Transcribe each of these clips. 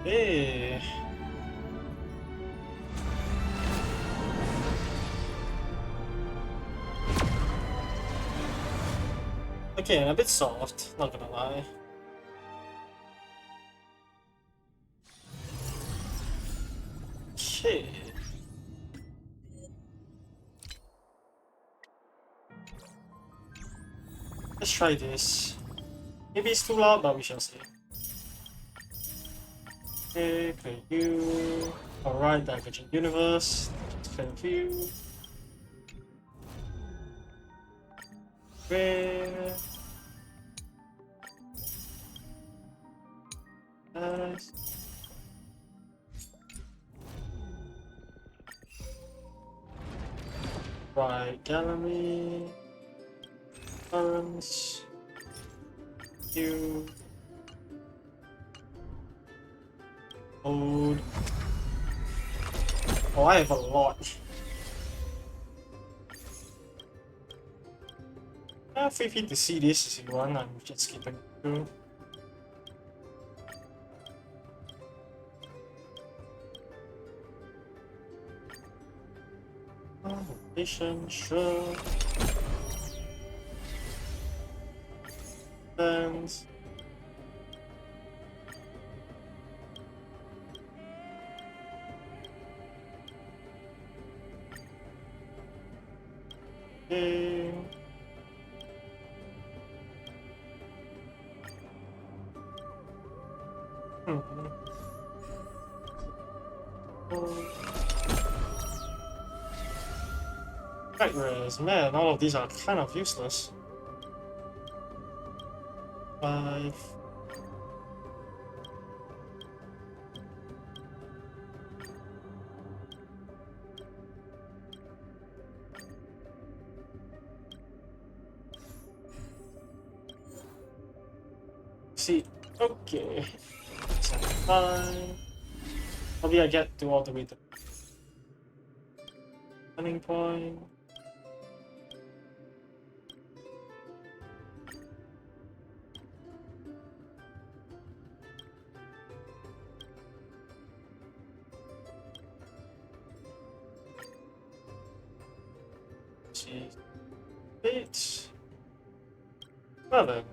Hey. Okay, and a bit soft, not gonna lie. Okay. Let's try this. Maybe it's too loud, but we shall see. Okay, clear you. Alright, Divergent Universe. Just clear view. Rare. Nice. Right, gallery. Currents. You. Mode. Oh, I have a lot. Feel free to see this if you want, I'm just skipping through. Location, sure. Thanks. Okay. Right, whereas, man, all of these are kind of useless. 5. See, okay. 5. Probably I get to all the way to turning point. See, 8. Well then.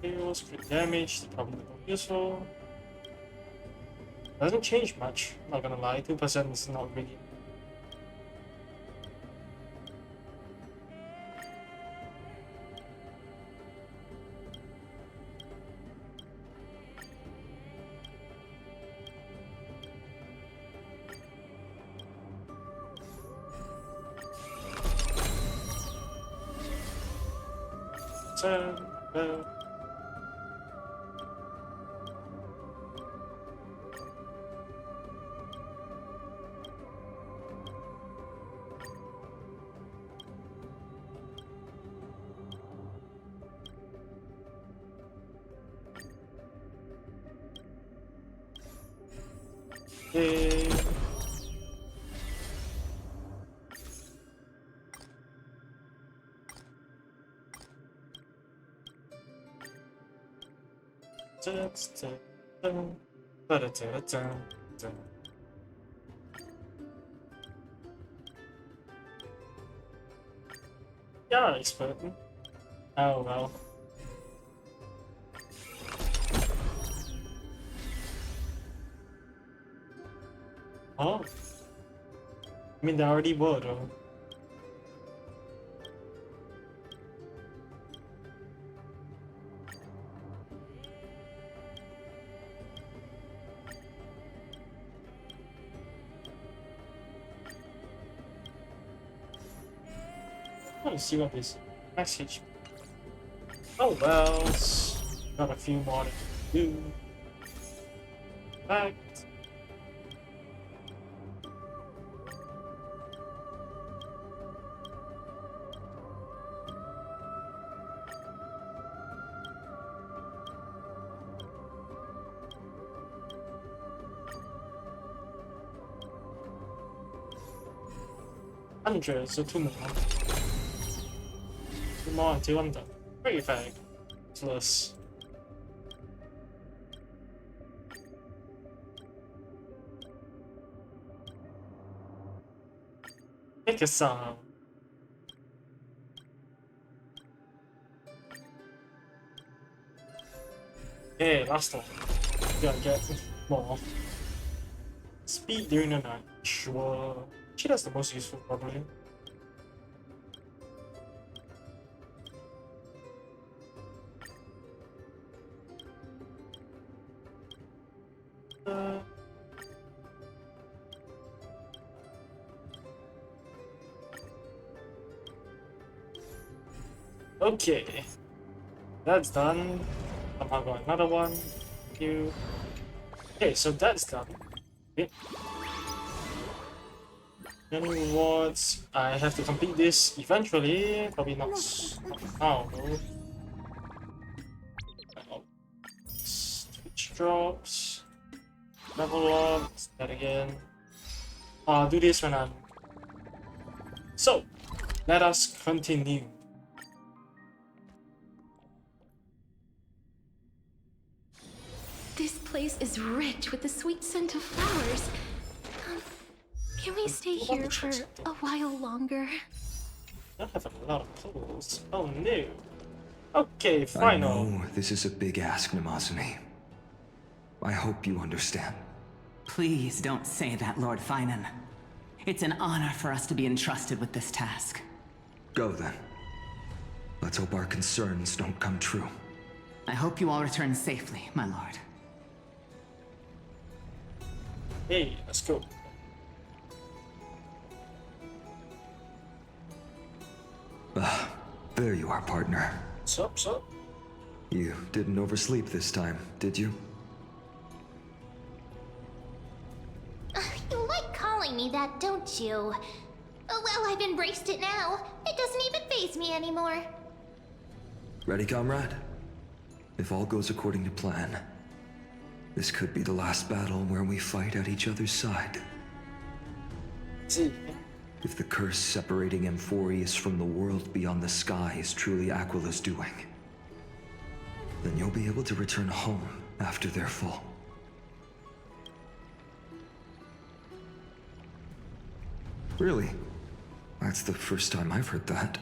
Heals, crit damage, probably not useful. Doesn't change much, not gonna lie. 2% is not really. So, okay. Yeah, expert. Oh well. Oh. I mean, they already were though. Let's see what this message. Oh well. Got a few more to do. Back. 100, so 2 more. 2 more until I'm done. Very vague. Plus. Make a sound. Yeah, last one. Gotta get more. Speed during the night. Sure. Actually, that's the most useful, probably. Okay. That's done. Somehow got another one. Thank you. Okay, so that's done. Okay. Any rewards? I have to complete this eventually. Probably not now though. Switch drops. Level up. That again. I'll do this when I'm. So, let us continue. This place is rich with the sweet scent of flowers. Can we stay here for a while longer? I have a lot of clothes. Oh no. Okay, final. I know this is a big ask, Namazuni. I hope you understand. Please don't say that, Lord Finan. It's an honor for us to be entrusted with this task. Go then. Let's hope our concerns don't come true. I hope you all return safely, my lord. Hey, let's go. There you are, partner. What's up? You didn't oversleep this time, did you? You like calling me that, don't you? Oh, well, I've embraced it now. It doesn't even faze me anymore. Ready, comrade? If all goes according to plan, this could be the last battle where we fight at each other's side. See. If the curse separating Amphorius from the world beyond the sky is truly Aquila's doing, then you'll be able to return home after their fall. Really? That's the first time I've heard that.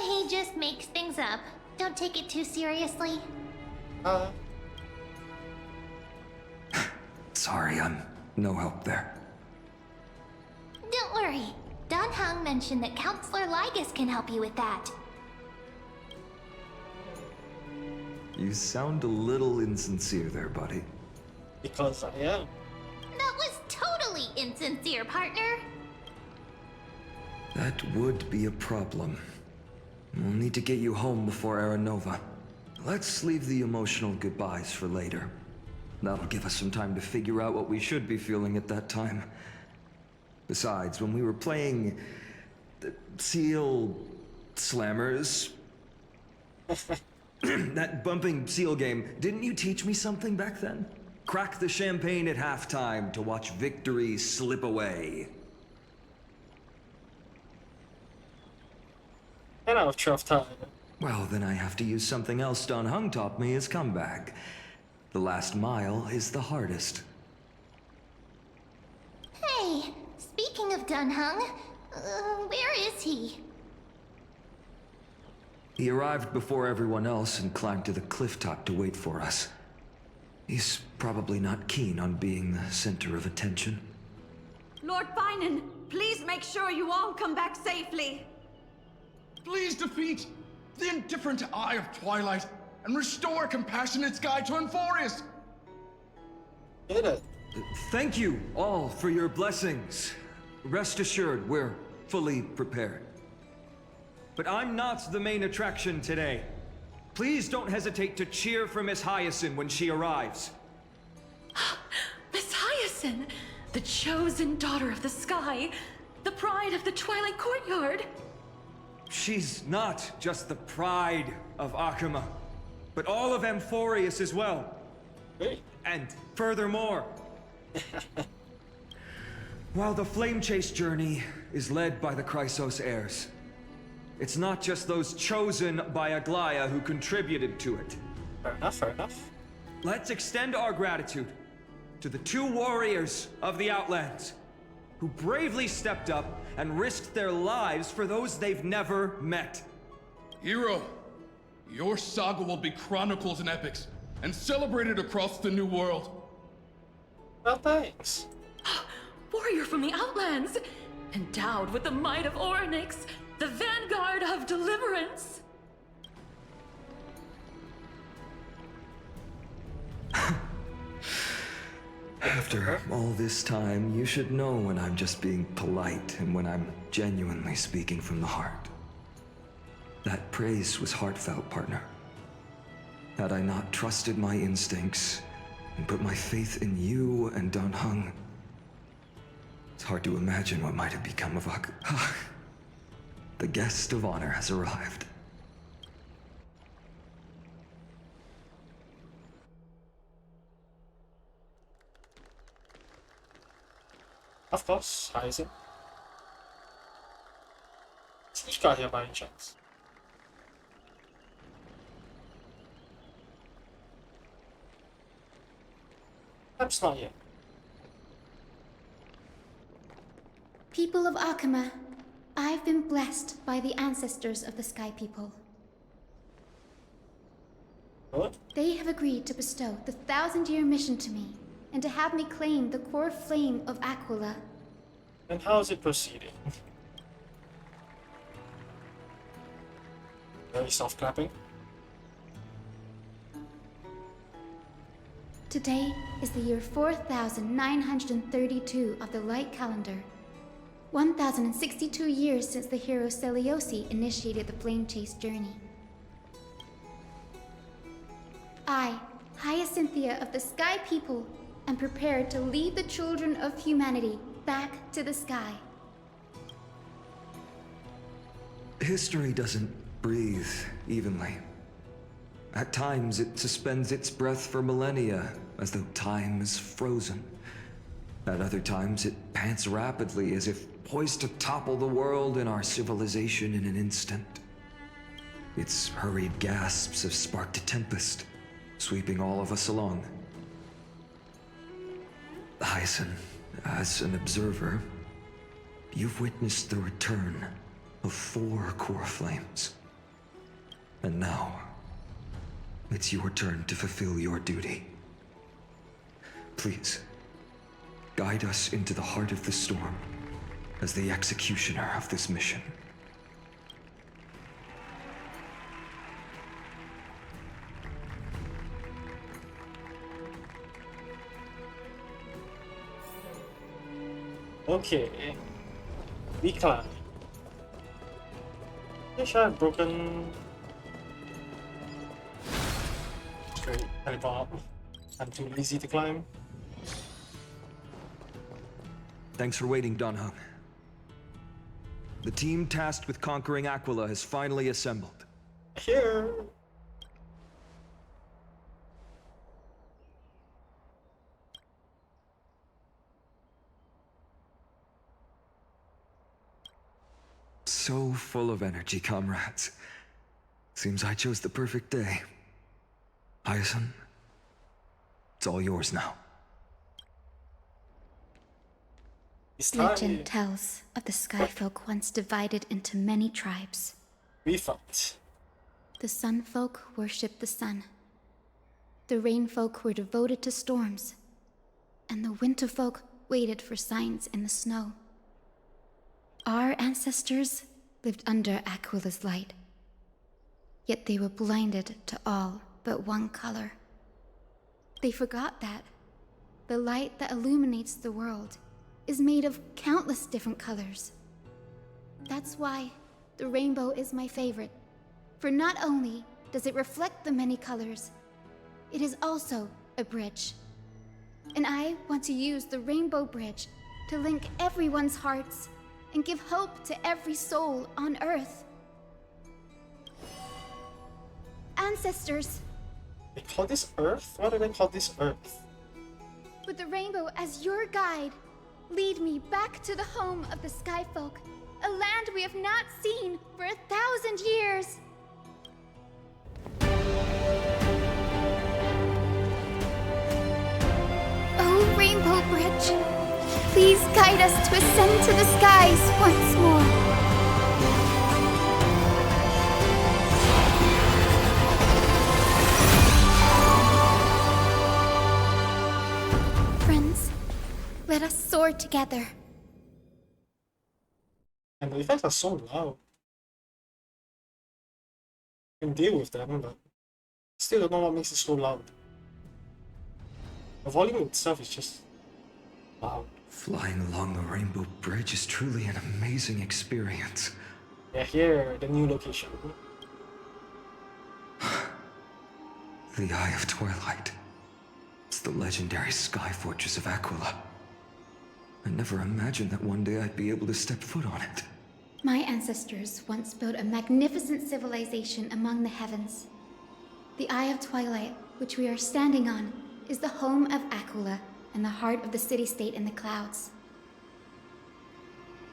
He just makes things up. Don't take it too seriously. Sorry, I'm no help there. Don't worry. Dan Heng mentioned that Counselor Lygus can help you with that. You sound a little insincere there, buddy. Because I am. That was totally insincere, partner. That would be a problem. We'll need to get you home before Aranova. Let's leave the emotional goodbyes for later. That'll give us some time to figure out what we should be feeling at that time. Besides, when we were playing the Seal Slammers, that bumping seal game, didn't you teach me something back then? Crack the champagne at halftime to watch victory slip away. 10 out of 12 time. Well, then I have to use something else Dan Heng taught me as comeback. The last mile is the hardest. Hey, speaking of Dan Heng, where is he? He arrived before everyone else and climbed to the cliff top to wait for us. He's probably not keen on being the center of attention. Lord Finan, please make sure you all come back safely. Please defeat the indifferent Eye of Twilight and restore compassionate sky to Amphorius. Get it. Thank you all for your blessings. Rest assured, we're fully prepared. But I'm not the main attraction today. Please don't hesitate to cheer for Miss Hyacinth when she arrives. Miss Hyacinth, the chosen daughter of the sky, the pride of the Twilight Courtyard. She's not just the pride of Akuma, but all of Amphorius as well. Hey. And furthermore, while the Flame Chase journey is led by the Chrysos heirs, It's not just those chosen by Aglaya who contributed to it. Fair enough, fair enough. Let's extend our gratitude to the 2 warriors of the Outlands who bravely stepped up and risked their lives for those they've never met. Hero, your saga will be chronicles and epics, and celebrated across the New World. Well, thanks. Warrior from the Outlands, endowed with the might of Orynyx, the vanguard of deliverance. After all this time, you should know when I'm just being polite and when I'm genuinely speaking from the heart. That praise was heartfelt, partner. Had I not trusted my instincts and put my faith in you and Dan Heng, it's hard to imagine what might have become of The guest of honor has arrived. Of course, Hyacinth. Is Ishka here by any chance? Perhaps not yet. People of Akama, I've been blessed by the ancestors of the Sky People. Good. They have agreed to bestow the 1,000-year mission to me, and to have me claim the core flame of Aquila. And how is it proceeding? Very soft clapping. Today is the year 4932 of the Light Calendar. 1062 years since the hero Seliosi initiated the Flame Chase journey. I, Hyacinthia of the Sky People, am prepared to lead the children of humanity back to the sky. History doesn't breathe evenly. At times, it suspends its breath for millennia, as though time is frozen. At other times, it pants rapidly, as if poised to topple the world and our civilization in an instant. Its hurried gasps have sparked a tempest, sweeping all of us along. Hyacinth, as an observer, you've witnessed the return of 4 core flames. And now, it's your turn to fulfill your duty. Please, guide us into the heart of the storm as the executioner of this mission. Okay. We climb. I should have broken. Straight teleport. I'm too lazy to climb. Thanks for waiting, Dan Heng. The team tasked with conquering Aquila has finally assembled. Here. So full of energy, comrades. Seems I chose the perfect day. Hyacinth, it's all yours now. It's time. Legend tells of the Sky Folk once divided into many tribes. We fought. The Sun Folk worshipped the sun. The Rain Folk were devoted to storms. And the Winter Folk waited for signs in the snow. Our ancestors lived under Aquila's light. Yet they were blinded to all but one color. They forgot that the light that illuminates the world is made of countless different colors. That's why the rainbow is my favorite. For not only does it reflect the many colors, it is also a bridge. And I want to use the Rainbow Bridge to link everyone's hearts and give hope to every soul on Earth. Ancestors, They call this Earth? Why do they call this Earth? with the rainbow as your guide, lead me back to the home of the Sky Folk, a land we have not seen for 1,000 years. Oh, Rainbow Bridge, please guide us to ascend to the skies once more. Friends, let us soar together. And the effects are so loud. I can deal with them, but still don't know what makes it so loud. The volume itself is just loud. Flying along the Rainbow Bridge is truly an amazing experience. Yeah, here, the new location. The Eye of Twilight. It's the legendary sky fortress of Aquila. I never imagined that one day I'd be able to step foot on it. My ancestors once built a magnificent civilization among the heavens. The Eye of Twilight, which we are standing on, is the home of Aquila and the heart of the city-state in the clouds.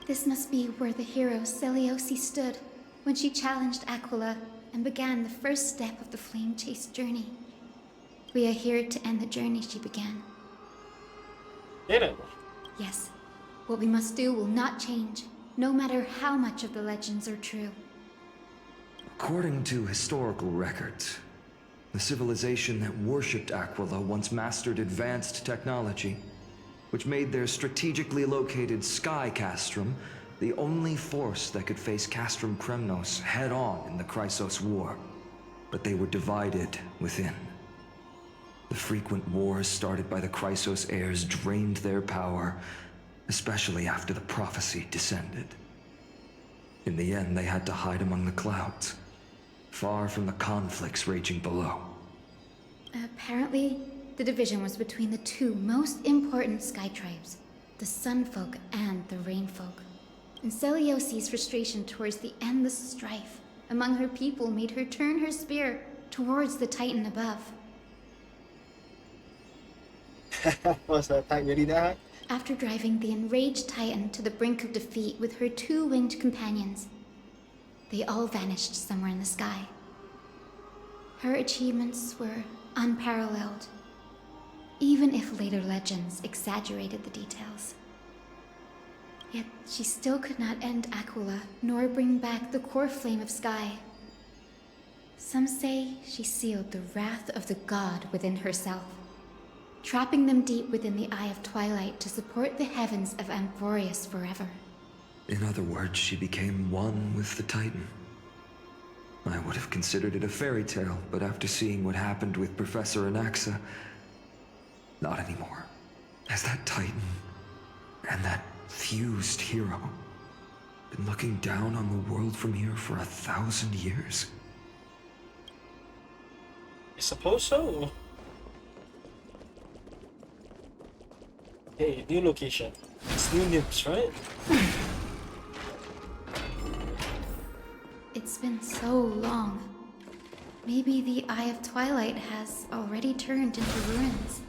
This must be where the hero Selioce stood when she challenged Aquila and began the first step of the flame chase journey. We are here to end the journey she began. Get it? Yes, what we must do will not change, no matter how much of the legends are true. According to historical records, the civilization that worshipped Aquila once mastered advanced technology, which made their strategically located Sky Castrum the only force that could face Castrum Kremnos head-on in the Chrysos War. But they were divided within. The frequent wars started by the Chrysos heirs drained their power, especially after the prophecy descended. In the end, they had to hide among the clouds, far from the conflicts raging below. Apparently, the division was between the two most important sky tribes, the Sun Folk and the Rain Folk. And Selioce's frustration towards the endless strife among her people made her turn her spear towards the Titan above. Was the attack really that high? After driving the enraged Titan to the brink of defeat with her two winged companions, they all vanished somewhere in the sky. Her achievements were unparalleled, even if later legends exaggerated the details. Yet she still could not end Aquila, nor bring back the core flame of Sky. Some say she sealed the wrath of the god within herself, trapping them deep within the Eye of Twilight to support the heavens of Amphorius forever. In other words, she became one with the Titan. I would have considered it a fairy tale, but after seeing what happened with Professor Anaxa, not anymore. As that Titan and that fused hero been looking down on the world from here for 1,000 years. I suppose so. Hey, new location. It's new nymphs, right? It's been so long. Maybe the Eye of Twilight has already turned into ruins.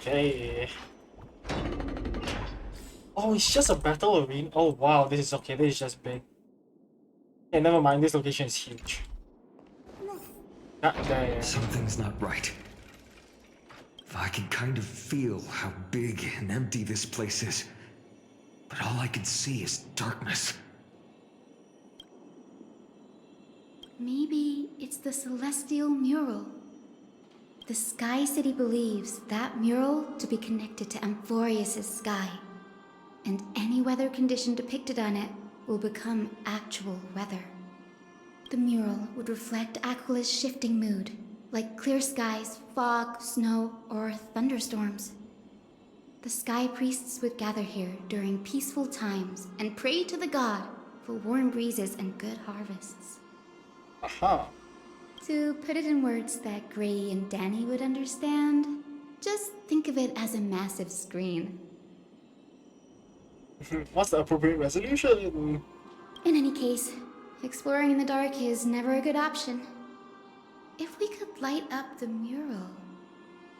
Okay. Oh, it's just a battle arena. Oh wow, this is okay. This is just big. Hey, never mind. This location is huge. Ah, there. Something's not right. I can kind of feel how big and empty this place is, but all I can see is darkness. Maybe it's the Celestial Mural. The Sky City believes that mural to be connected to Amphorius' sky, and any weather condition depicted on it will become actual weather. The mural would reflect Aquila's shifting mood, like clear skies, fog, snow, or thunderstorms. The Sky Priests would gather here during peaceful times and pray to the god for warm breezes and good harvests. Aha. To put it in words that Gray and Danny would understand, just think of it as a massive screen. What's the appropriate resolution? In any case, exploring in the dark is never a good option. If we could light up the mural,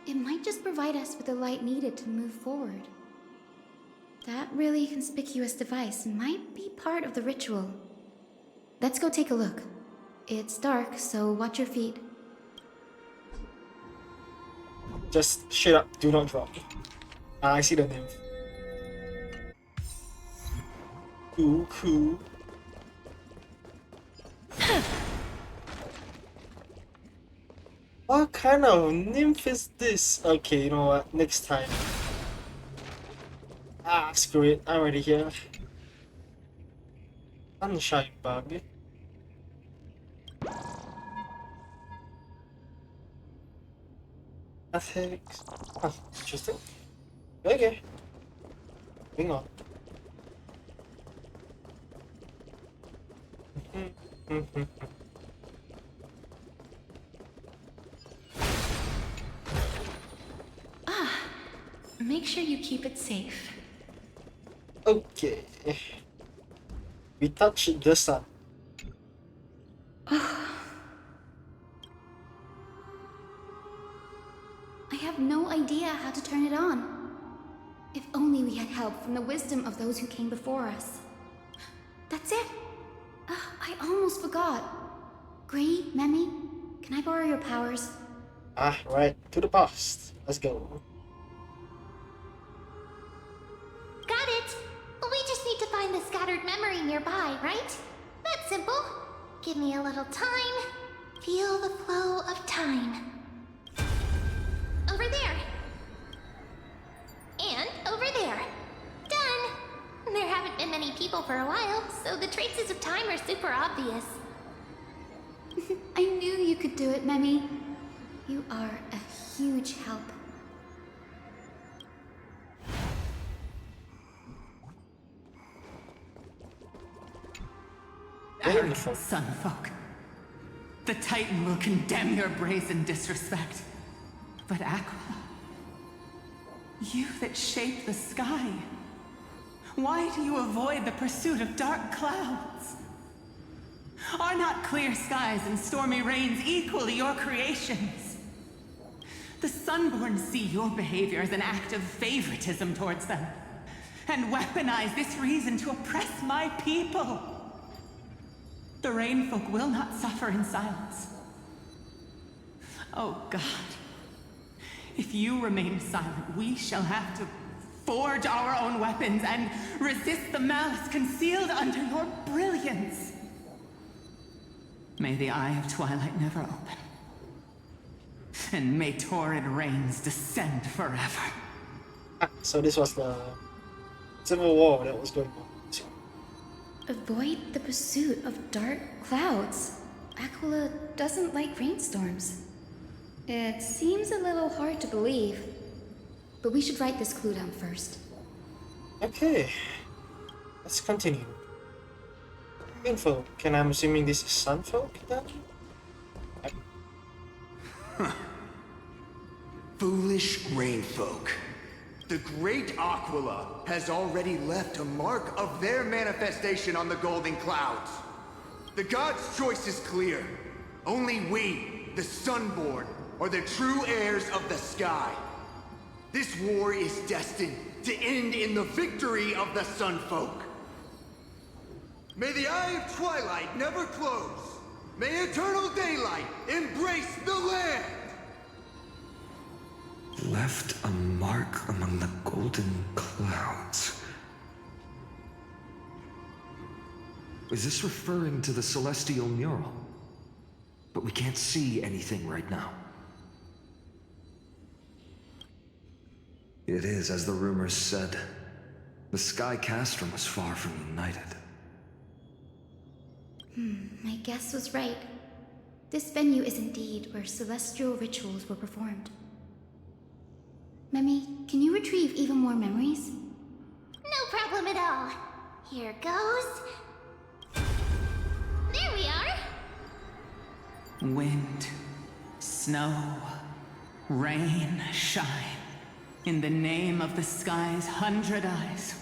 it might just provide us with the light needed to move forward. That really conspicuous device might be part of the ritual. Let's go take a look. It's dark, so watch your feet. Just straight up, do not drop. Ah, I see the nymph. Cool. What kind of nymph is this? Okay, you know what? Next time. Ah, screw it. I'm already here. Sunshine bug. Ethics. Huh, interesting. Okay. Moving on. Make sure you keep it safe. Okay. We touch the sun. I have no idea how to turn it on. If only we had help from the wisdom of those who came before us. That's it. I almost forgot. Gray, Memi, can I borrow your powers? Ah, right. To the past. Let's go. Got it! We just need to find the scattered memory nearby, right? That's simple. Give me a little time. Feel the flow of time. Over there. And over there. Done! There haven't been many people for a while, so the traces of time are super obvious. I knew you could do it, Memi. You are a huge help. Wonderful. Sunfolk. The Titan will condemn your brazen disrespect. But Aquila, you that shape the sky, why do you avoid the pursuit of dark clouds? Are not clear skies and stormy rains equally your creations? The Sunborn see your behavior as an act of favoritism towards them, and weaponize this reason to oppress my people. The Rainfolk will not suffer in silence. Oh God. If you remain silent, we shall have to forge our own weapons and resist the malice concealed under your brilliance. May the Eye of Twilight never open. And may torrid rains descend forever. Ah, so this was the civil war that was going on. Avoid the pursuit of dark clouds. Aquila doesn't like rainstorms. It seems a little hard to believe, but we should write this clue down first. Okay. Let's continue. Info. Can I'm assuming this is Sunfolk then? Foolish Rainfolk. The great Aquila has already left a mark of their manifestation on the Golden Clouds. The gods' choice is clear. Only we, the Sunborn, are the true heirs of the sky. This war is destined to end in the victory of the Sunfolk. May the Eye of Twilight never close. May eternal daylight embrace the land. Left a mark among the golden clouds. Is this referring to the celestial mural? But we can't see anything right now. It is as the rumors said. The Sky Castrum was far from united. My guess was right. This venue is indeed where celestial rituals were performed. Memi, can you retrieve even more memories? No problem at all. Here goes. There we are. Wind, snow, rain, shine. In the name of the sky's 100 eyes,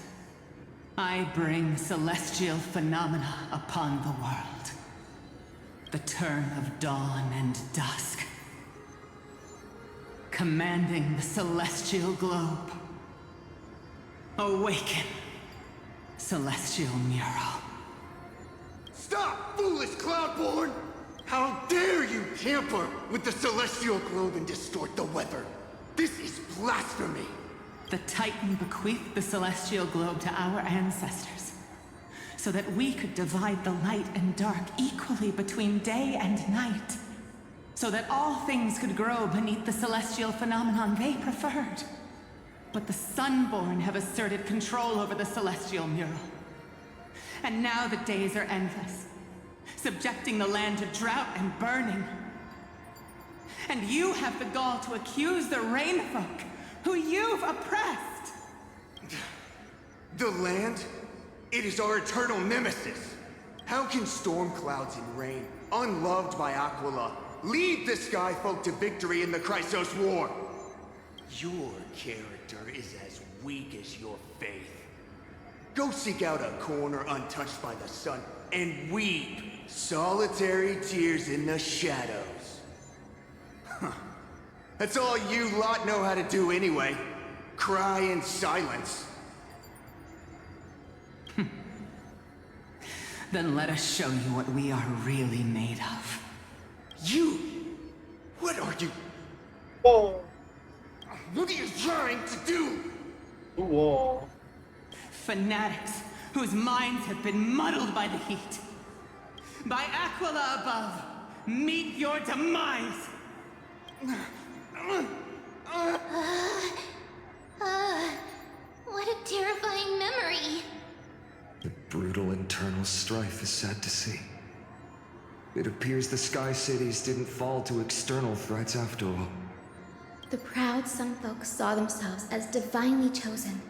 I bring celestial phenomena upon the world. The turn of dawn and dusk. Commanding the celestial globe. Awaken, Celestial Mural. Stop, foolish Cloudborn! How dare you tamper with the celestial globe and distort the weather? This is blasphemy! The Titan bequeathed the celestial globe to our ancestors, so that we could divide the light and dark equally between day and night, so that all things could grow beneath the celestial phenomenon they preferred. But the Sunborn have asserted control over the celestial mural. And now the days are endless, subjecting the land to drought and burning. And you have the gall to accuse the Rainfolk, who you've oppressed! The land? It is our eternal nemesis. How can storm clouds and rain, unloved by Aquila, lead the Skyfolk to victory in the Chrysos War? Your character is as weak as your faith. Go seek out a corner untouched by the sun and weep solitary tears in the shadows. Huh. That's all you lot know how to do anyway. Cry in silence. Then let us show you what we are really made of. You? What are you? Whoa. What are you trying to do? Whoa. Fanatics whose minds have been muddled by the heat. By Aquila above, meet your demise! What a terrifying memory. The brutal internal strife is sad to see. It appears the Sky Cities didn't fall to external threats after all. The proud Sunfolk saw themselves as divinely chosen,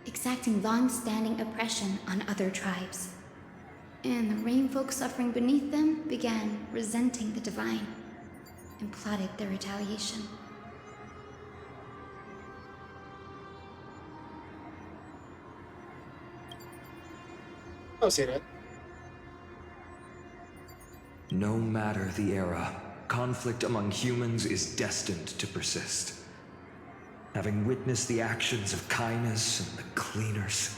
exacting long-standing oppression on other tribes. And the Rainfolk suffering beneath them began resenting the divine and plotted their retaliation. I'll see that. No matter the era, conflict among humans is destined to persist. Having witnessed the actions of Kindness and the Cleaners,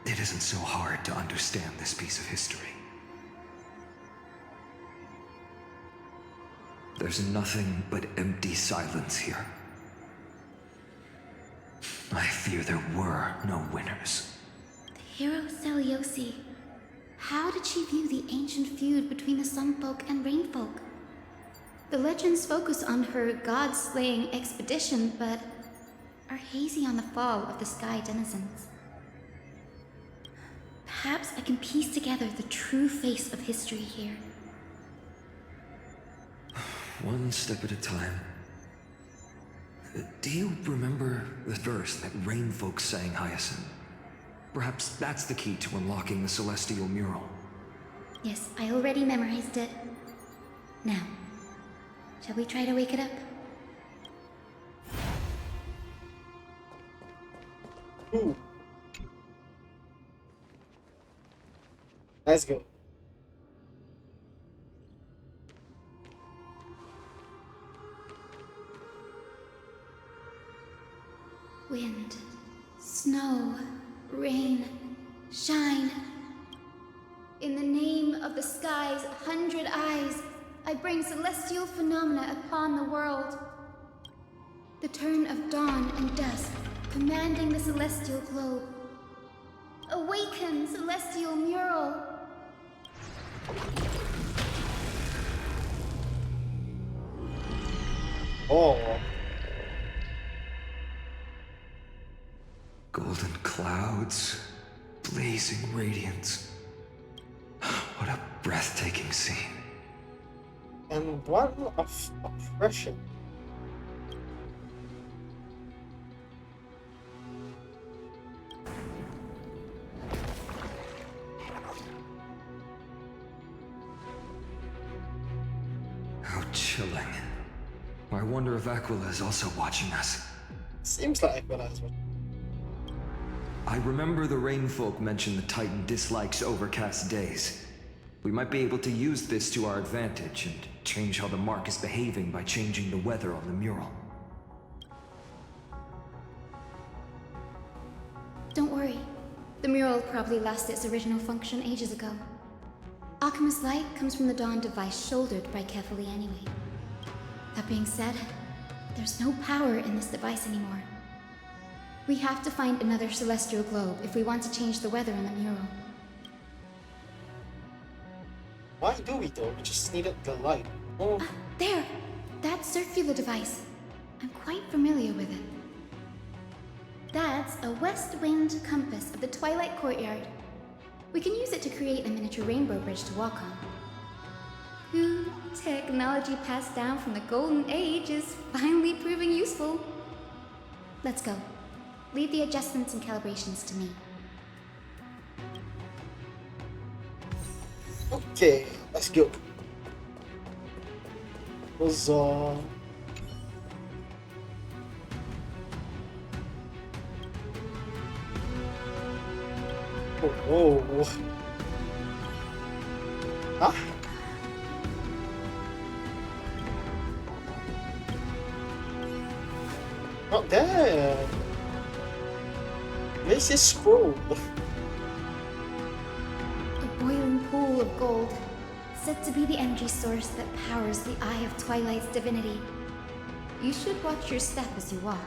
it isn't so hard to understand this piece of history. There's nothing but empty silence here. I fear there were no winners. The hero Seliosi. How did she view the ancient feud between the Sunfolk and Rainfolk? The legends focus on her god-slaying expedition, but are hazy on the fall of the Sky Denizens. Perhaps I can piece together the true face of history here. One step at a time. Do you remember the verse that Rainfolk sang, Hyacinth? Perhaps that's the key to unlocking the Celestial Mural. Yes, I already memorized it. Now, shall we try to wake it up? Ooh. Let's go. Wind, snow, rain, shine. In the name of the sky's 100 eyes, I bring celestial phenomena upon the world. The turn of dawn and dusk, commanding the celestial globe. Awaken, celestial mural! Oh. Golden clouds, blazing radiance. What a breathtaking scene. And one of oppression. How chilling. I wonder if Aquila is also watching us. Seems like Aquila is. I remember the Rainfolk mentioned the Titan dislikes overcast days. We might be able to use this to our advantage and change how the mark is behaving by changing the weather on the mural. The mural probably lost its original function ages ago. Alchemist's light comes from the Dawn device shouldered by Kefali anyway. That being said, there's no power in this device anymore. We have to find another celestial globe if we want to change the weather on the mural. Why do we though? We just needed the light. Oh, There! That circular device. I'm quite familiar with it. That's a west wind compass of the Twilight Courtyard. We can use it to create a miniature rainbow bridge to walk on. Ooh, technology passed down from the Golden Age is finally proving useful. Let's go. Leave the adjustments and calibrations to me. okay, let's go. Huzzah. Oh, whoa. Huh? Not there. Where's his scroll? A boiling pool of gold, said to be the energy source that powers the Eye of Twilight's divinity. You should watch your step as you walk.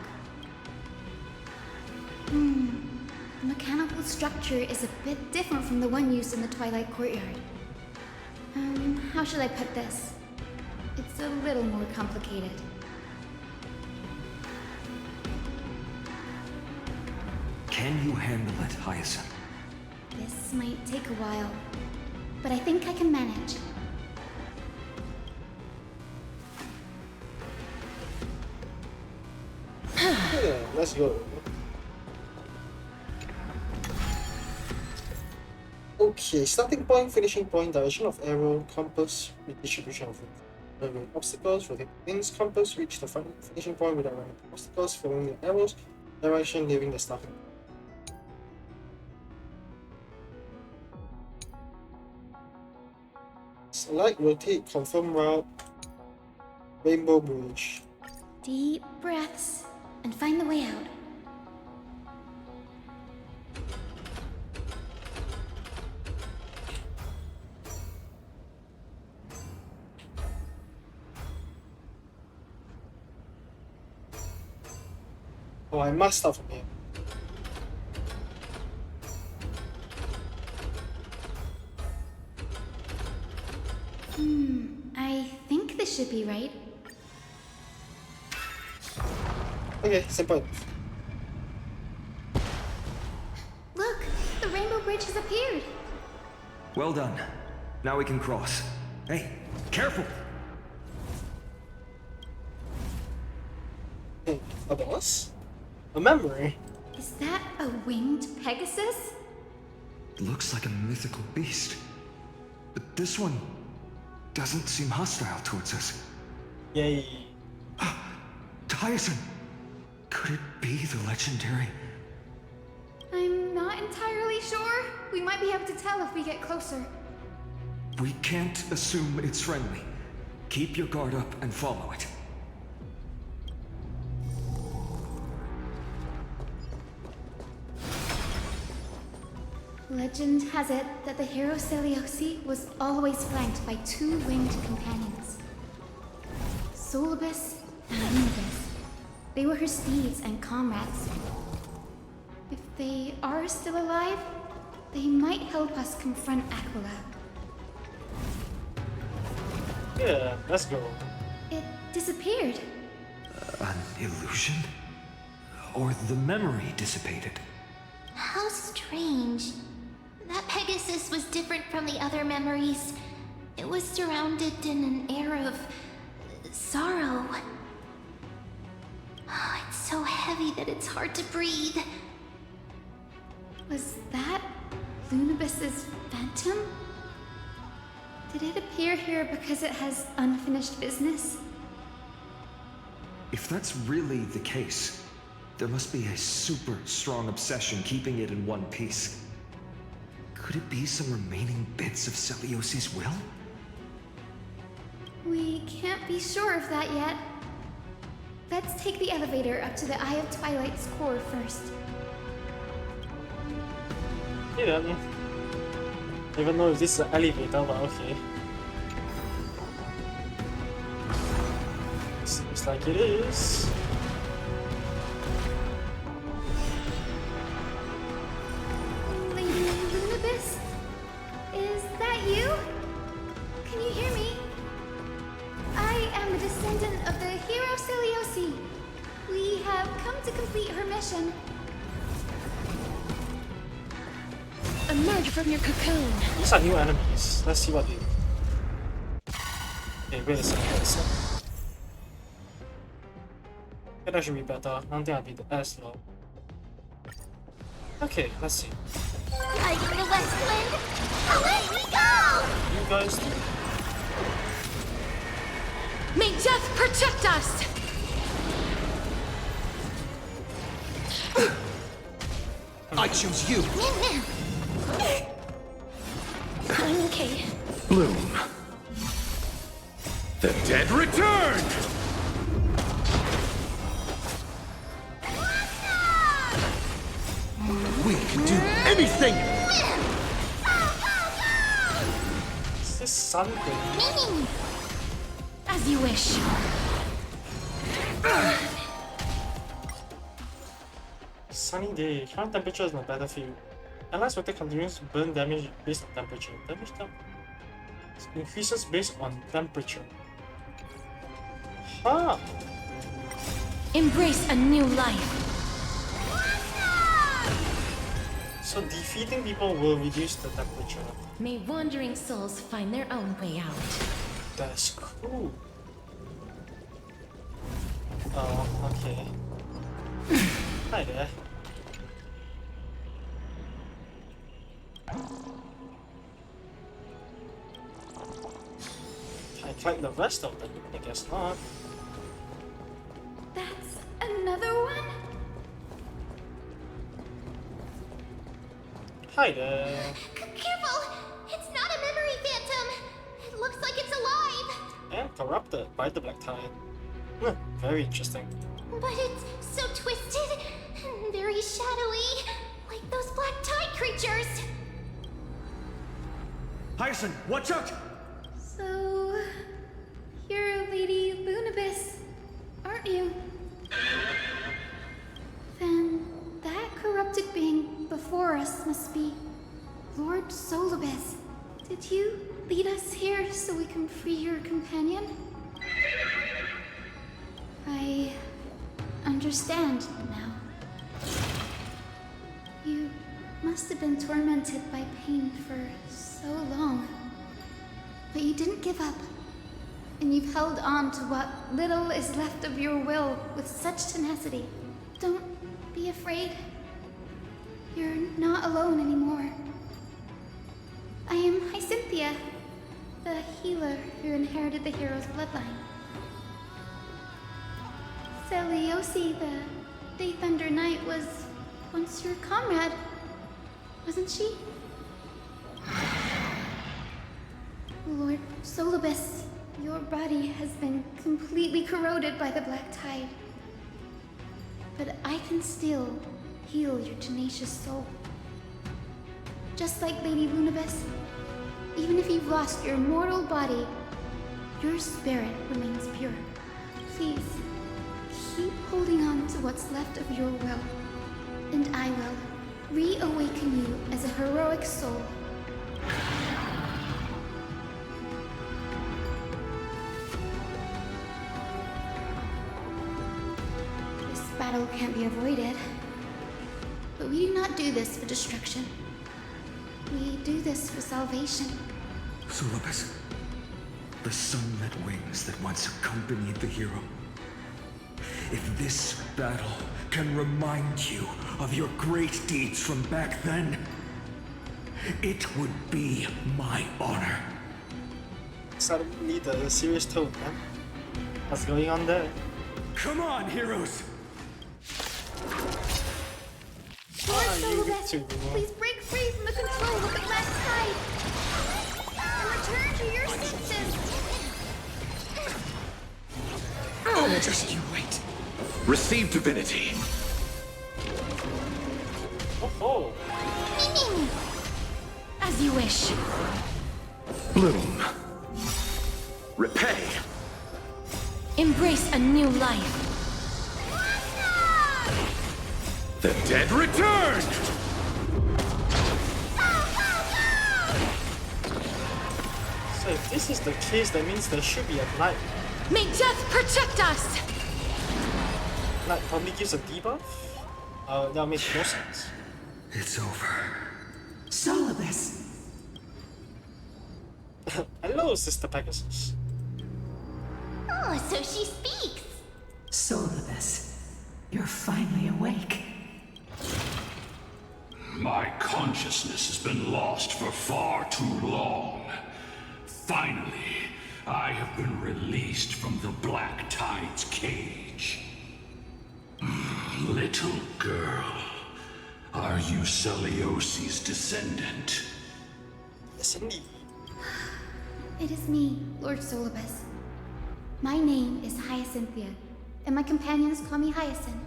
The mechanical structure is a bit different from the one used in the Twilight Courtyard. How should I put this? It's a little more complicated. Can you handle it, Hyacinth? This might take a while, but I think I can manage. Yeah, let's go. Okay, starting point, finishing point, direction of arrow, compass, redistribution of obstacles, rotate pins, compass, reach the finishing point without running obstacles, following the arrows, direction, leaving the starting point. Select, rotate, confirm route, rainbow bridge. Deep breaths, and find the way out. Oh, I must start from here. I think this should be right. Okay, same point. Look, the rainbow bridge has appeared. Well done. Now we can cross. Hey, careful! Hey, a boss? A memory? Is that a winged Pegasus? It looks like a mythical beast. But this one doesn't seem hostile towards us. Yay. Tyson! Could it be the legendary? I'm not entirely sure. We might be able to tell if we get closer. We can't assume it's friendly. Keep your guard up and follow it. Legend has it that the hero Celiosi was always flanked by two winged companions. Solibus and Lunibus. They were her steeds and comrades. If they are still alive, they might help us confront Aquila. Yeah, let's go. It disappeared. An illusion? Or the memory dissipated? How strange. That Pegasus was different from the other memories. It was surrounded in an air of sorrow. Oh, it's so heavy that it's hard to breathe. Was that Lunibus's phantom? Did it appear here because it has unfinished business? If that's really the case, there must be a super strong obsession keeping it in one piece. Could it be some remaining bits of Celiosi's will? We can't be sure of that yet. Let's take the elevator up to the Eye of Twilight's core first. Yeah, I mean, I don't even know if this is an elevator, but okay. Seems like it is. Lady Lunibus? Is that you? Can you hear me? I am a descendant of the hero Celiosi. We have come to complete her mission. Emerge from your cocoon. These are new enemies. Let's see what they do. Okay, wait a second. Okay, that should be better. I don't think I'll be as low. Okay, let's see. Like the west wind, away we go! You guys do. May death protect us! I choose you. I'm okay. Bloom. The dead return! We can do anything! Is this sun thing? As you wish. Sunny day. Current temperature is on the battlefield. Allies will take continuous burn damage based on temperature. Damage temp increases based on temperature. Huh. Embrace a new life. So defeating people will reduce the temperature. May wandering souls find their own way out. That's cool. Oh, okay. Hi there. Can I collect the rest of them? I guess not. That's another one? Hi there. Careful! It's not a memory phantom! It looks like it's alive! And corrupted by the Black Tide. Very interesting. But it's so twisted and very shadowy, like those black tide creatures. Hyacinth, watch out! So, you're Lady Lunibus, aren't you? Then that corrupted being before us must be Lord Solibus. Did you lead us here so we can free your companion? I understand now. You must have been tormented by pain for so long. But you didn't give up. And you've held on to what little is left of your will with such tenacity. Don't be afraid. You're not alone anymore. I am Hyacinthia, the healer who inherited the hero's bloodline. Celiosi, the Day Thunder Knight, was once your comrade, wasn't she? Lord Solibus, your body has been completely corroded by the Black Tide. But I can still heal your tenacious soul. Just like Lady Lunibus, even if you've lost your mortal body, your spirit remains pure. Please, keep holding on to what's left of your will, and I will reawaken you as a heroic soul. This battle can't be avoided, but we do not do this for destruction. We do this for salvation. Solibus, the sunlit wings that once accompanied the hero. If this battle can remind you of your great deeds from back then, it would be my honor. Suddenly the serious tone, man. What's going on there? Come on, heroes! Lord Ah, you get Solibus, to, please break free from the control of the Black Tide and return to your senses. Oh, just you wait. Receive divinity. Oh, Miming! As you wish. Bloom. Repay. Embrace a new life. The dead return! So if this is the case, that means there should be a light. May death protect us! Light probably gives a debuff? That makes no sense. It's over. Solibus. Hello, Sister Pegasus. Oh, so she speaks. Solibus, you're finally awake. My consciousness has been lost for far too long. Finally, I have been released from the Black Tide's cage. Little girl, are you Celiosi's descendant? Yes, indeed. It is me, Lord Solibus. My name is Hyacinthia, and my companions call me Hyacinth.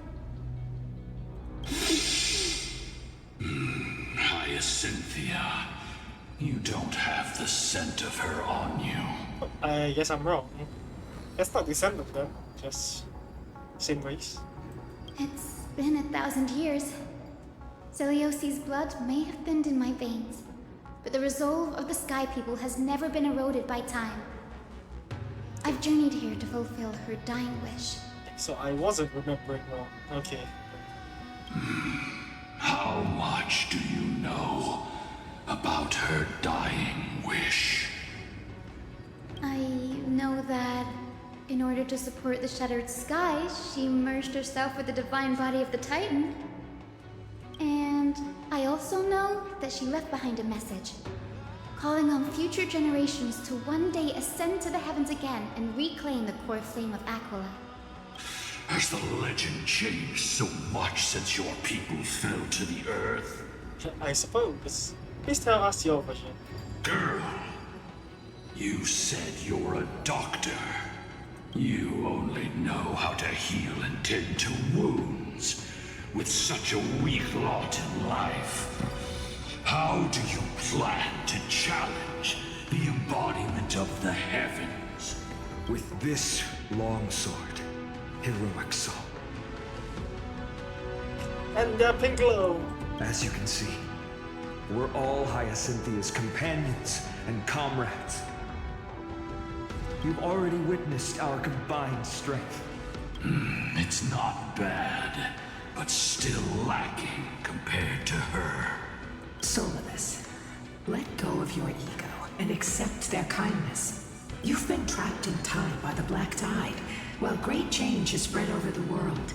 Hyacinthia, you don't have the scent of her on you. I guess I'm wrong. That's not descendant though, just same race. It's been 1,000 years. Celiosi's blood may have thinned in my veins, but the resolve of the Sky People has never been eroded by time. I've journeyed here to fulfill her dying wish. So I wasn't remembering wrong. Okay. How much do you know about her dying wish? I know that in order to support the Shattered Sky, she merged herself with the divine body of the Titan. And I also know that she left behind a message, calling on future generations to one day ascend to the heavens again and reclaim the core flame of Aquila. Has the legend changed so much since your people fell to the earth? I suppose. Please tell us your version. Girl, you said you're a doctor. You only know how to heal and tend to wounds. With such a weak lot in life, how do you plan to challenge the embodiment of the heavens? With this long sword, heroic soul. And their pink glow. As you can see, we're all Hyacinthia's companions and comrades. You've already witnessed our combined strength. It's not bad, but still lacking compared to her. Solibus, let go of your ego and accept their kindness. You've been trapped in time by the Black Tide, while great change has spread over the world.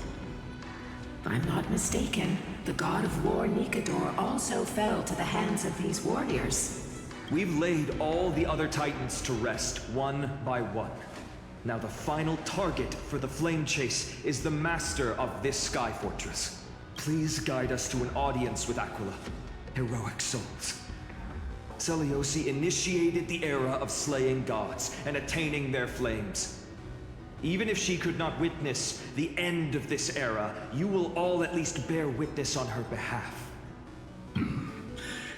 If I'm not mistaken, the god of war Nikador also fell to the hands of these warriors. We've laid all the other Titans to rest, one by one. Now the final target for the Flame Chase is the master of this Sky Fortress. Please guide us to an audience with Aquila. Heroic souls. Celiosi initiated the era of slaying gods and attaining their flames. Even if she could not witness the end of this era, you will all at least bear witness on her behalf.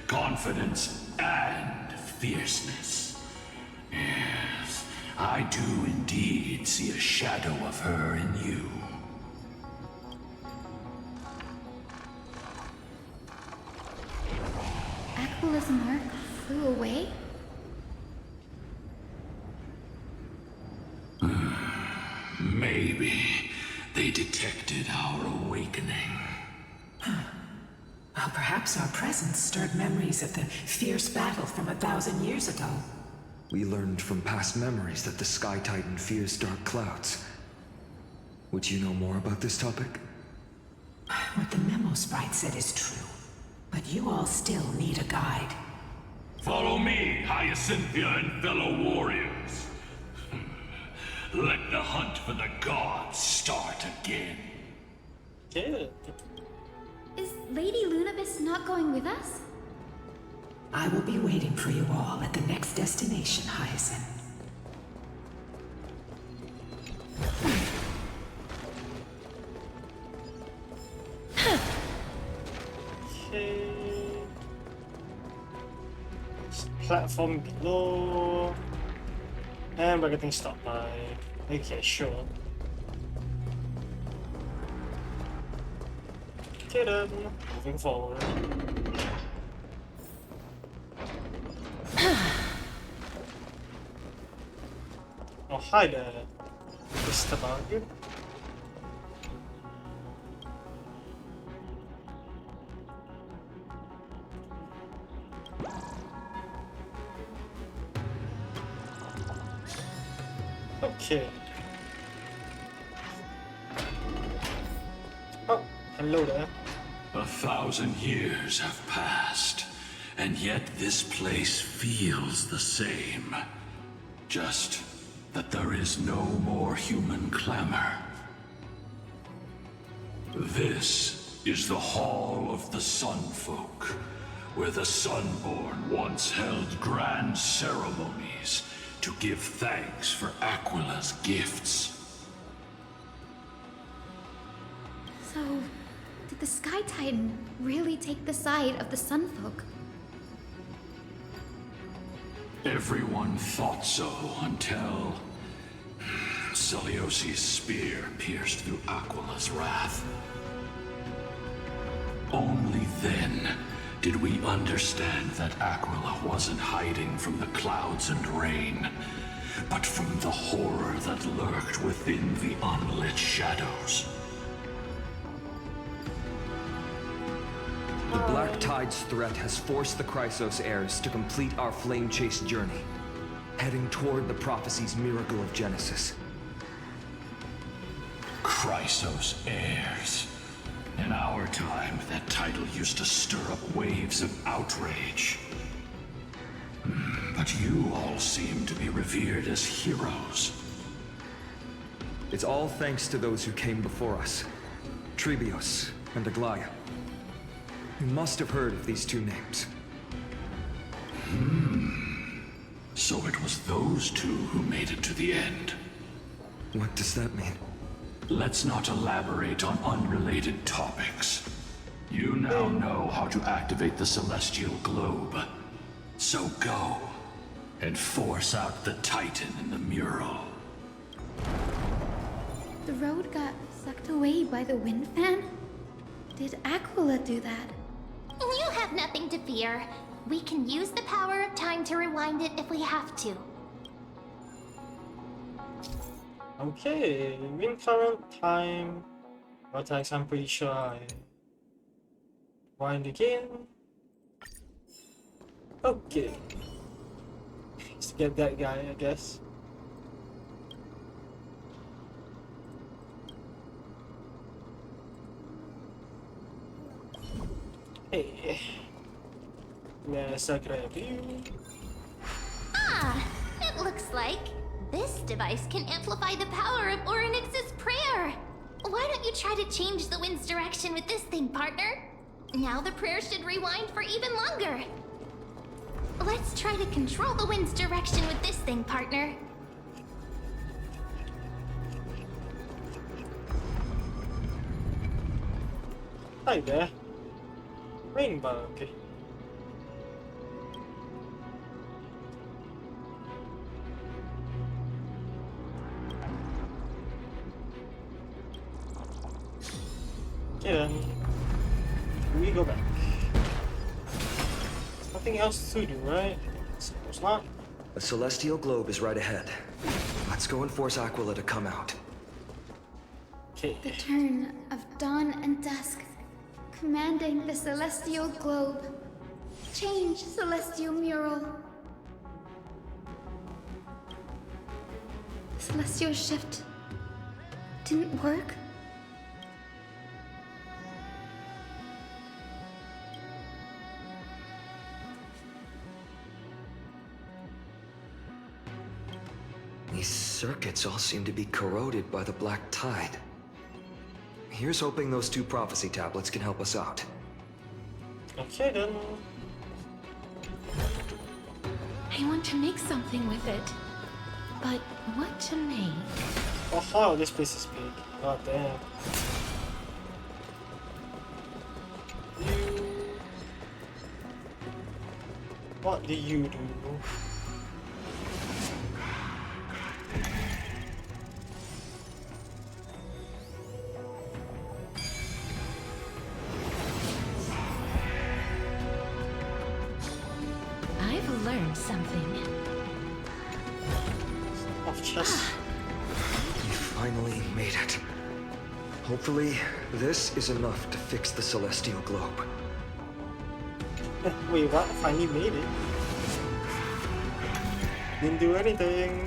Confidence and fierceness. Yes, I do indeed see a shadow of her in you. Aquila's mark flew away? Maybe they detected our awakening. Well, perhaps our presence stirred memories of the fierce battle from 1,000 years ago. We learned from past memories that the Sky Titan fears dark clouds. Would you know more about this topic? What the Memo Sprite said is true, but you all still need a guide. Follow me, Hyacinthia and fellow warriors. Let the hunt for the gods start again. Yeah. Is Lady Lunabis not going with us? I will be waiting for you all at the next destination, Hyacinth. Okay. platform below. And we're getting stopped by... Okay, sure. Okay then, moving forward. Oh, hi there, Mr. Bug. Okay. Oh, hello there. 1,000 years have passed, and yet this place feels the same. Just that there is no more human clamor. This is the Hall of the Sunfolk, where the Sunborn once held grand ceremonies to give thanks for Aquila's gifts. So, did the Sky Titan really take the side of the Sunfolk? Everyone thought so until Celiosi's spear pierced through Aquila's wrath. Only then did we understand that Aquila wasn't hiding from the clouds and rain, but from the horror that lurked within the unlit shadows. The Black Tide's threat has forced the Chrysos heirs to complete our flame chase journey, heading toward the prophecy's miracle of Genesis. Chrysos heirs. In our time, that title used to stir up waves of outrage. But you all seem to be revered as heroes. It's all thanks to those who came before us. Trebios and Aglaya. You must have heard of these two names. So it was those two who made it to the end. What does that mean? Let's not elaborate on unrelated topics. You now know how to activate the Celestial Globe. So go, and force out the Titan in the mural. The road got sucked away by the wind fan? Did Aquila do that? You have nothing to fear. We can use the power of time to rewind it if we have to. Okay, in current time, attacks, I'm pretty sure I wind again. Okay. Let's get that guy, I guess. Hey. Yes, I grab you. Ah, it looks like this device can amplify the power of Orynyx's prayer. Why don't you try to change the wind's direction with this thing, partner? Now the prayer should rewind for even longer. Let's try to control the wind's direction with this thing, partner. Hi there. Rainbow. Okay then, we go back. There's nothing else to do, right? Suppose not. A celestial globe is right ahead. Let's go and force Aquila to come out. Okay. The turn of dawn and dusk, commanding the celestial globe. Change, celestial mural. The celestial shift didn't work? These circuits all seem to be corroded by the Black Tide. Here's hoping those two prophecy tablets can help us out. Okay then. I want to make something with it. But what to make? Oh wow, this place is big. God damn. What do you do? I've learned something. Of chess. You finally made it. Hopefully, this is enough to fix the Celestial Globe. Wait, what? Finally made it? Didn't do anything.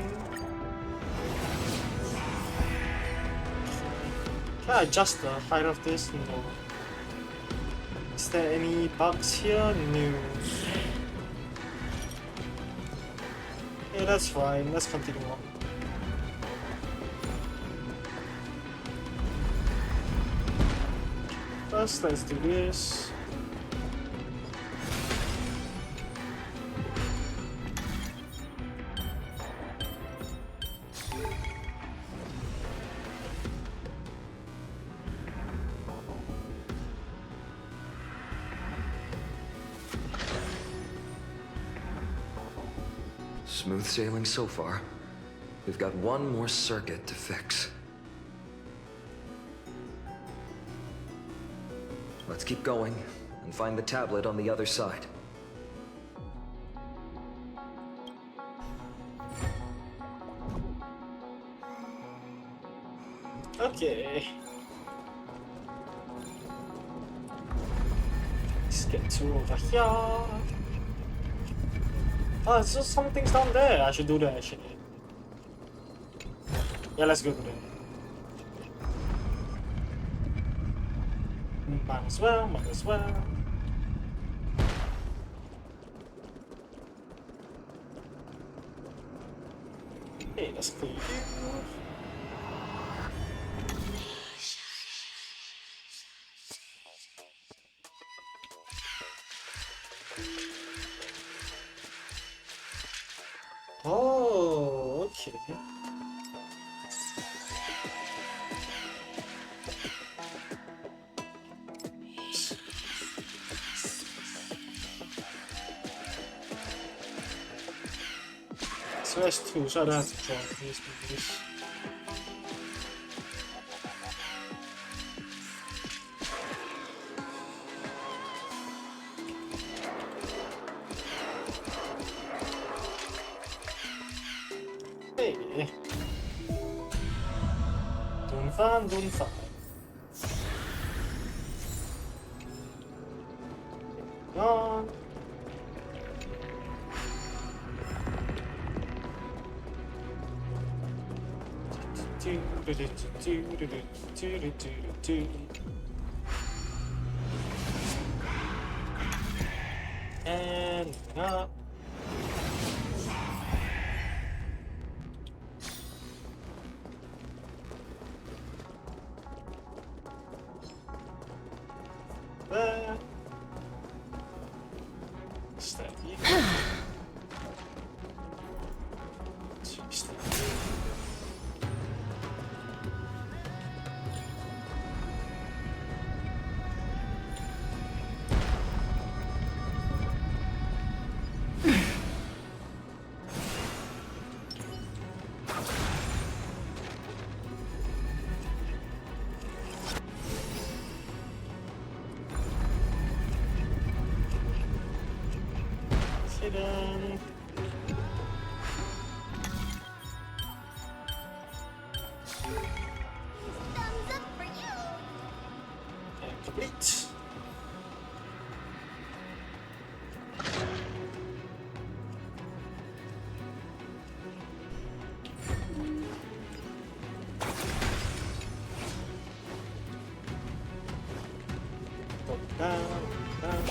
Can I adjust the height of this? No. Is there any bugs here? No. Okay, that's fine. Let's continue on. First, let's do this. Smooth sailing so far. We've got one more circuit to fix. Let's keep going and find the tablet on the other side. Okay. Let's get to over here. Oh, it's just some things down there. I should do that actually. Yeah, let's go to that. Might as well, might as well. Okay, let's clear you. Oh, okay. So that's two, so I don't have to draw these movies. Hey. Doing fine, doing fine. On. And up. There. Steady. Steady. Hidden. Thumbs up for you. And complete. Go down, down.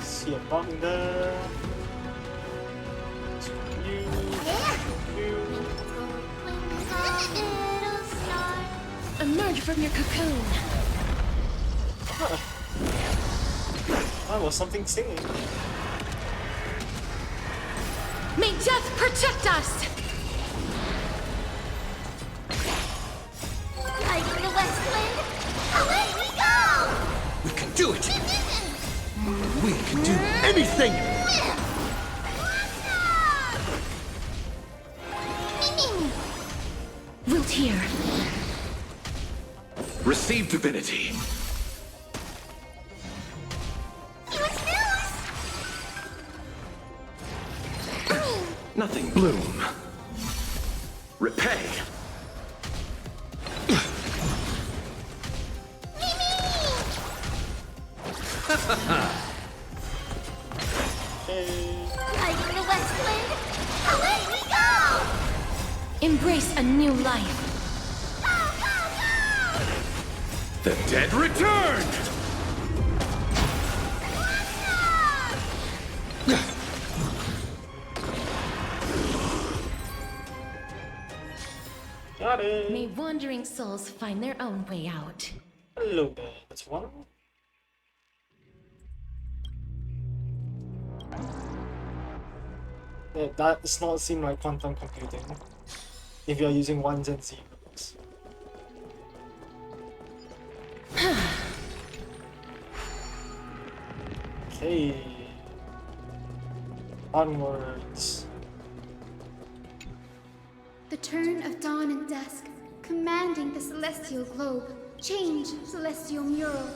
See a button there. You. It'll start. Emerge from your cocoon. That was something singing. May death protect us! anything! Wilt here. Receive divinity. Nothing. Bloom. Repay. Lighting the Westland, away we go! Embrace a new life. The dead return! Got it. May wandering souls find their own way out. Hello there, that's one. Yeah, that does not seem like quantum computing. If you're using ones and zeros. Okay. Onwards. The turn of dawn and dusk, commanding the celestial globe. Change, celestial mural.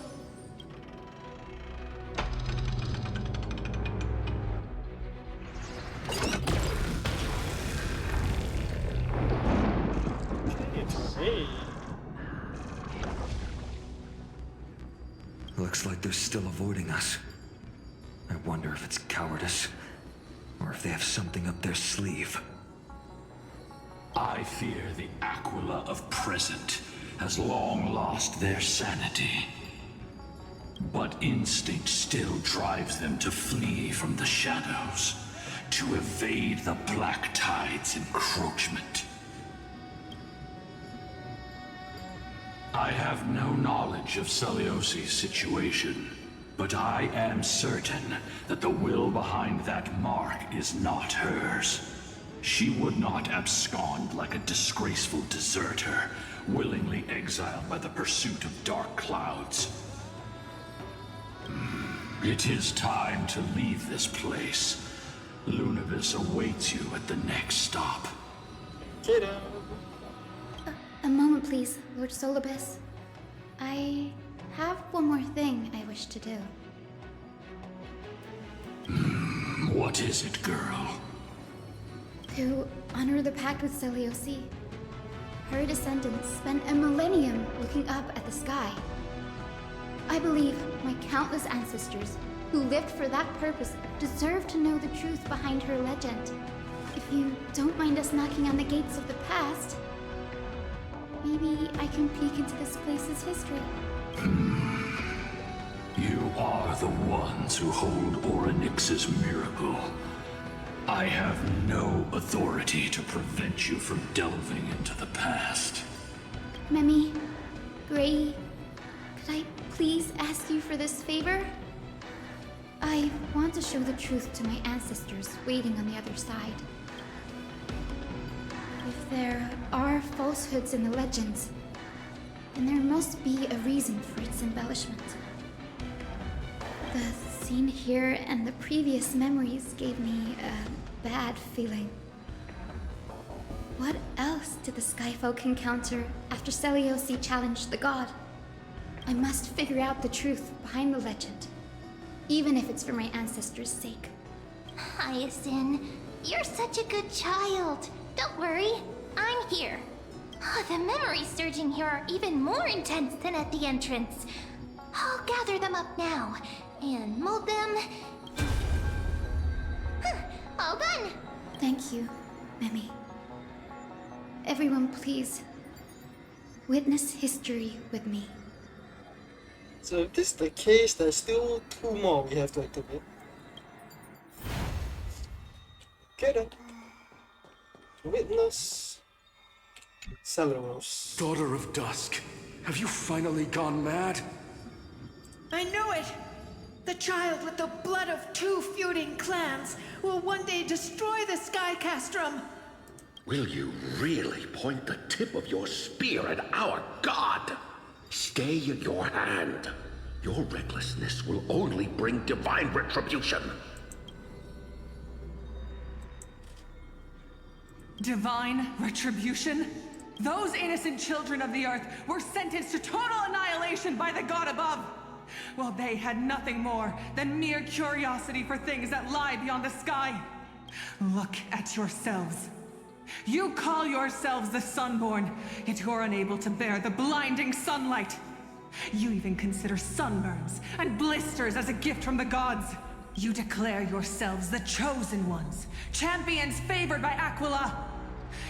Hey. Looks like they're still avoiding us. I wonder if it's cowardice, or if they have something up their sleeve. I fear the Aquila of present has long lost their sanity. But instinct still drives them to flee from the shadows, to evade the Black Tide's encroachment. I have no knowledge of Celiosi's situation, but I am certain that the will behind that mark is not hers. She would not abscond like a disgraceful deserter, willingly exiled by the pursuit of dark clouds. It is time to leave this place. Lunavis awaits you at the next stop. Kiddo. A moment, please, Lord Solibus. I have one more thing I wish to do. What is it, girl? To honor the pact with Celiosi. Her descendants spent a millennium looking up at the sky. I believe my countless ancestors who lived for that purpose deserve to know the truth behind her legend. If you don't mind us knocking on the gates of the past, maybe I can peek into this place's history. You are the ones who hold Orynyx's miracle. I have no authority to prevent you from delving into the past. Memi, Gray, could I please ask you for this favor? I want to show the truth to my ancestors waiting on the other side. If there are falsehoods in the legends, then there must be a reason for its embellishment. The scene here and the previous memories gave me a bad feeling. What else did the Skyfolk encounter after Celiosi challenged the god? I must figure out the truth behind the legend, even if it's for my ancestors' sake. Hyacinth, you're such a good child. Don't worry, I'm here. Oh, the memories surging here are even more intense than at the entrance. I'll gather them up now and mold them. All done. Thank you, Memi. Everyone, please witness history with me. So if this is the case, there's still 2 more we have to activate. Okay then. Witness Celeros. Daughter of Dusk, have you finally gone mad? I know it! The child with the blood of 2 feuding clans will one day destroy the Sky Castrum! Will you really point the tip of your spear at our god? Stay your hand. Your recklessness will only bring divine retribution. Divine retribution? Those innocent children of the earth were sentenced to total annihilation by the god above, while they had nothing more than mere curiosity for things that lie beyond the sky. Look at yourselves. You call yourselves the Sunborn, yet you're unable to bear the blinding sunlight. You even consider sunburns and blisters as a gift from the gods. You declare yourselves the Chosen Ones, champions favored by Aquila.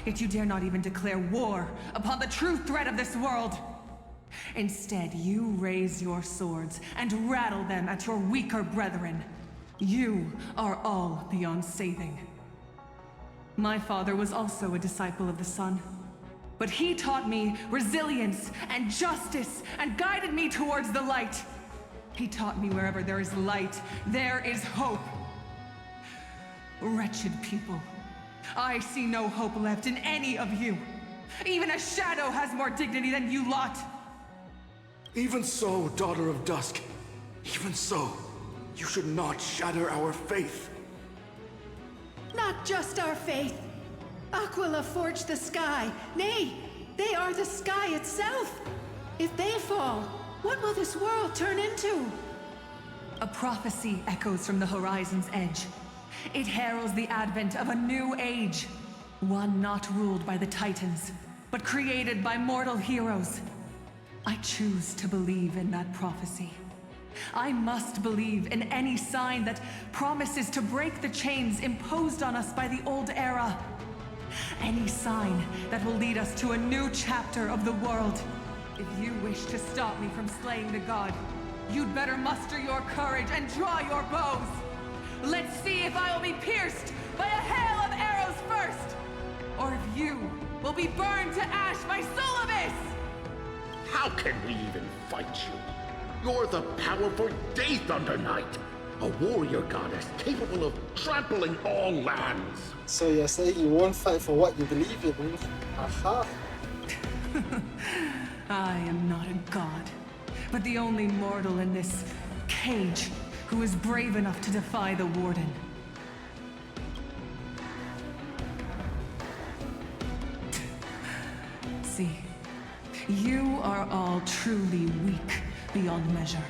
Yet you dare not even declare war upon the true threat of this world. Instead, you raise your swords and rattle them at your weaker brethren. You are all beyond saving. My father was also a disciple of the sun, but he taught me resilience and justice and guided me towards the light. He taught me wherever there is light, there is hope. Wretched people, I see no hope left in any of you. Even a shadow has more dignity than you lot. Even so, Daughter of Dusk, even so, you should not shatter our faith. Not just our faith. Aquila forged the sky. Nay, they are the sky itself. If they fall, what will this world turn into? A prophecy echoes from the horizon's edge. It heralds the advent of a new age. One not ruled by the Titans, but created by mortal heroes. I choose to believe in that prophecy. I must believe in any sign that promises to break the chains imposed on us by the old era. Any sign that will lead us to a new chapter of the world. If you wish to stop me from slaying the god, you'd better muster your courage and draw your bows. Let's see if I will be pierced by a hail of arrows first, or if you will be burned to ash by Solibus! How can we even fight you? You're the powerful Day Thunder Knight, a warrior goddess capable of trampling all lands. So you're saying you won't fight for what you believe in? Aha! I am not a god, but the only mortal in this cage who is brave enough to defy the Warden. See, you are all truly weak beyond measure.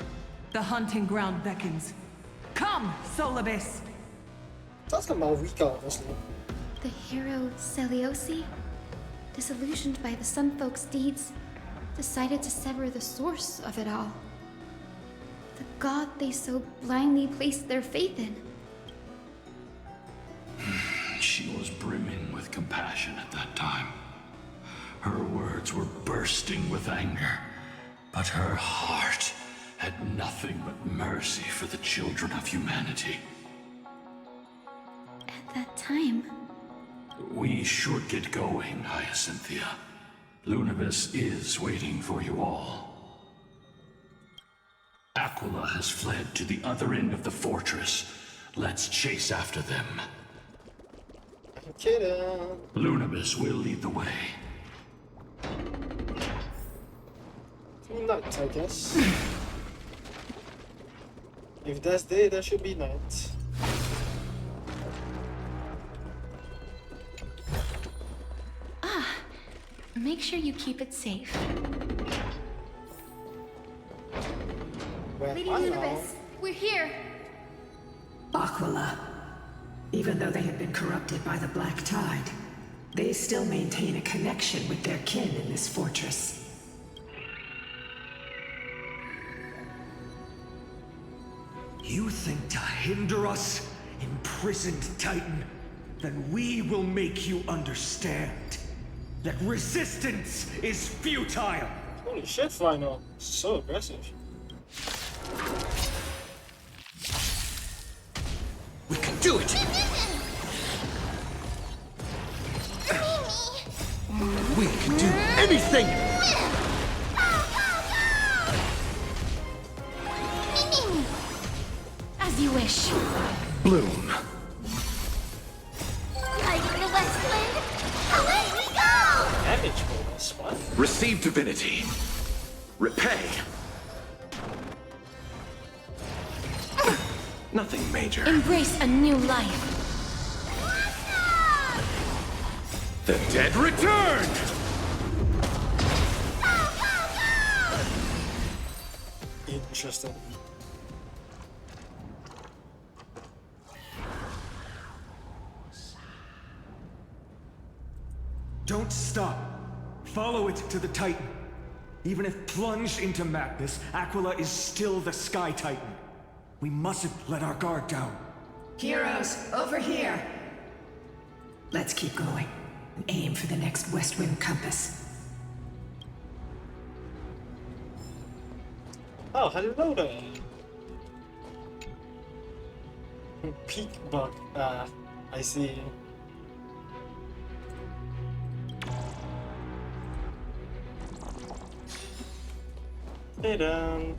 The hunting ground beckons. Come, Solibus! That's a more weak, honestly. The hero Celiosi, disillusioned by the Sunfolk's deeds, decided to sever the source of it all. The god they so blindly placed their faith in. She was brimming with compassion at that time. Her words were bursting with anger, but her heart had nothing but mercy for the children of humanity. At that time... We should get going, Hyacinthia. Lunibus is waiting for you all. Aquila has fled to the other end of the fortress. Let's chase after them. Okay then. Lunibus will lead the way. Night, I guess. If there's day, there should be night. Make sure you keep it safe. Lady Lunibus, we're here. Aquila. Even though they have been corrupted by the Black Tide, they still maintain a connection with their kin in this fortress. You think to hinder us, imprisoned Titan? Then we will make you understand that resistance is futile! Holy shit, Final. So aggressive. We can do it! We can do anything! As you wish. Bloom. Like the west wind, away we go! Damage bonus, what? Receive divinity. Repay. Nothing major. Embrace a new life. The dead return! Interesting. Don't stop. Follow it to the Titan. Even if plunged into madness, Aquila is still the Sky Titan. We mustn't let our guard down. Heroes, over here! Let's keep going and aim for the next Westwind compass. Oh, hello there. Peak bug. I see. Hey then.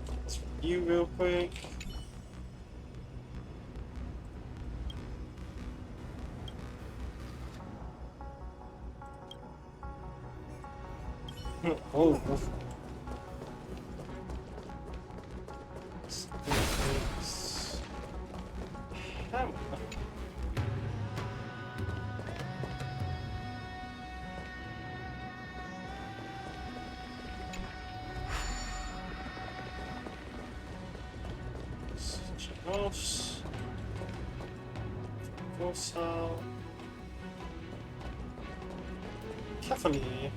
Let's review real quick. Oh. Carefully.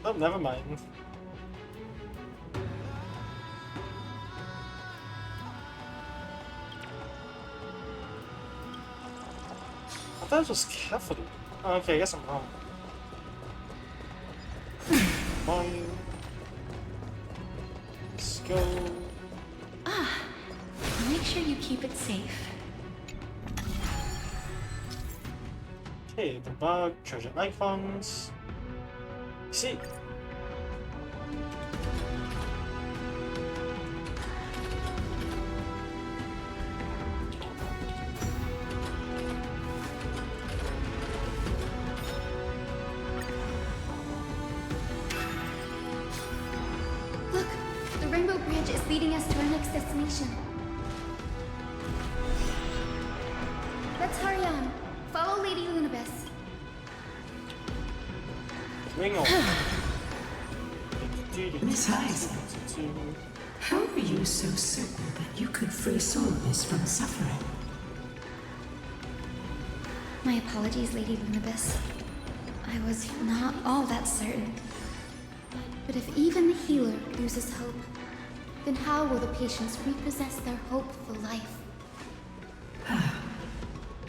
Oh, never mind. I thought it was carefully. Oh, okay, I guess I'm wrong. Fine. Let's go. Make sure you keep it safe. Okay, the bug, treasure icons. See. Look, the Rainbow Bridge is leading us to our next destination. Let's hurry on. Follow Lady Lunabis. Ring on. Miss Hyacinth, how are you so certain that you could free Solomon from suffering? My apologies, Lady Lunabis. I was not all that certain. But if even the healer loses hope, then how will the patients repossess their hope for life?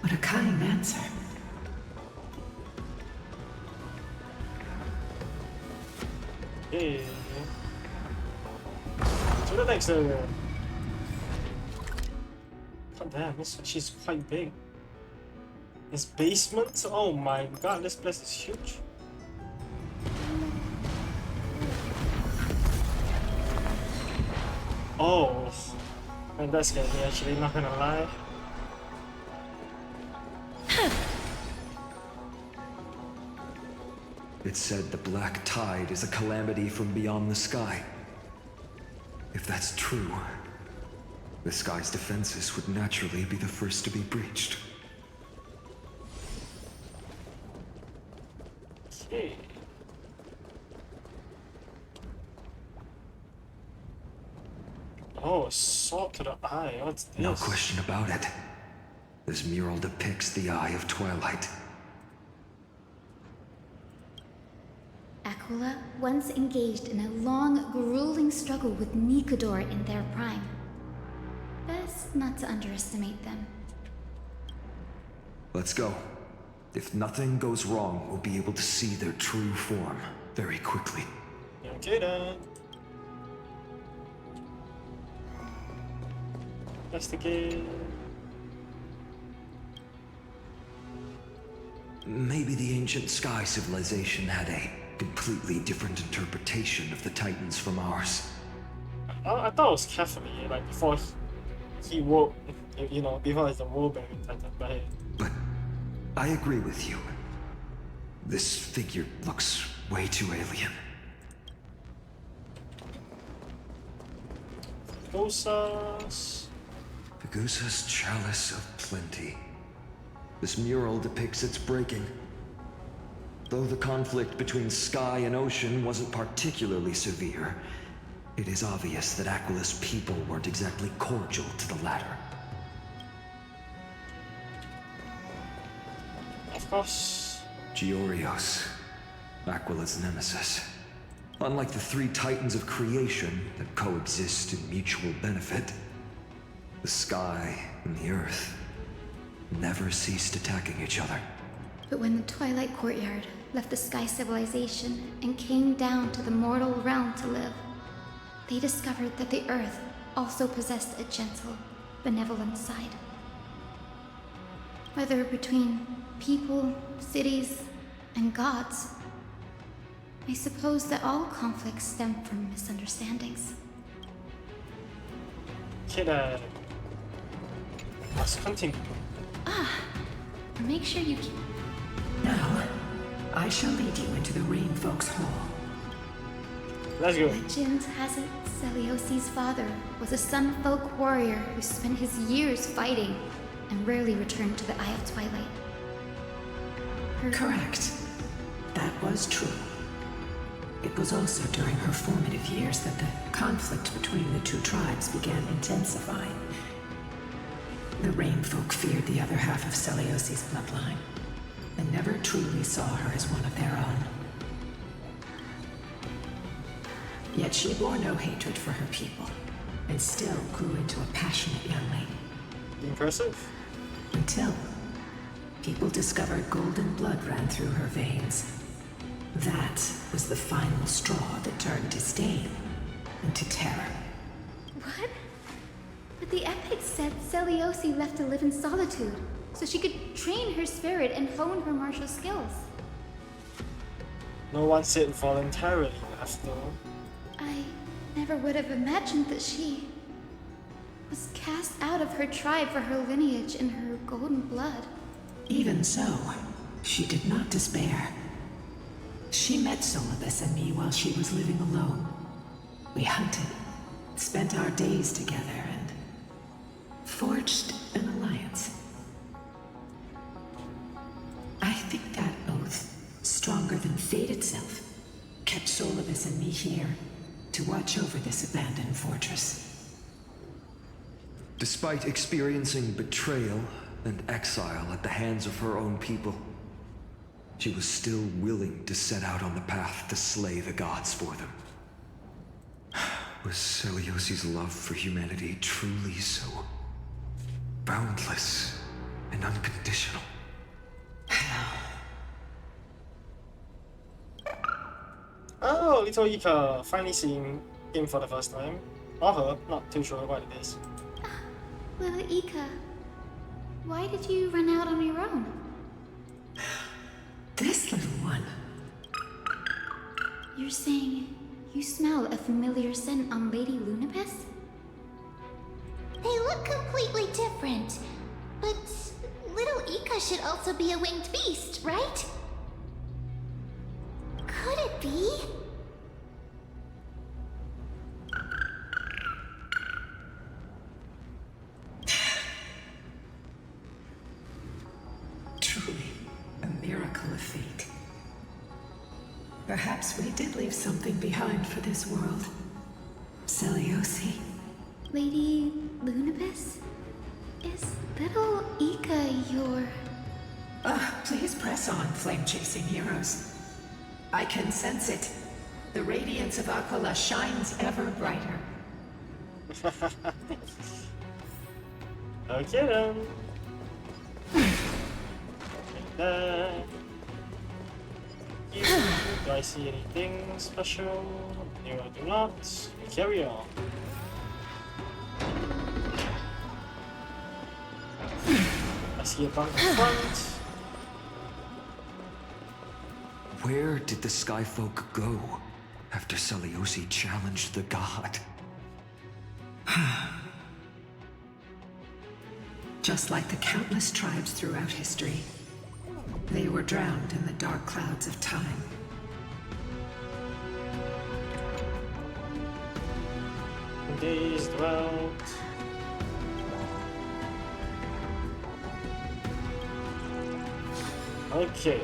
What a kind answer. Yeah. So the next area. God damn, she's quite big. This basement? Oh my god, this place is huge. Oh, and that scared me actually, not gonna lie. It said the Black Tide is a calamity from beyond the sky. If that's true, the sky's defenses would naturally be the first to be breached. Okay. Oh, a sword to the eye. What's this? No question about it. This mural depicts the Eye of Twilight. Aquila once engaged in a long, grueling struggle with Nikodor in their prime. Best not to underestimate them. Let's go. If nothing goes wrong, we'll be able to see their true form very quickly. Okay then. Investigate. Maybe the ancient Sky civilization had a completely different interpretation of the Titans from ours. I thought it was carefully, like before he woke, you know, before it's the Warbearing Titan, but hey. But I agree with you. This figure looks way too alien. Pegosas. Pegusa's Chalice of Plenty. This mural depicts its breaking. Though the conflict between sky and ocean wasn't particularly severe, it is obvious that Aquila's people weren't exactly cordial to the latter. Of course. Georios, Aquila's nemesis. Unlike the three titans of creation that coexist in mutual benefit, the sky and the earth never ceased attacking each other. But when the Twilight Courtyard left the Sky Civilization and came down to the mortal realm to live, they discovered that the Earth also possessed a gentle, benevolent side. Whether between people, cities, and gods, I suppose that all conflicts stem from misunderstandings. Okay then. Let's continue. Make sure you keep... Now, I shall lead you into the Rain Folk's Hall. Let's go. Legend has it Celiosi's father was a Sun Folk warrior who spent his years fighting and rarely returned to the Eye of Twilight. Correct. That was true. It was also during her formative years that the conflict between the two tribes began intensifying. The Rain Folk feared the other half of Celiosi's bloodline, and never truly saw her as one of their own. Yet she bore no hatred for her people, and still grew into a passionate young lady. Impressive. Until people discovered golden blood ran through her veins. That was the final straw that turned disdain into terror. What? But the epic said Celiosi left to live in solitude, so she could train her spirit and hone her martial skills. No one said voluntarily left though. I never would have imagined that she was cast out of her tribe for her lineage and her golden blood. Even so, she did not despair. She met Solibus and me while she was living alone. We hunted, spent our days together, and forged an alliance. I think that oath, stronger than fate itself, kept Solibus and me here to watch over this abandoned fortress. Despite experiencing betrayal and exile at the hands of her own people, she was still willing to set out on the path to slay the gods for them. Was Celiosi's love for humanity truly so boundless and unconditional? Oh, little Ika finally seeing him for the first time. Or her, not too sure what it is. Little Ika, why did you run out on your own? This little one. You're saying you smell a familiar scent on Lady Lunapis? They look completely different. But little Ika should also be a winged beast, right? Could it be? Truly, a miracle of fate. Perhaps we did leave something behind for this world. Celiosi. Lady Lunapis? Is little Ika your... Please press on, flame-chasing heroes. I can sense it. The radiance of Aquila shines ever brighter. Okay then. Do I see anything special? No, I do not. We carry on. I see a bunk in front. Where did the Skyfolk go after Celiosi challenged the god? Just like the countless tribes throughout history, they were drowned in the dark clouds of time. days dwelt. Okay.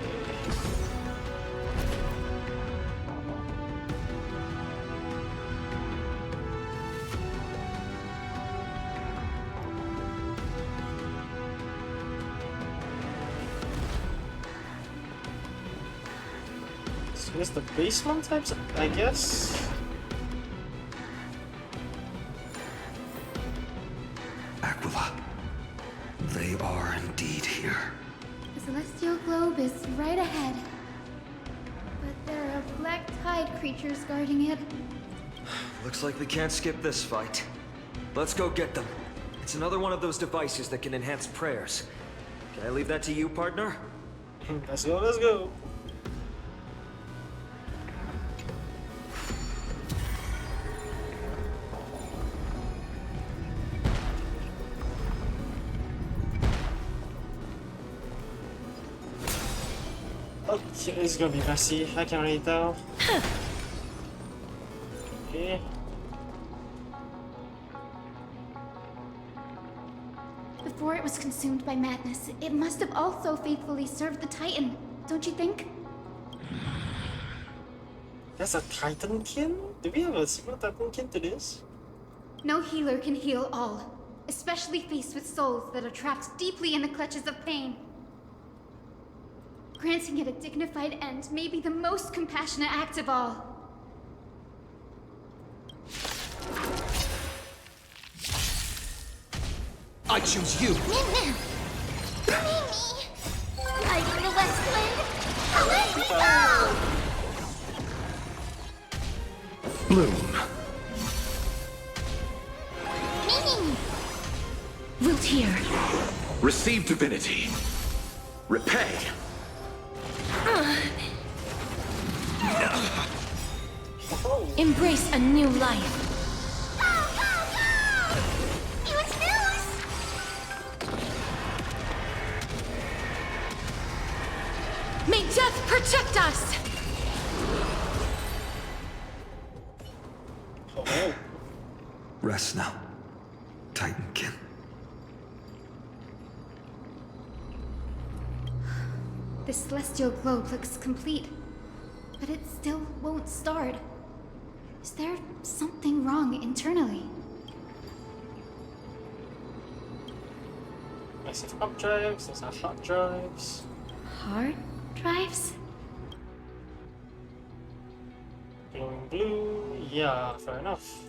So here's the basement types, I guess. Aquila. They are indeed here. The celestial globe is right ahead. But there are black tide creatures guarding it. Looks like we can't skip this fight. Let's go get them. It's another one of those devices that can enhance prayers. Can I leave that to you, partner? Let's go, let's go. Okay, it's gonna be messy, I can already tell. Okay. Before it was consumed by madness, it must have also faithfully served the Titan, don't you think? That's a Titankin? Do we have a similar Titankin to this? No healer can heal all, especially faced with souls that are trapped deeply in the clutches of pain. Granting it a dignified end may be the most compassionate act of all. I choose you! Mimi! Light in the west wind! Let me go! Bloom. Mimi! Wiltir. Receive divinity. Repay. Embrace a new life. May death protect us! Oh. Rest now, Titankin. The celestial globe looks complete, but it still won't start. Is there something wrong internally? Massive hard drives, there's our hard drives. Hard drives? Glowing blue, yeah, fair enough.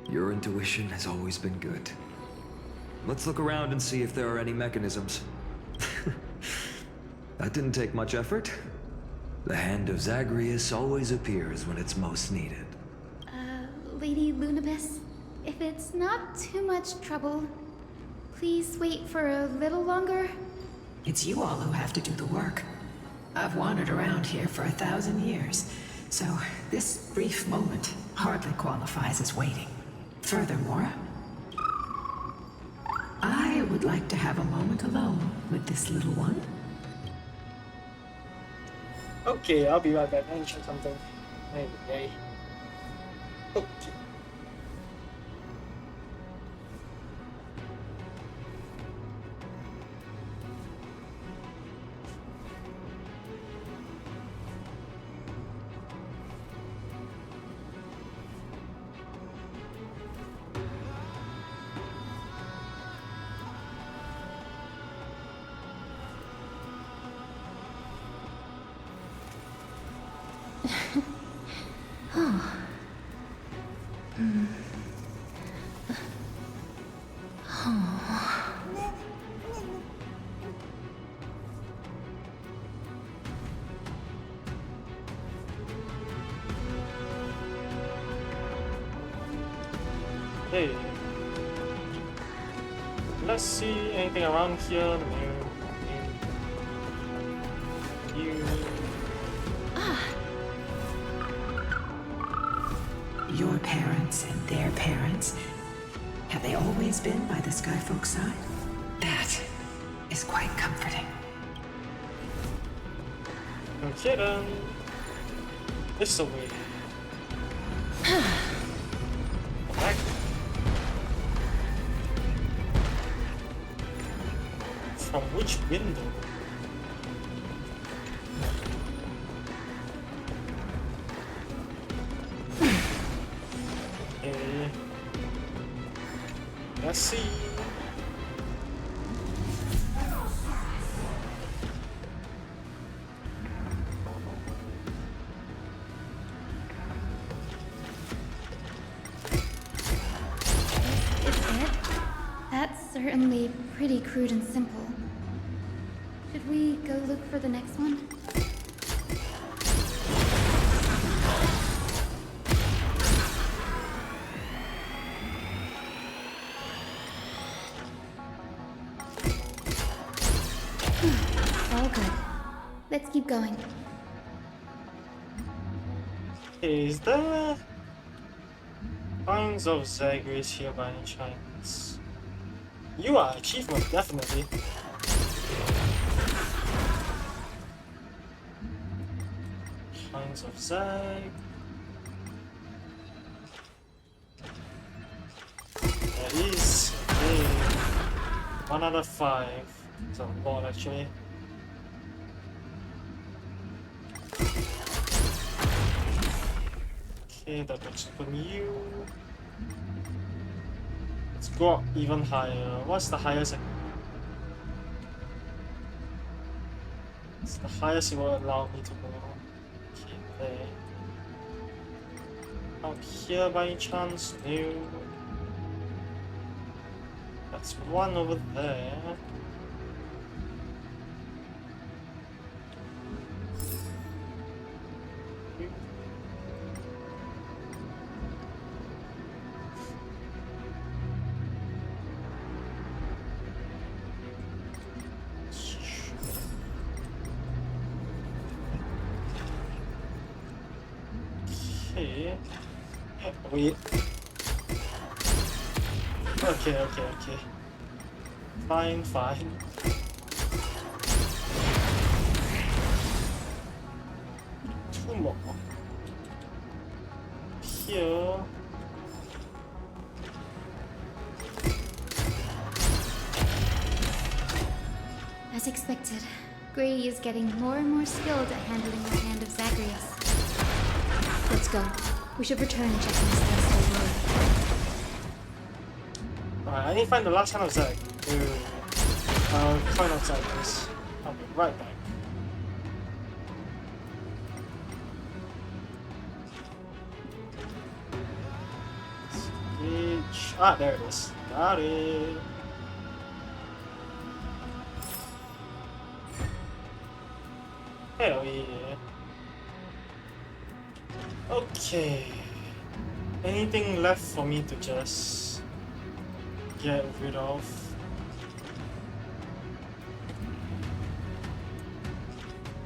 Your intuition has always been good. Let's look around and see if there are any mechanisms. That didn't take much effort. The hand of Zagreus always appears when it's most needed. Lady Lunibus, if it's not too much trouble, please wait for a little longer. It's you all who have to do the work. I've wandered around here for 1,000 years, so this brief moment hardly qualifies as waiting. Furthermore, I would like to have a moment alone with this little one. Okay, I'll be right back. I need to check something. Anyway. Okay. Hey. Let's see anything around here. No. You. Your parents and their parents, have they always been by the Skyfolk side? That is quite comforting. Okay then. This way. Back. From which window? Okay. Let's see. That's certainly pretty crude and simple. Should we go look for the next one? All good. Let's keep going. Is there Signs of Zagreus here by any chance? You are achievement, definitely. Signs of Zag. There is a 1 out of 5. It's a lot actually. Okay, that looks open you. Let's go up even higher. What's the highest? It's the highest it will allow me to go. Okay, there. Out here by any chance? No. That's one over there. Okay. Wait. Okay. Fine. Two more. Here. As expected, Grady is getting more and more skilled at handling the hand of Zagreus. Let's go. We should return and check on the Celestial World. Alright, I need to find the last hand of Zag. I'll find out Zagreus. I'll be right back. Stage. Ah, there it is. Got it. Hell yeah. Okay. Anything left for me to just get rid of?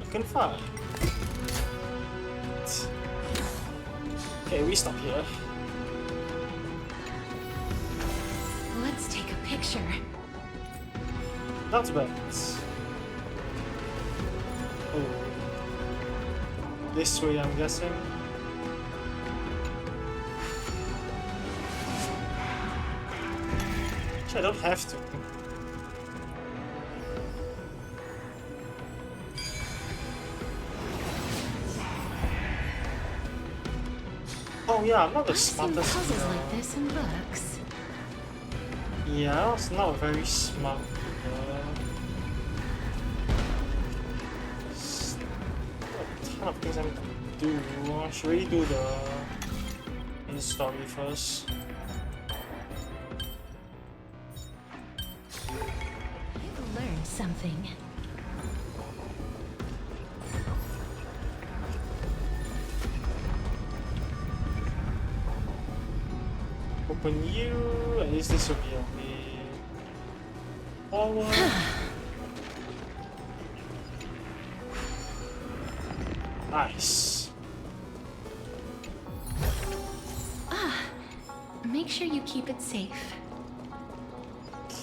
Looking fine. Okay, we stop here. Let's take a picture. Not bad. Oh. This way, I'm guessing. I don't have to. Oh yeah, I'm not the smartest. Puzzles like this in books. Yeah, I was not very smart. A ton of things I need to do. I should really do the main story first. Learn something. Open you, at least this will be a way forward. Nice. Make sure you keep it safe.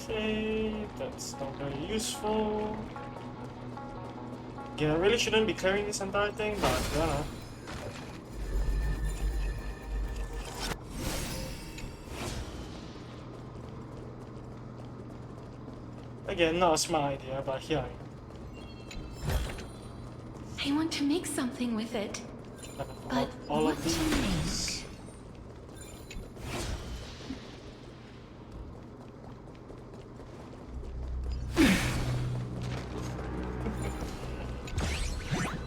Okay, that's not very useful. Yeah, I really shouldn't be clearing this entire thing, but I'm gonna. Again, not a smart idea, but here I am. I want to make something with it. But all what of to these. make?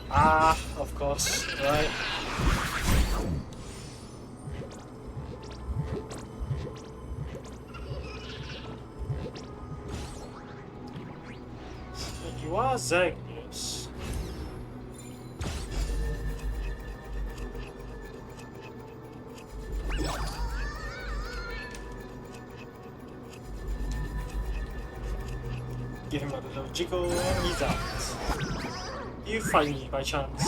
Ah, of course, right. You are Zagreus. Give him a little jiggle and he's out. You fight me by chance.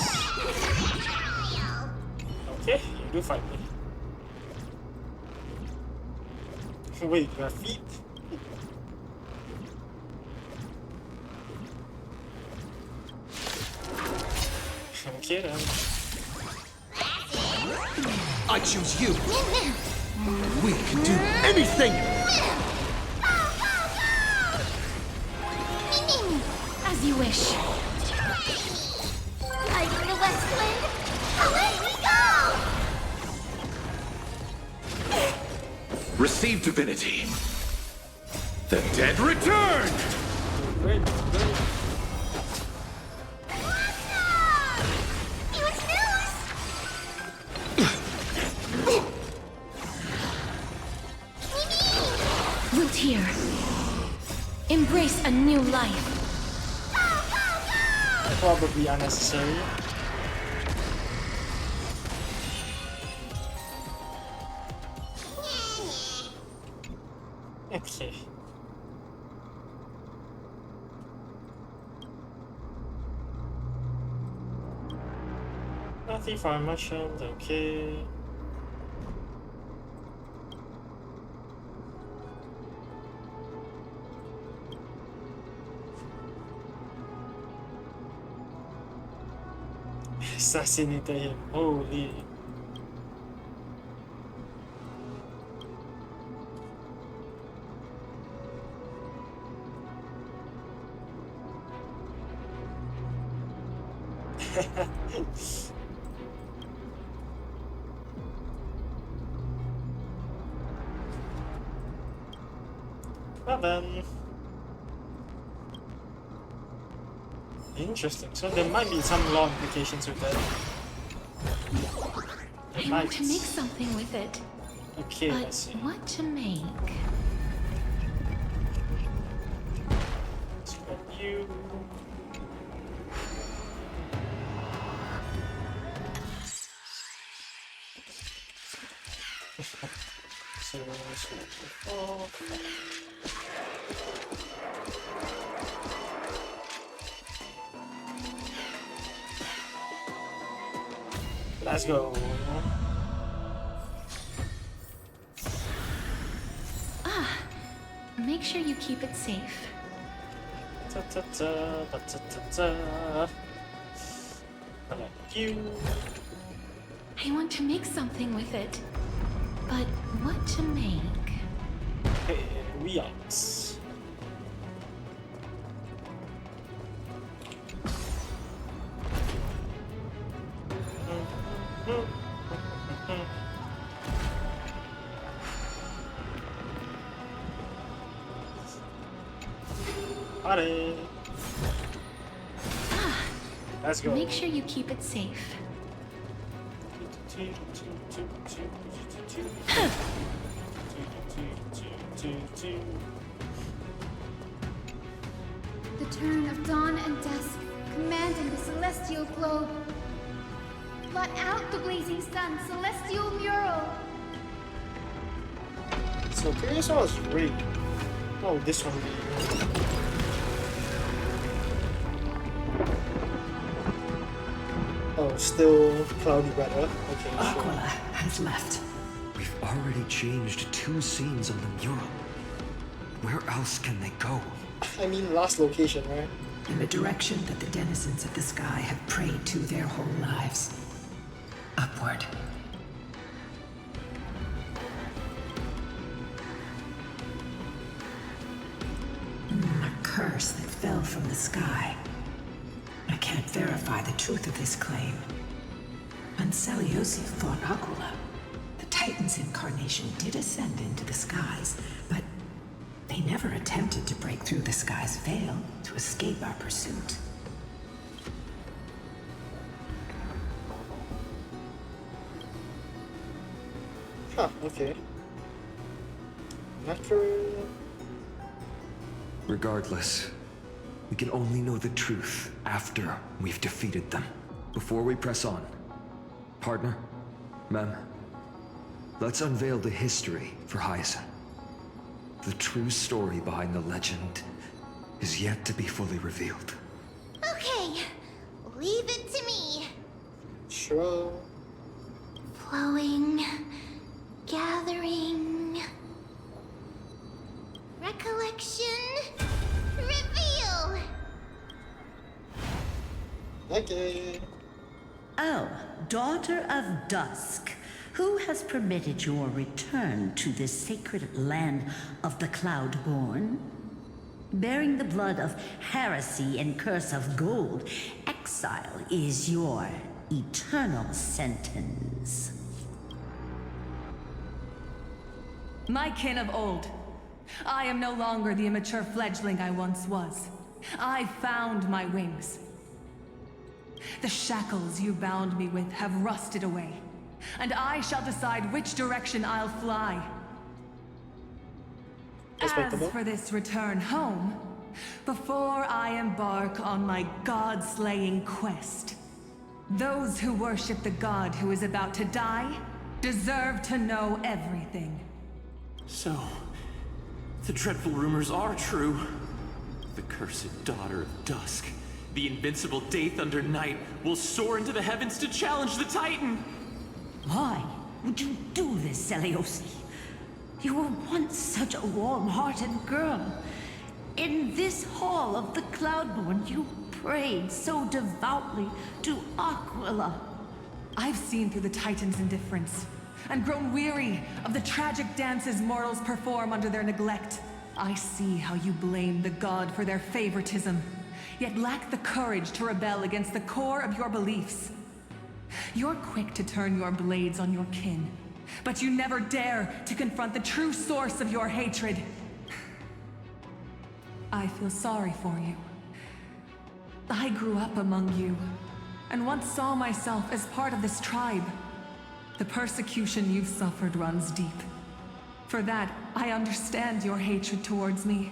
Okay, you do fight me. Wait, you have feet? Okay then. I choose you. We can do anything. As you wish. Fighting the West Wind, away we go! Receive divinity. The dead return! Great, great. Wilt here. Embrace a new life. Probably unnecessary. Okay. Nothing for emotions, okay. Assassinated him, holy. Well then. Interesting. So there might be some law implications with that. I want to make something with it. Okay, but let's see. What to make? Let's grab you. So, let's go. Make sure you keep it safe. Ta ta ta ta ta ta ta. I like you. I want to make something with it. But what to make? Hey, we are. Party. Let's go. Make sure you keep it safe. The turn of dawn and dusk, commanding the celestial globe. Blot out the blazing sun, celestial mural. So previous one was great. Oh, this one. Oh, still cloudy weather. Okay, Aquila sure. has left. We've already changed 2 scenes on the mural. Where else can they go? I mean, last location, right? In the direction that the denizens of the sky have prayed to their whole lives. Upward. curse that fell from the sky. I can't verify the truth of this claim. When Celiosi fought Aquila, the Titan's incarnation did ascend into the skies, but they never attempted to break through the sky's veil to escape our pursuit. Huh, okay. Necro... Regardless, we can only know the truth after we've defeated them. Before we press on, partner, Mem, let's unveil the history for Hyacinth. The true story behind the legend is yet to be fully revealed. Okay, leave it to me. Sure. Flowing, gathering, recollection, reveal. Okay. Oh, Daughter of Dusk. Who has permitted your return to this sacred land of the Cloudborn? Bearing the blood of heresy and curse of gold, exile is your eternal sentence. My kin of old, I am no longer the immature fledgling I once was. I found my wings. The shackles you bound me with have rusted away, and I shall decide which direction I'll fly. As for this return home, before I embark on my god-slaying quest, those who worship the god who is about to die deserve to know everything. So, the dreadful rumors are true. The cursed Daughter of Dusk, the invincible Day Thunder Knight, will soar into the heavens to challenge the Titan! Why would you do this, Celiosi? You were once such a warm-hearted girl. In this hall of the Cloudborn, you prayed so devoutly to Aquila. I've seen through the Titan's indifference, and grown weary of the tragic dances mortals perform under their neglect. I see how you blame the god for their favoritism, yet lack the courage to rebel against the core of your beliefs. You're quick to turn your blades on your kin, but you never dare to confront the true source of your hatred. I feel sorry for you. I grew up among you, and once saw myself as part of this tribe. The persecution you've suffered runs deep. For that, I understand your hatred towards me.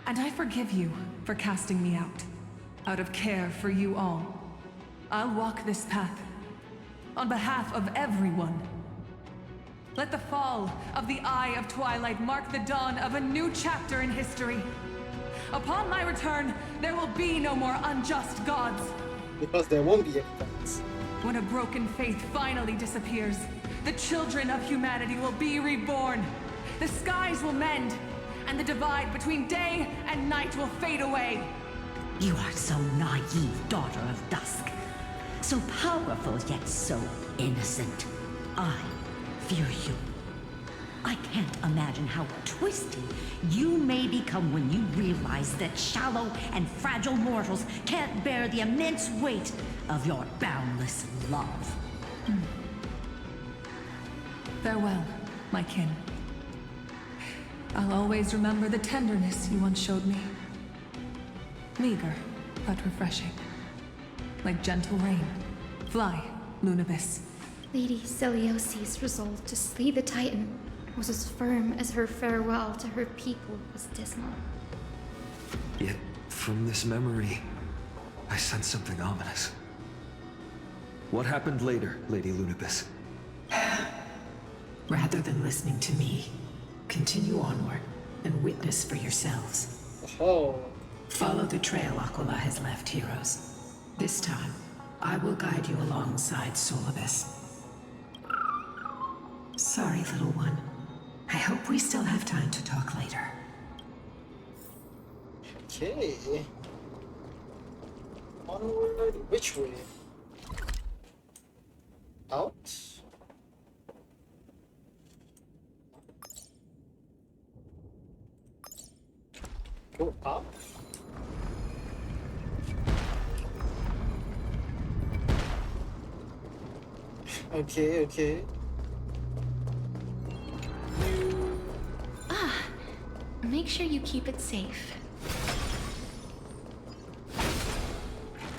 And I forgive you for casting me out of care for you all. I'll walk this path, on behalf of everyone. Let the fall of the Eye of Twilight mark the dawn of a new chapter in history. Upon my return, there will be no more unjust gods. Because there won't be any gods. When a broken faith finally disappears, the children of humanity will be reborn. The skies will mend, and the divide between day and night will fade away. You are so naive, Daughter of Dusk. So powerful, yet so innocent. I fear you. I can't imagine how twisted you may become when you realize that shallow and fragile mortals can't bear the immense weight of your boundless love. Farewell, my kin. I'll always remember the tenderness you once showed me. Meager, but refreshing. Like gentle rain. Fly, Lunibis. Lady Celiosi's resolve to slay the Titan was as firm as her farewell to her people was dismal. Yet, from this memory, I sense something ominous. What happened later, Lady Lunibis? Rather than listening to me, continue onward and witness for yourselves. Oh. Follow the trail Aquila has left, heroes. This time, I will guide you alongside Solibus. Sorry, little one. I hope we still have time to talk later. Okay. Onward, which way? Out? Go up? Okay, okay. Make sure you keep it safe.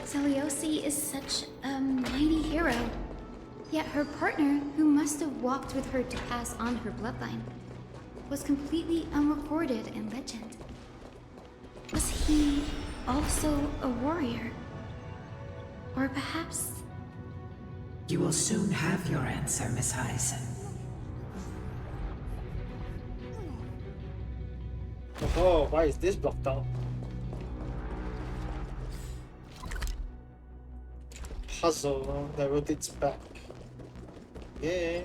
Seliosi is such a mighty hero. Yet her partner, who must have walked with her to pass on her bloodline, was completely unrecorded in legend. Was he also a warrior? Or perhaps... You will soon have your answer, Miss Hyacinth. Oh, why is this blocked out? Puzzle that rotates back. Yeah.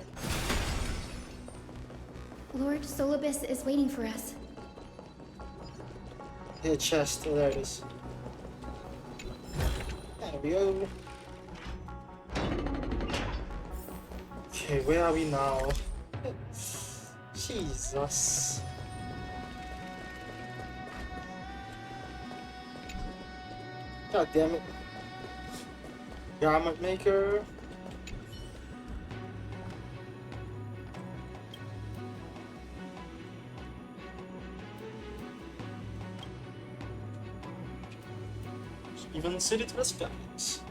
Lord Solibus is waiting for us. Yeah, chest. Oh, there it is. There we go. Okay, where are we now? Jesus. God damn it. Garment maker. Even city to the skies.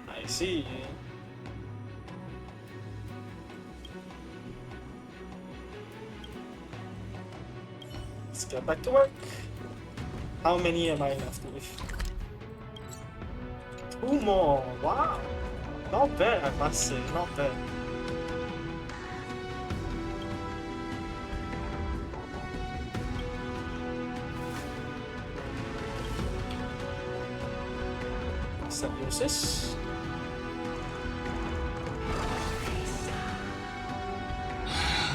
I see. Let's get back to work. How many am I left with? 2 more. Wow. Not bad, I must say. Not bad. Symbiosis.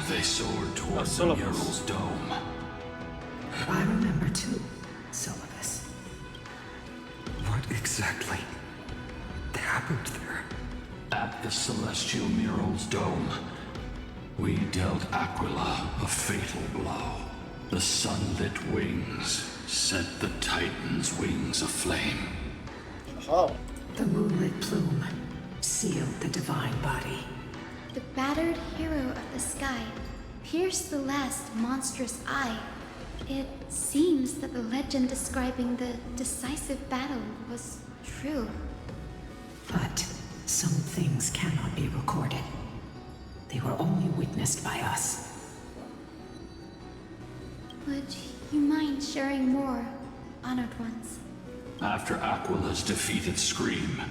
They soared towards the mural's dome. I remember too, Solibus. What exactly happened there? At the celestial mural's dome, we dealt Aquila a fatal blow. The sunlit wings set the Titan's wings aflame. Oh. The moonlit plume sealed the divine body. The battered hero of the sky pierced the last monstrous eye. It seems that the legend describing the decisive battle was true. But some things cannot be recorded. They were only witnessed by us. Would you mind sharing more, honored ones? After Aquila's defeated scream,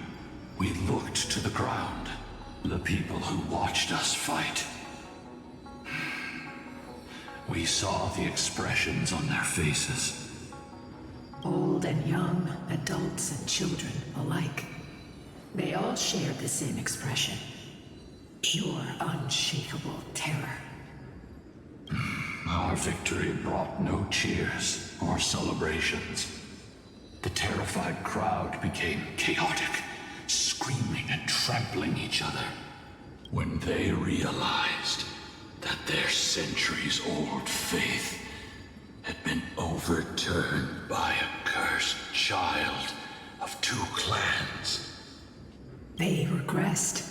we looked to the ground. The people who watched us fight. We saw the expressions on their faces. Old and young, adults and children alike. They all shared the same expression. Pure, unshakable terror. Our victory brought no cheers or celebrations. The terrified crowd became chaotic, screaming and trampling each other. When they realized that their centuries-old faith had been overturned by a cursed child of 2 clans. They regressed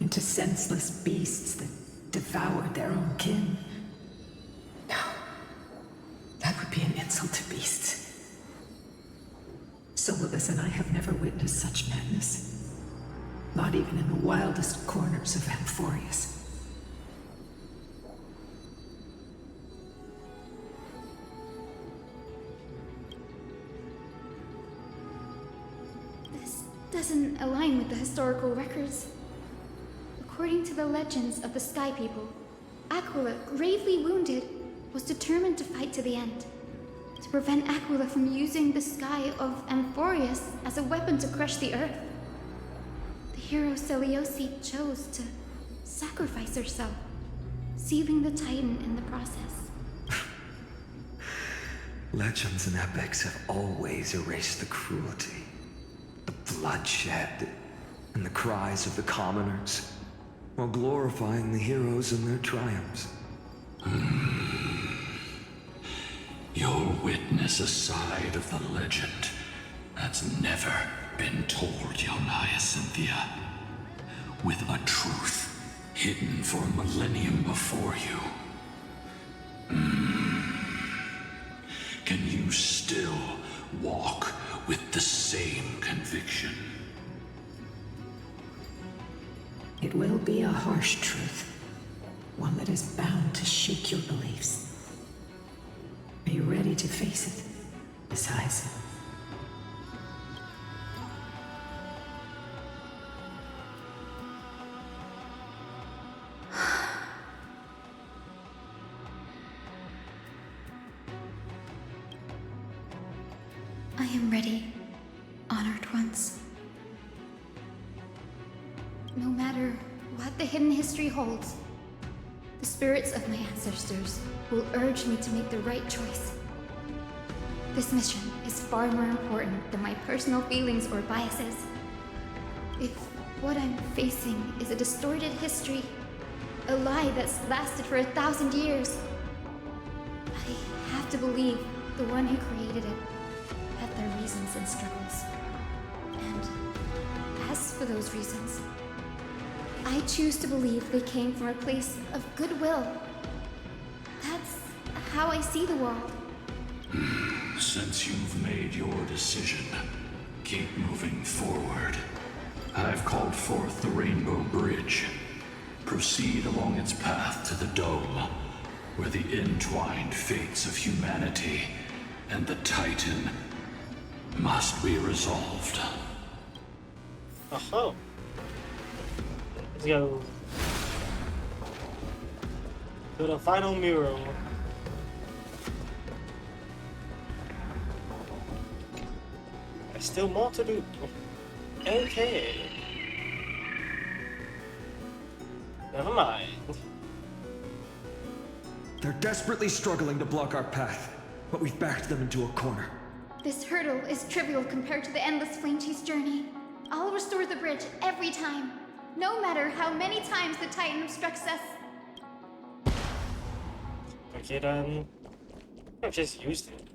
into senseless beasts that devoured their own kin. No, that would be an insult to beasts. Solibus and I have never witnessed such madness. Not even in the wildest corners of Amphorius. This doesn't align with the historical records. According to the legends of the Sky People, Aquila, gravely wounded, was determined to fight to the end. To prevent Aquila from using the sky of Amphorius as a weapon to crush the earth. The hero Seliosi chose to sacrifice herself, sealing the Titan in the process. Legends and epics have always erased the cruelty, the bloodshed, and the cries of the commoners, while glorifying the heroes and their triumphs. You'll witness a side of the legend that's never been told, young Hyacinthia, with a truth hidden for a millennium before you. Can you still walk with the same conviction? It will be a harsh truth, one that is bound to shake your beliefs. Are you ready to face it, Miss Hyacinth? I am ready, honored ones. No matter what the hidden history holds, the spirits of my ancestors will urge me to make the right choice. This mission is far more important than my personal feelings or biases. If what I'm facing is a distorted history, a lie that's lasted for 1,000 years, I have to believe the one who created it had their reasons and struggles. And as for those reasons, I choose to believe they came from a place of goodwill. That's how I see the world. Since you've made your decision, keep moving forward. I've called forth the Rainbow Bridge. Proceed along its path to the Dome, where the entwined fates of humanity and the Titan must be resolved. Oh. Let's go to the final mural. There's still more to do. Okay. Never mind. They're desperately struggling to block our path, but we've backed them into a corner. This hurdle is trivial compared to the endless flame chase journey. I'll restore the bridge every time, no matter how many times the Titan obstructs us. Okay then. I've just used it.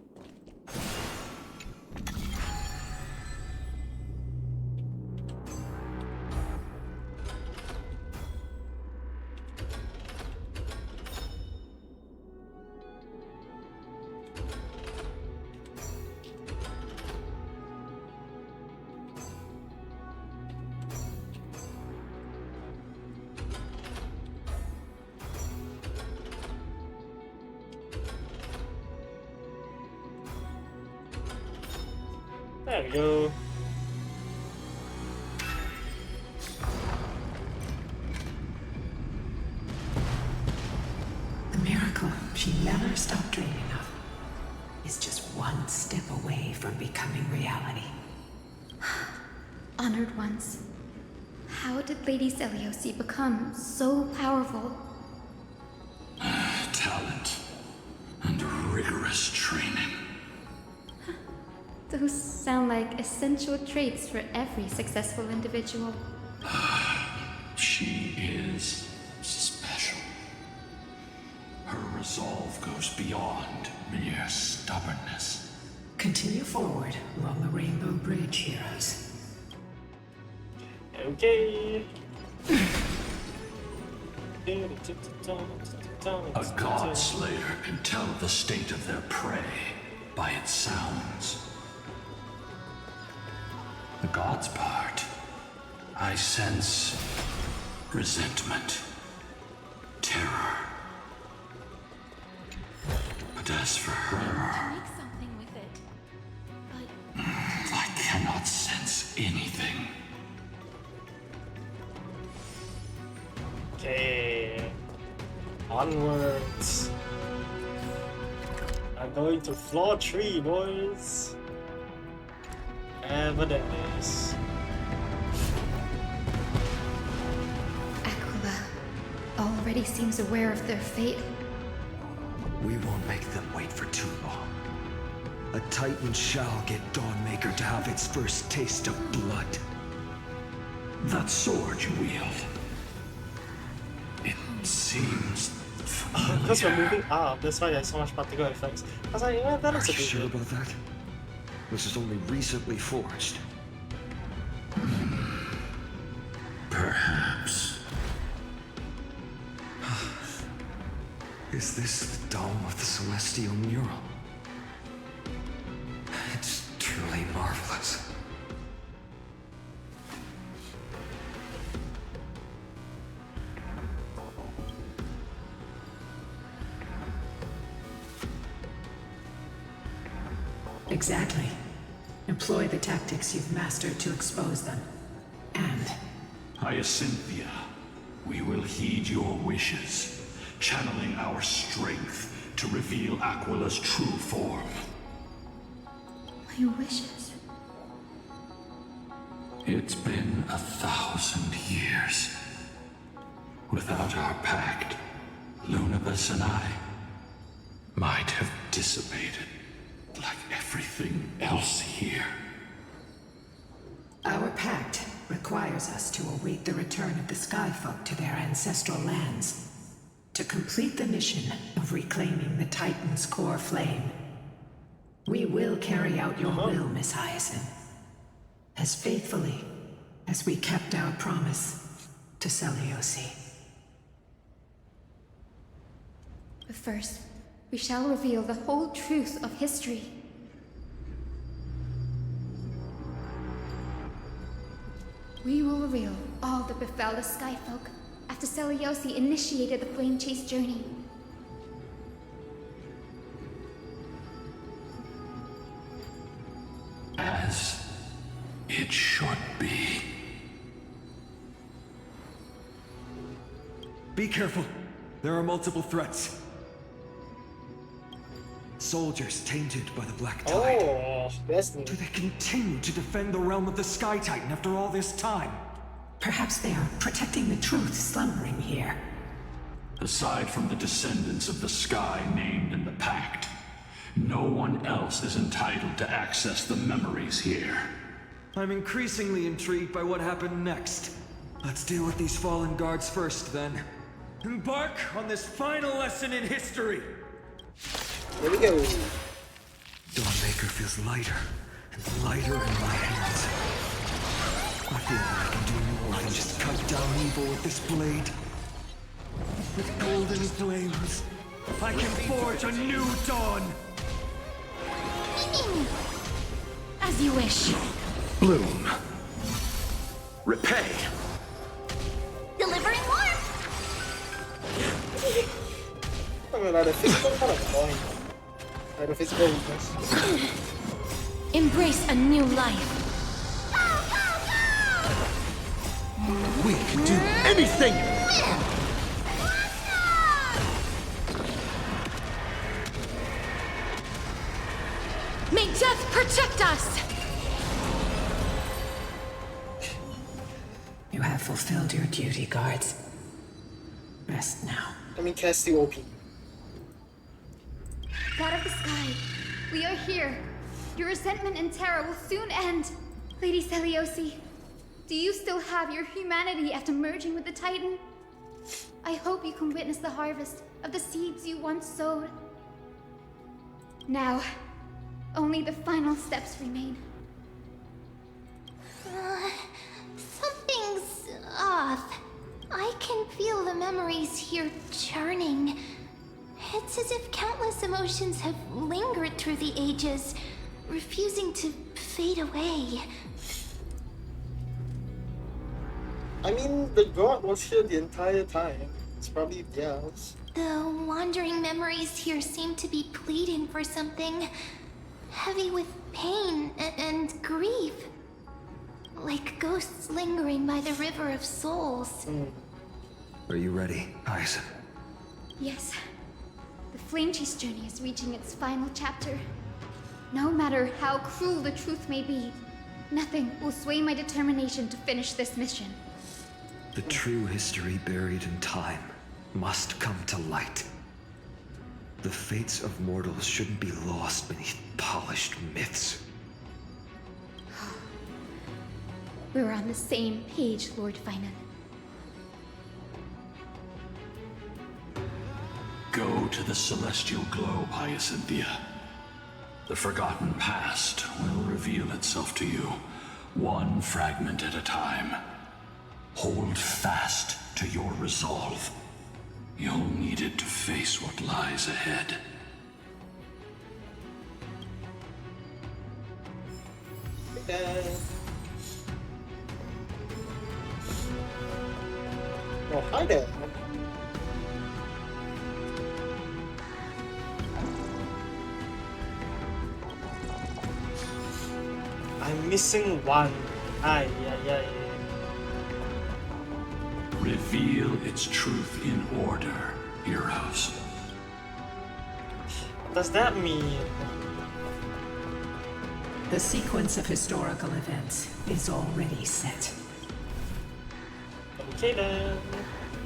There we go. The miracle she never stopped dreaming of is just one step away from becoming reality. Honored ones, how did Lady Celiosi become so powerful? Talent and rigorous training. Those sound like essential traits for every successful individual. She is special. Her resolve goes beyond mere stubbornness. Continue forward along the Rainbow Bridge, heroes. Okay. A god slayer can tell the state of their prey by its sounds. The god's part, I sense resentment, terror. But as for her, Make something with it. But I cannot sense anything. Okay. Onwards. I'm going to floor 3, boys. Whatever that is. Aquila already seems aware of their fate. We won't make them wait for too long. A Titan shall get Dawnmaker to have its first taste of blood. That sword you wield. It seems Because we're familiar. moving up, that's why there's so much particle effects. I was like, yeah, that Are looks you a bit sure weird. about that? This is only recently forged. Perhaps. Is this the dome of the Celestial Mural? It's truly marvelous. Exactly. Employ the tactics you've mastered to expose them. And Hyacinthia, we will heed your wishes, channeling our strength to reveal Aquila's true form. My wishes. It's been 1,000 years. Without our pact, Lunabus and I might have dissipated like everything else here. our pact requires us to await the return of the Skyfolk to their ancestral lands, to complete the mission of reclaiming the Titan's core flame. We will carry out your will, Miss Hyacinth, as faithfully as we kept our promise to Seliosi. But first, we shall reveal the whole truth of history. We will reveal all that befell the Skyfolk after Seliosi initiated the Flame Chase journey. As it should be. Be careful. There are multiple threats. Soldiers tainted by the Black Tide. Oh, that's neat. Do they continue to defend the realm of the Sky Titan after all this time? Perhaps they are protecting the truth slumbering here. Aside from the descendants of the sky named in the pact, no one else is entitled to access the memories here. I'm increasingly intrigued by what happened next. Let's deal with these fallen guards first, then. Embark on this final lesson in history! Here we go. Dawnmaker feels lighter and lighter in my hands. I feel that I can do more than just cut down evil with this blade. With golden flames, I can forge a new dawn! As you wish. Bloom. Repay. Delivering warmth! I mean, like the physical kind of annoying. Like the physical weakness. Embrace a new life. We can do anything! May death protect us! You have fulfilled your duty, guards. Rest now. I mean, cast the OP. God of the Sky, we are here. Your resentment and terror will soon end. Lady Seliosi, do you still have your humanity after merging with the Titan? I hope you can witness the harvest of the seeds you once sowed. Now, only the final steps remain. Something's off. I can feel the memories here churning. It's as if countless emotions have lingered through the ages, refusing to fade away. I mean, the god was here the entire time. It's probably theirs. The wandering memories here seem to be pleading for something heavy with pain and grief. Like ghosts lingering by the river of souls. Are you ready, Hyacinth? Yes. The Flame Chase journey is reaching its final chapter. No matter how cruel the truth may be, nothing will sway my determination to finish this mission. The true history buried in time must come to light. The fates of mortals shouldn't be lost beneath polished myths. We're on the same page, Lord Finan. Go to the celestial globe, Hyacinthia. The forgotten past will reveal itself to you, one fragment at a time. Hold fast to your resolve. You'll need it to face what lies ahead. Oh, hi there. I'm missing one. Ay. Reveal its truth in order, heroes. Does that mean... The sequence of historical events is already set. Okay then.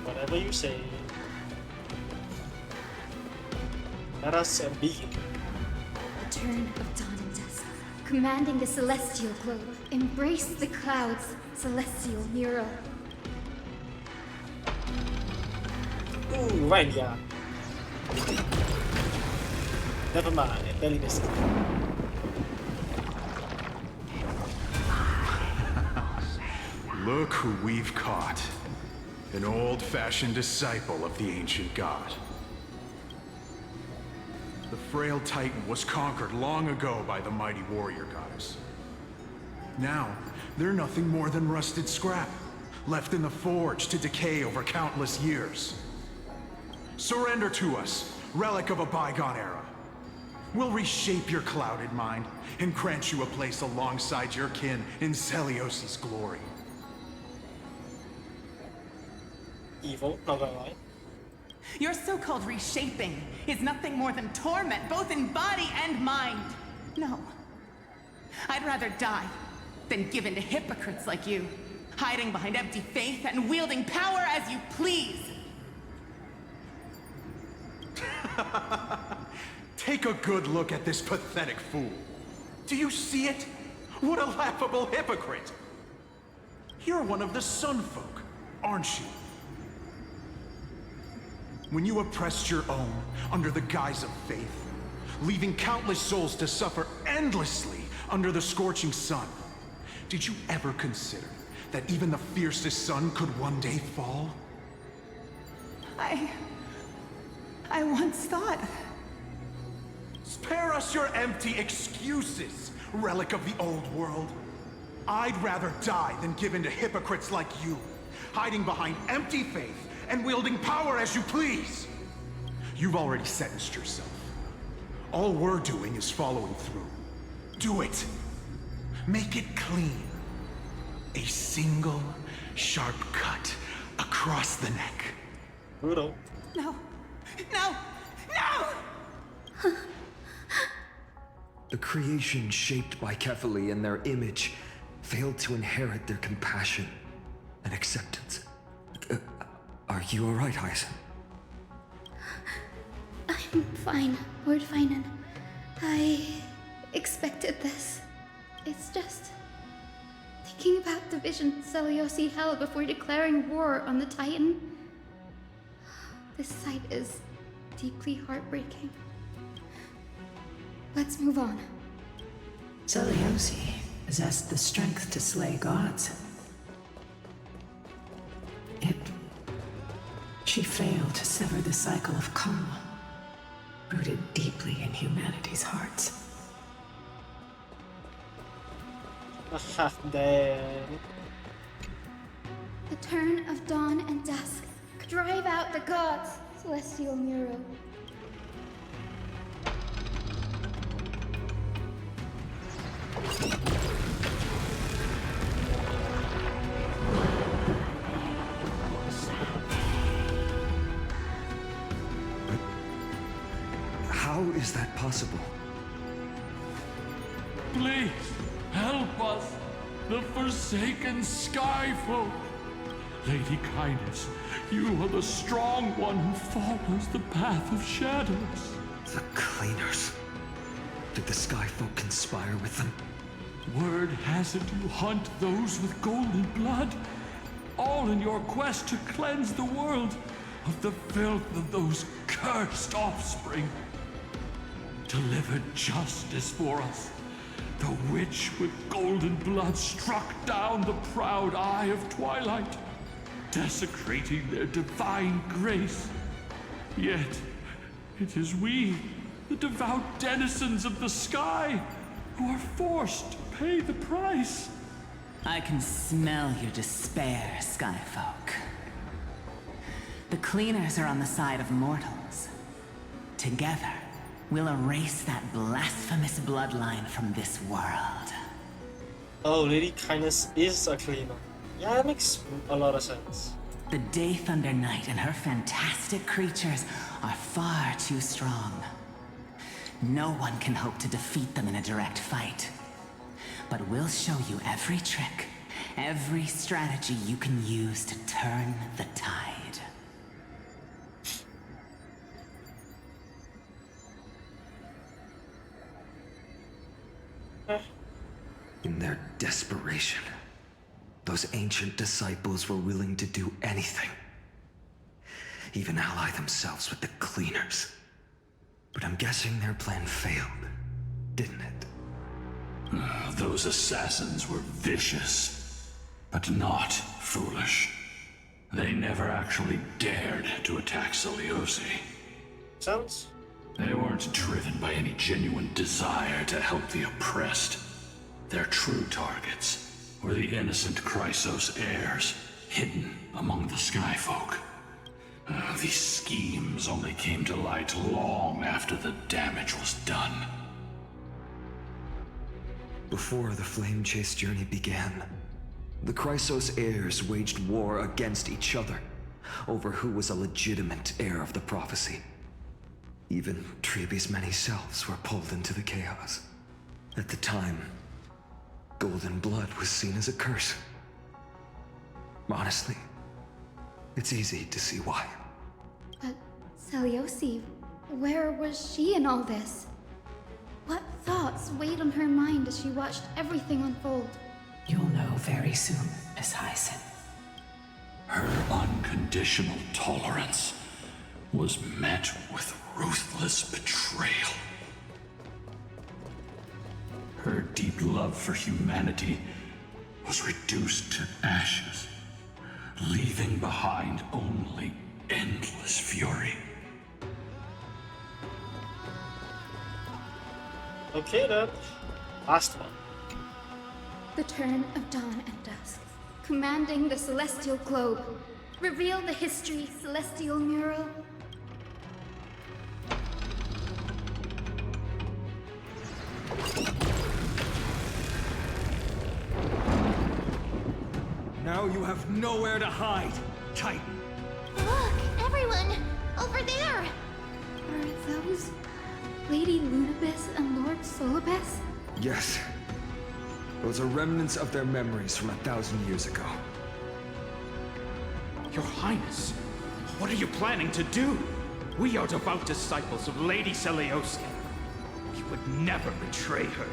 Whatever you say. Let us begin. Return of dawn and dusk. Commanding the celestial globe. Embrace the clouds, celestial Miro. Ooh, right, yeah. Never mind, I barely missed it. Look who we've caught. An old-fashioned disciple of the ancient god. The frail Titan was conquered long ago by the mighty warrior goddess. Now, they're nothing more than rusted scrap, left in the forge to decay over countless years. Surrender to us, relic of a bygone era. We'll reshape your clouded mind and grant you a place alongside your kin in Celios's glory. Evil, not gonna lie. Your so-called reshaping is nothing more than torment, both in body and mind. No. I'd rather die than give in to hypocrites like you, hiding behind empty faith and wielding power as you please. Take a good look at this pathetic fool. Do you see it? What a laughable hypocrite! You're one of the Sun Folk, aren't you? When you oppressed your own under the guise of faith, leaving countless souls to suffer endlessly under the scorching sun, did you ever consider that even the fiercest sun could one day fall? I once thought... Spare us your empty excuses, relic of the old world. I'd rather die than give in to hypocrites like you, hiding behind empty faith and wielding power as you please. You've already sentenced yourself. All we're doing is following through. Do it. Make it clean. A single, sharp cut across the neck. Brutal. No. No! No! The creation shaped by Kefali and their image failed to inherit their compassion and acceptance. Are you alright, Hyacinth? I'm fine, Lord Finan. I expected this. It's just... thinking about the vision Celiosi held before declaring war on the Titan. This sight is deeply heartbreaking. Let's move on. Celiosi possessed the strength to slay gods. Yet, she failed to sever the cycle of karma, rooted deeply in humanity's hearts. Damn. The turn of dawn and dusk. Drive out the gods, Celestial Miro. How is that possible? Please, help us, the Forsaken Skyfolk. Lady Kindness, you are the strong one who follows the path of shadows. The Cleaners. Did the Skyfolk conspire with them? Word has it you hunt those with golden blood, all in your quest to cleanse the world of the filth of those cursed offspring. Delivered justice for us. The witch with golden blood struck down the proud Eye of Twilight, desecrating their divine grace. Yet, it is we, the devout denizens of the sky, who are forced to pay the price. I can smell your despair, Skyfolk. The Cleaners are on the side of mortals. Together, we'll erase that blasphemous bloodline from this world. Oh, Lady Kindness is a cleaner. Yeah, that makes a lot of sense. The Day Thunder Knight and her fantastic creatures are far too strong. No one can hope to defeat them in a direct fight. But we'll show you every trick, every strategy you can use to turn the tide. In their desperation, those ancient disciples were willing to do anything. Even ally themselves with the Cleaners. But I'm guessing their plan failed, didn't it? Those assassins were vicious, but not foolish. They never actually dared to attack Seliosi. Sounds? They weren't driven by any genuine desire to help the oppressed. Their true targets were the innocent Chrysos heirs, hidden among the Skyfolk. These schemes only came to light long after the damage was done. Before the Flame Chase journey began, the Chrysos heirs waged war against each other over who was a legitimate heir of the prophecy. Even Trebi's many selves were pulled into the chaos. At the time, golden blood was seen as a curse. Honestly, it's easy to see why. But Seliosi, where was she in all this? What thoughts weighed on her mind as she watched everything unfold? You'll know very soon, Miss Hyacin. Her unconditional tolerance was met with ruthless betrayal. Her deep love for humanity was reduced to ashes, leaving behind only endless fury. Okay then. Last one. The turn of dawn and dusk, commanding the celestial globe. Reveal the history, celestial mural. Now you have nowhere to hide, Titan. Look, everyone! Over there! Are those Lady Lunabis and Lord Solibes? Yes. Those are remnants of their memories from 1,000 years ago. Your Highness, what are you planning to do? We are devout disciples of Lady Seliosi. We would never betray her.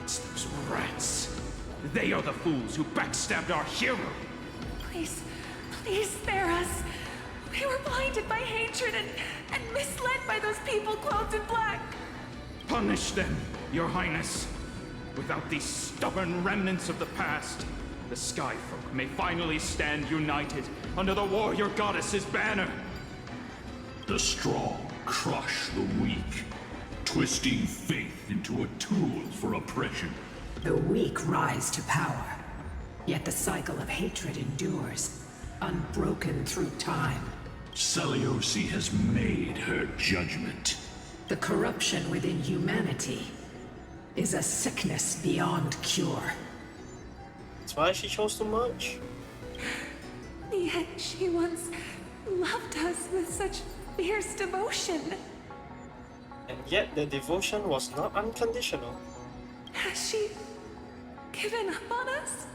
It's those rats. They are the fools who backstabbed our hero. Please, please spare us. We were blinded by hatred and misled by those people clothed in black. Punish them, Your Highness. Without these stubborn remnants of the past, the Skyfolk may finally stand united under the warrior goddess's banner. The strong crush the weak, twisting faith into a tool for oppression. The weak rise to power, yet the cycle of hatred endures, unbroken through time. Seliosi has made her judgment. The corruption within humanity is a sickness beyond cure. That's why she chose too much. Yet she once loved us with such fierce devotion. And yet the devotion was not unconditional. Has she given up on us?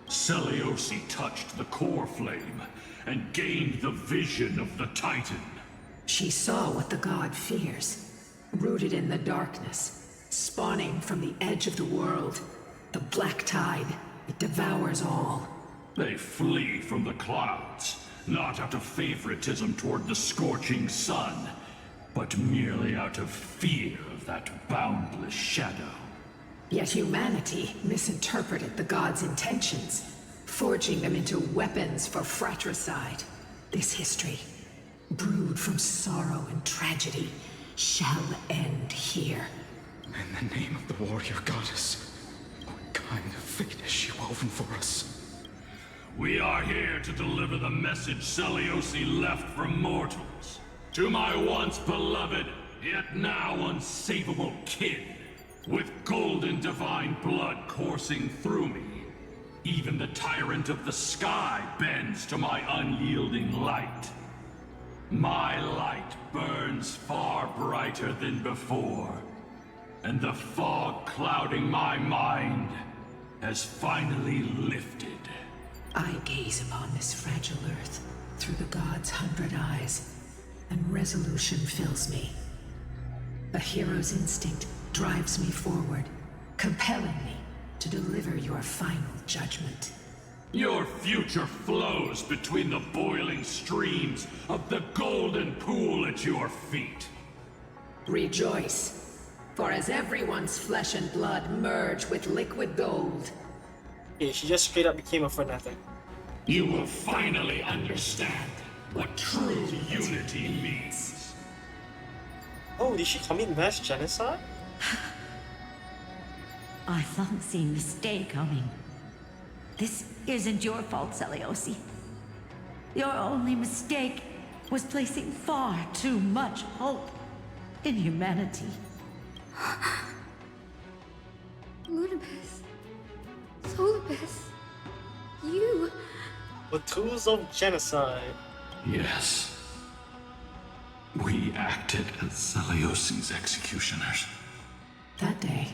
Seliosi touched the core flame and gained the vision of the Titan. She saw what the god fears, rooted in the darkness, spawning from the edge of the world. The black tide, it devours all. They flee from the clouds, not out of favoritism toward the scorching sun, but merely out of fear of that boundless shadow. Yet humanity misinterpreted the gods' intentions, forging them into weapons for fratricide. This history, brewed from sorrow and tragedy, shall end here. In the name of the warrior goddess, what kind of fate has she woven for us? We are here to deliver the message Seliosi left for mortals. To my once beloved, yet now unsavable kin. With golden divine blood coursing through me, even the tyrant of the sky bends to my unyielding light. My light burns far brighter than before, and the fog clouding my mind has finally lifted. I gaze upon this fragile earth through the god's 100 eyes, and resolution fills me. A hero's instinct drives me forward, compelling me to deliver your final judgment. Your future flows between the boiling streams of the golden pool at your feet. Rejoice, for as everyone's flesh and blood merge with liquid gold. Yeah, she just straight up became a fanatic. You will finally understand what true unity means. Oh, did she commit mass genocide? I thought seeing this day coming. This isn't your fault, Seliosi. Your only mistake was placing far too much hope in humanity. Lunibus. Solibus. You. The tools of genocide. Yes. We acted as Seliosi's executioners. That day,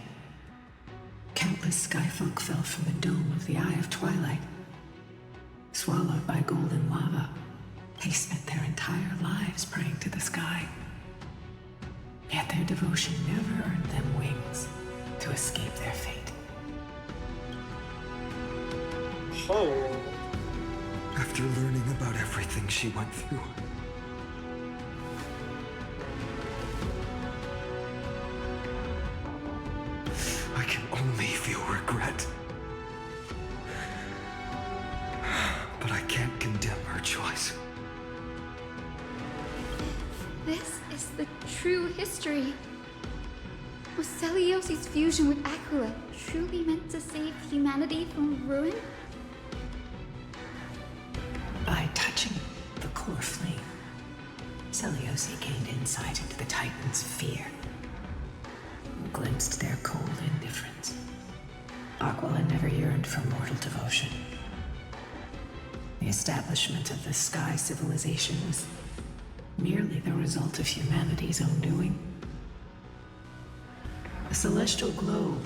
countless skyfolk fell from the dome of the Eye of Twilight. Swallowed by golden lava, they spent their entire lives praying to the sky. Yet their devotion never earned them wings to escape their fate. Oh. After learning about everything she went through, I can only feel regret. But I can't condemn her choice. This is the true history. Was Seliosi's fusion with Aquila truly meant to save humanity from ruin? By touching the core flame, Seliosi gained insight into the Titans' fear, glimpsed their cold indifference. Aquila never yearned for mortal devotion. The establishment of the Sky Civilization was merely the result of humanity's own doing. A celestial globe,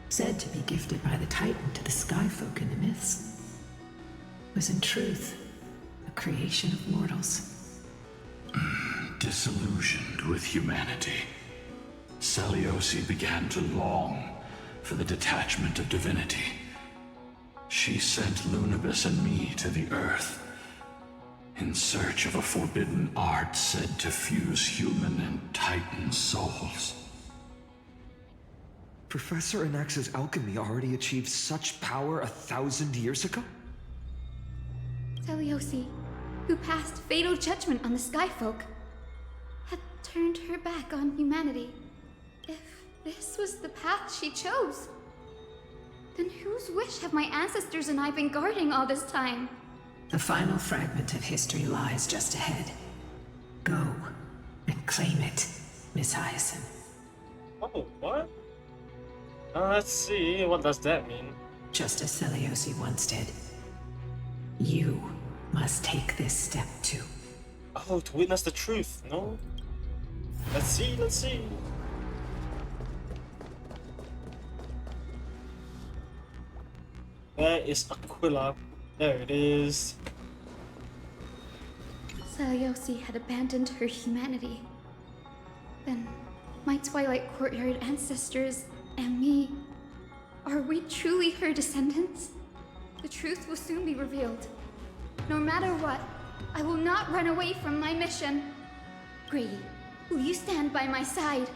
said to be gifted by the Titan to the Skyfolk in the myths, was in truth a creation of mortals. Disillusioned with humanity, Seliosi began to long for the detachment of divinity. She sent Lunibus and me to the Earth in search of a forbidden art said to fuse human and Titan souls. Professor Anax's alchemy already achieved such power 1,000 years ago? Seliosi, who passed fatal judgment on the Skyfolk, had turned her back on humanity. If this was the path she chose, then whose wish have my ancestors and I been guarding all this time? The final fragment of history lies just ahead. Go and claim it, Miss Hyacinth. Oh, what? Let's see, what does that mean? Just as Seliosi once did. You must take this step too. Oh, to witness the truth, no? Let's see, let's see. Where is Aquila? There it is. Seliosi had abandoned her humanity. Then, my Twilight Courtyard ancestors and me, are we truly her descendants? The truth will soon be revealed. No matter what, I will not run away from my mission. Grady, will you stand by my side?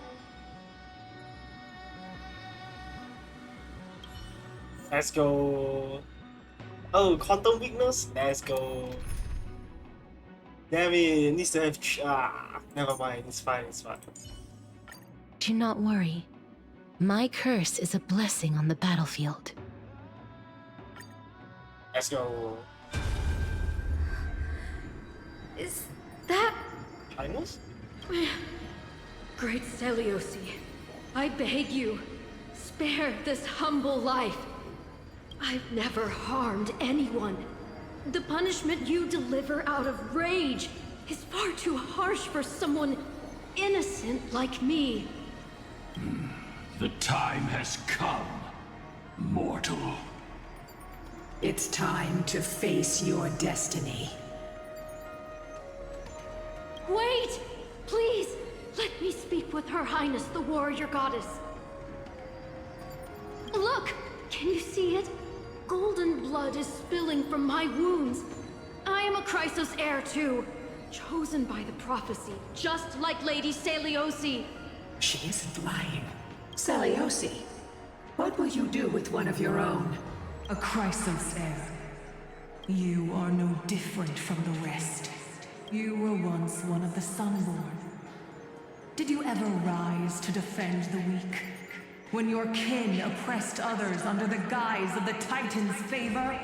Let's go. Oh, quantum weakness? Let's go. Damn it, needs to have. Never mind. It's fine, it's fine. Do not worry. My curse is a blessing on the battlefield. Let's go. Is that... Kindness? Great Seliosi, I beg you, spare this humble life. I've never harmed anyone. The punishment you deliver out of rage is far too harsh for someone innocent like me. The time has come, mortal. It's time to face your destiny. Wait! Please, let me speak with Her Highness, the warrior goddess. Look! Can you see it? Golden blood is spilling from my wounds. I am a Chrysos heir too, chosen by the prophecy, just like Lady Seliosi. She isn't lying. Seliosi, what will you do with one of your own? A Chrysos heir. You are no different from the rest. You were once one of the Sunborn. Did you ever rise to defend the weak? When your kin oppressed others under the guise of the Titan's favor?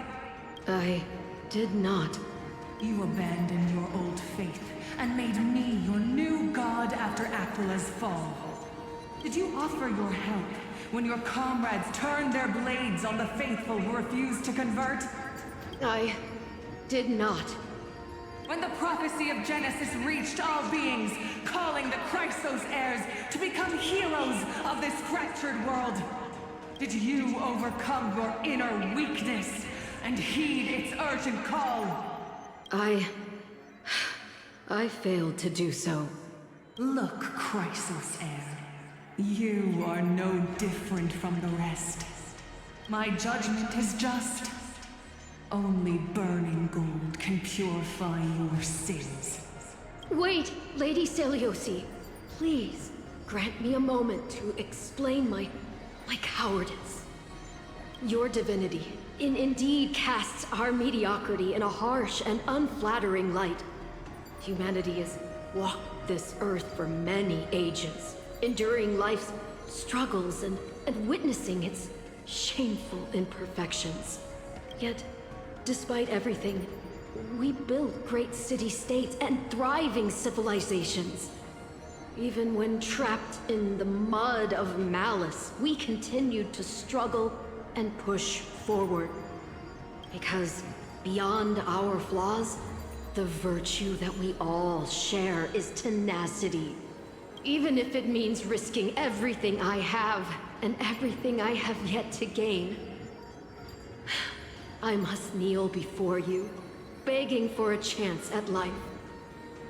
I did not. You abandoned your old faith and made me your new god after Aquila's fall. Did you offer your help when your comrades turned their blades on the faithful who refused to convert? I did not. When the prophecy of Genesis reached all beings, calling the Chrysos heirs to become heroes of this fractured world, did you overcome your inner weakness and heed its urgent call? I failed to do so. Look, Chrysos heir. You are no different from the rest. My judgment is just. Only burning gold can purify your sins. Wait, Lady Seliosi. Please, grant me a moment to explain my cowardice. Your divinity indeed casts our mediocrity in a harsh and unflattering light. Humanity has walked this earth for many ages, enduring life's struggles and witnessing its shameful imperfections. Yet, despite everything, we built great city-states and thriving civilizations. Even when trapped in the mud of malice, we continued to struggle and push forward. Because beyond our flaws, the virtue that we all share is tenacity. Even if it means risking everything I have and everything I have yet to gain. I must kneel before you, begging for a chance at life.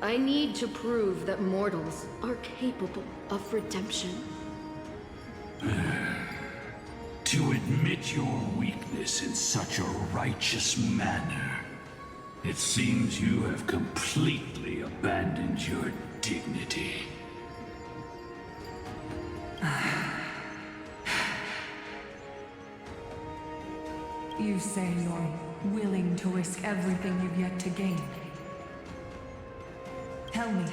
I need to prove that mortals are capable of redemption. To admit your weakness in such a righteous manner, it seems you have completely abandoned your dignity. You say you're willing to risk everything you've yet to gain. Tell me,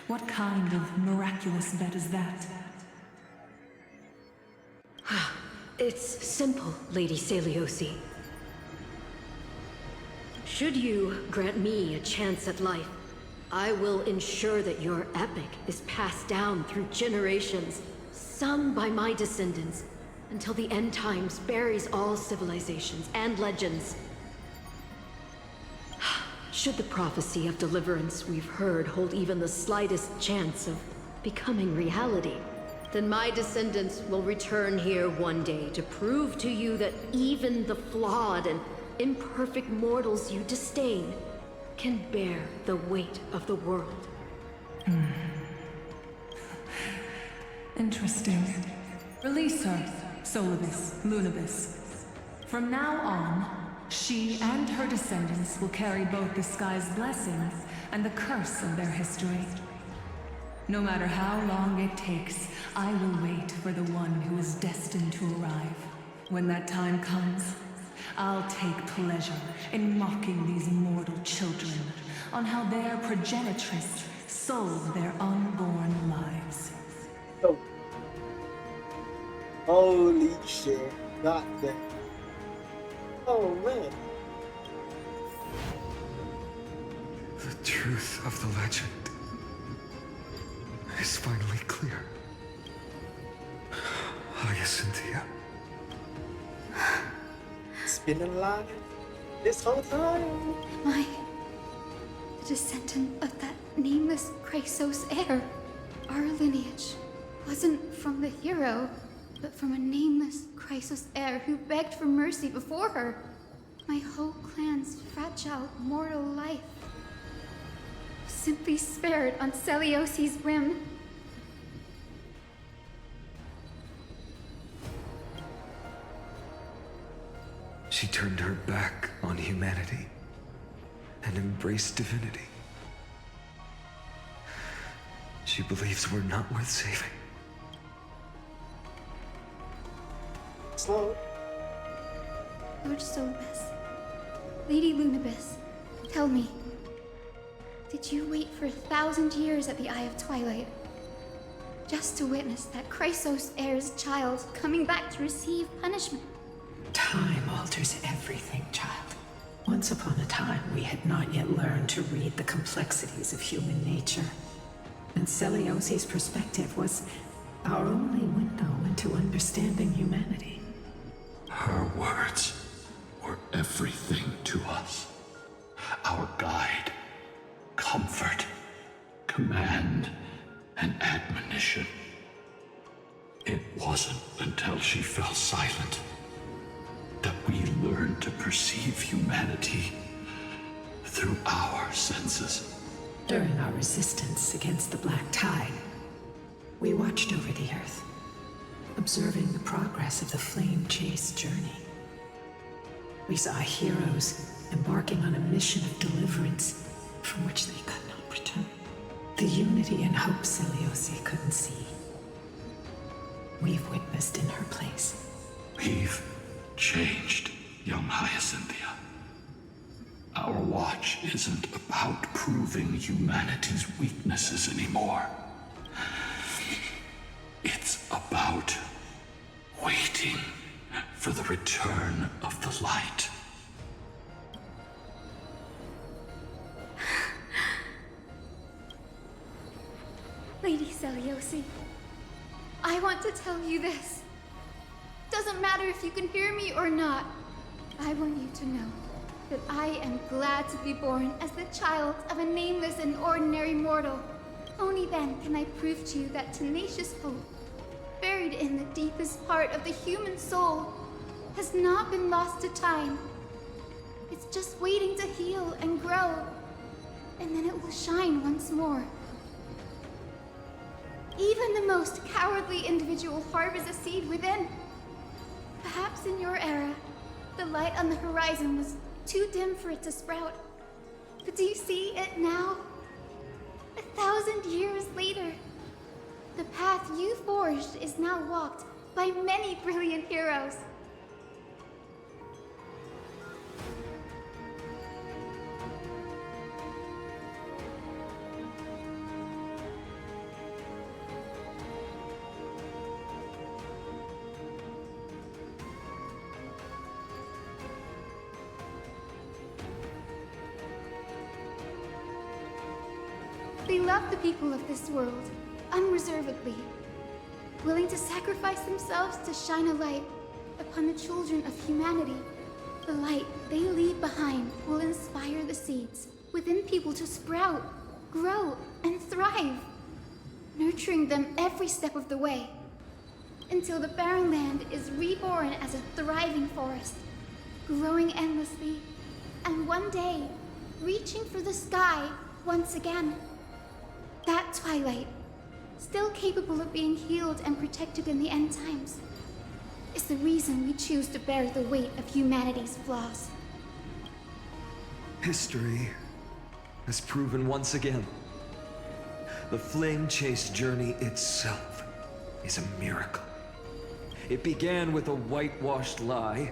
what kind of miraculous bet is that? It's simple, Lady Seliosi. Should you grant me a chance at life, I will ensure that your epic is passed down through generations, sung by my descendants, until the end times buries all civilizations and legends. Should the prophecy of deliverance we've heard hold even the slightest chance of becoming reality, then my descendants will return here one day to prove to you that even the flawed and imperfect mortals you disdain can bear the weight of the world. Interesting. Release her, Solibus, Lunibus. From now on, she and her descendants will carry both the sky's blessings and the curse of their history. No matter how long it takes, I will wait for the one who is destined to arrive. When that time comes, I'll take pleasure in mocking these mortal children on how their progenitress sold their unborn lives. Oh. Holy shit. God damn. Oh man. The truth of the legend is finally clear. Hyacinthia. It's been alive this whole time. Am I the descendant of that nameless Chrysos heir? Our lineage wasn't from the hero, but from a nameless Chrysos heir who begged for mercy before her. My whole clan's fragile mortal life was simply spared on Celiosi's whim. She turned her back on humanity and embraced divinity. She believes we're not worth saving. Slow. Lord Solibus, Lady Lunibus, tell me, did you wait for 1,000 years at the Eye of Twilight just to witness that Chrysos heir's child coming back to receive punishment? Time alters everything, child. Once upon a time, we had not yet learned to read the complexities of human nature. And Celiosi's perspective was our only window into understanding humanity. Her words were everything to us. Our guide, comfort, command, and admonition. It wasn't until she fell silent that we learned to perceive humanity through our senses. During our resistance against the Black Tide, we watched over the Earth, observing the progress of the Flame Chase journey. We saw heroes embarking on a mission of deliverance from which they could not return. The unity and hope Celiosi couldn't see, we've witnessed in her place. We've changed, young Hyacinthia. Our watch isn't about proving humanity's weaknesses anymore. It's about waiting for the return of the light. Lady Celiosi, I want to tell you this. Doesn't matter if you can hear me or not. I want you to know that I am glad to be born as the child of a nameless and ordinary mortal. Only then can I prove to you that tenacious hope, buried in the deepest part of the human soul, has not been lost to time. It's just waiting to heal and grow, and then it will shine once more. Even the most cowardly individual harbors a seed within. Perhaps in your era, the light on the horizon was too dim for it to sprout. But do you see it now? 1,000 years later, the path you forged is now walked by many brilliant heroes. They love the people of this world, unreservedly, willing to sacrifice themselves to shine a light upon the children of humanity. The light they leave behind will inspire the seeds within people to sprout, grow, and thrive, nurturing them every step of the way, until the barren land is reborn as a thriving forest, growing endlessly, and one day reaching for the sky once again. That Twilight, still capable of being healed and protected in the end times, is the reason we choose to bear the weight of humanity's flaws. History has proven once again, the Flame Chase journey itself is a miracle. It began with a whitewashed lie,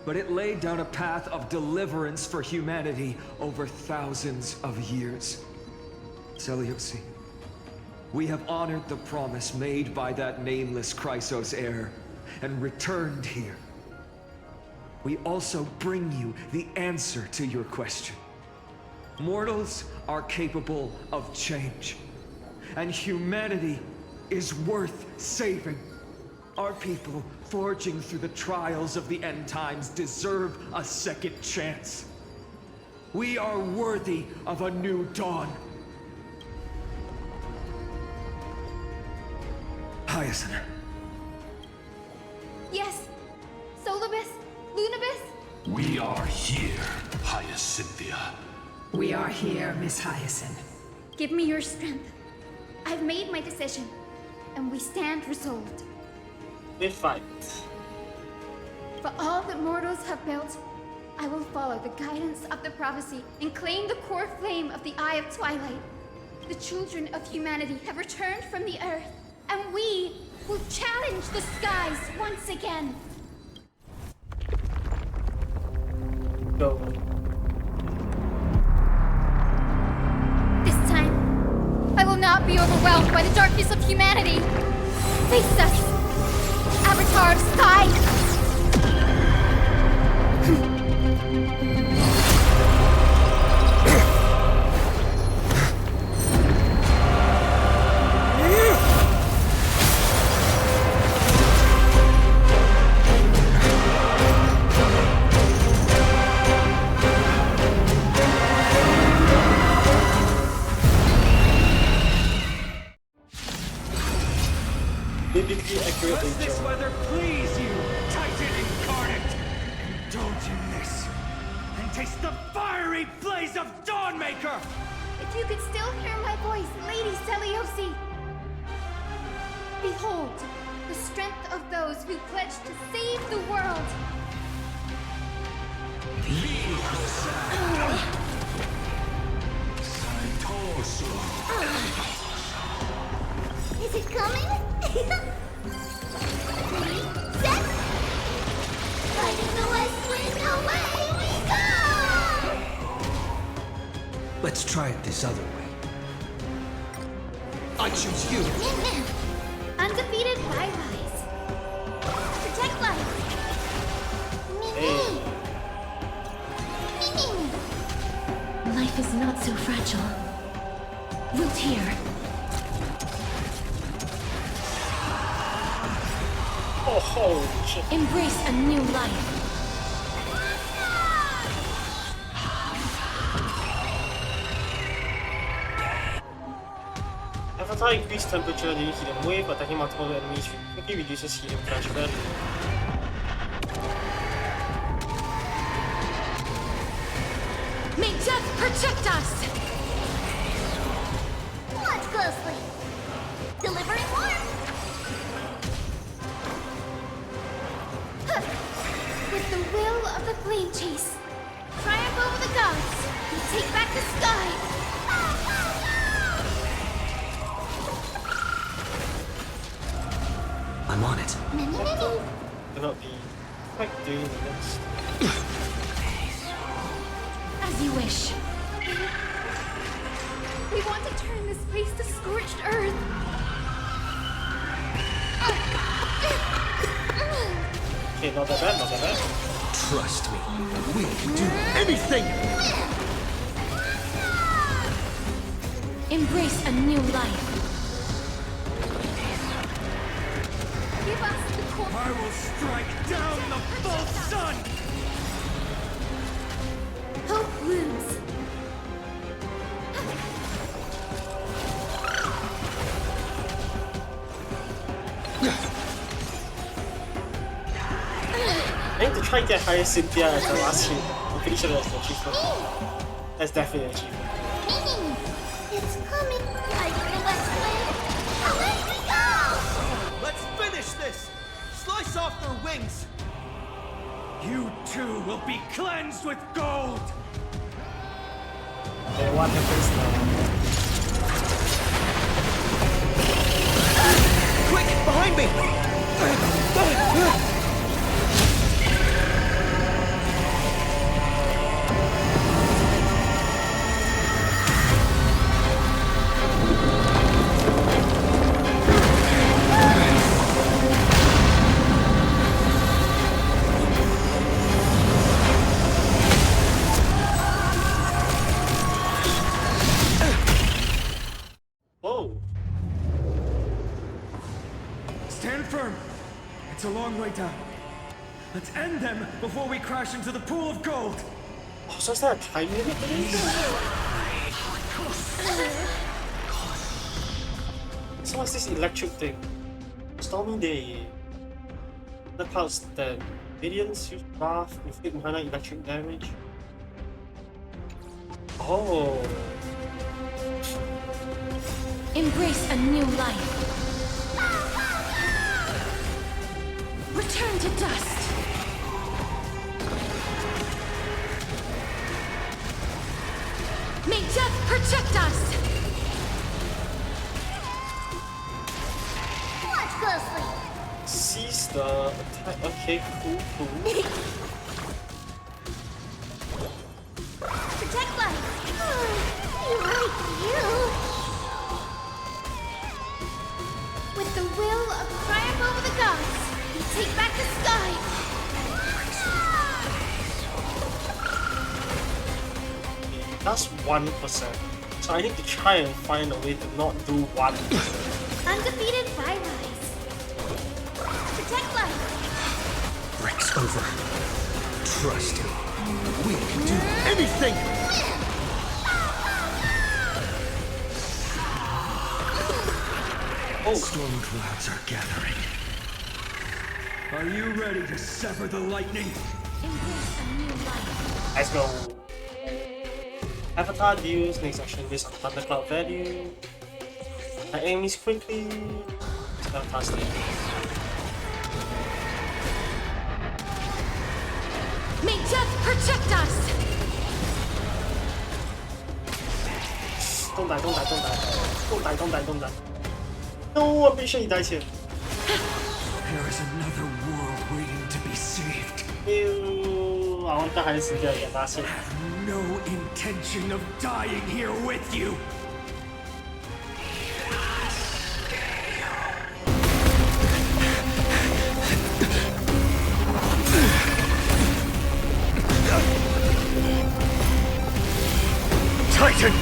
but it laid down a path of deliverance for humanity over thousands of years. Seleuci, we have honored the promise made by that nameless Chrysos heir and returned here. We also bring you the answer to your question. Mortals are capable of change, and humanity is worth saving. Our people, forging through the trials of the end times, deserve a second chance. We are worthy of a new dawn. Hyacinth. Yes, Solibus, Lunibus. We are here, Hyacinthia. We are here, Miss Hyacinth. Give me your strength. I've made my decision, and we stand resolved. We fight. For all that mortals have built, I will follow the guidance of the prophecy and claim the core flame of the Eye of Twilight. The children of humanity have returned from the earth, and we will challenge the skies once again. Go. This time, I will not be overwhelmed by the darkness of humanity. Face us, Avatar of Sky! Biblically accurate Does this intro. weather please you, Titan incarnate? Indulge in this, and taste the fiery blaze of Dawnmaker! If you could still hear my voice, Lady Seleuci! Behold, the strength of those who pledge to save the world! Is it coming? 3, set! Fighting the west wind, away we go! Let's try it this other way. I choose you. Undefeated by lies. Protect life. Life is not so fragile. Root here. Oh, holy shit. Embrace a new life. Avatar increased temperature during healing wave, attacking multiple enemies quickly reduces healing flash value. May death protect us! Watch closely. Delivering warmth. With the will of the Flame Chase, triumph over the gods, and take back the sky! I'm on it. Cannot be quite doing the next. As you wish. We want to turn this place to scorched earth! Okay, not that bad, not that bad. Trust me, we can do anything! Embrace a new life. Give us the core. I will strike down the full sun! Hope looms. I need to try and get Hyacinthia as the last hit. I'm pretty sure that's the achievement. That's definitely an achievement. It's coming. I know what's Away we go! Let's finish this! Slice off their wings! You too will be cleansed with gold! Okay, what happens now? Quick, behind me! Whoa. Stand firm. It's a long way down. Let's end them before we crash into the pool of gold. Oh, so is that a time limit for this? So what's this electric thing? Stormy day. The clouds then. Minions use wrath, inflict minor electric damage. Oh. Embrace a new life. Return to dust. May death protect us. Watch closely. Seize the attack. Okay, cool. Protect life. You like you. With the will of triumph over the gods, we take back the sky. That's 1%. So I need to try and find a way to not do 1%. Undefeated by rise. Protect life. Break's over. Trust me. We can do anything! Oh. Storm clouds are gathering. Are you ready to sever the lightning? Embrace a new life. Let's go. Avatar deals next action based on thundercloud value. My enemies quickly. It's fantastic. May death protect us. Don't die. Don't die. No, I'm pretty sure he dies here. There is another world waiting to be saved. Ew, I want the highest in there, that's it. I have no intention of dying here with you. Titan!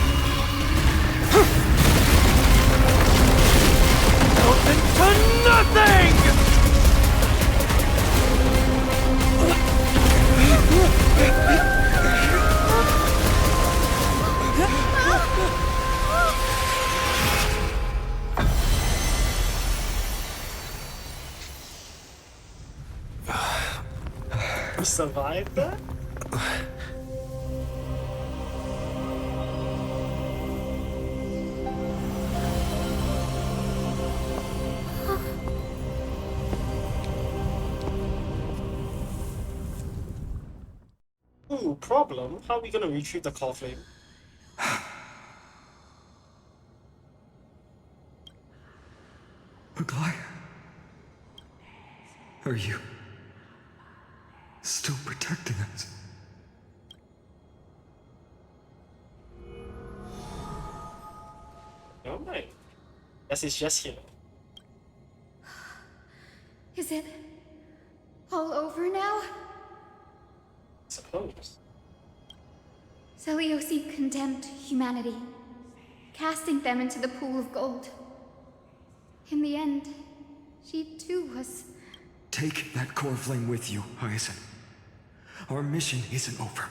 Nothing to nothing! You survived that? Ooh, problem. How are we gonna retrieve the core flame? Maglai? Are you still protecting us? Oh my. Guess it's just here. Is it all over now? Suppose. Seliosi condemned humanity, casting them into the pool of gold. In the end, she too was... Take that core flame with you, Hyacinth. Our mission isn't over.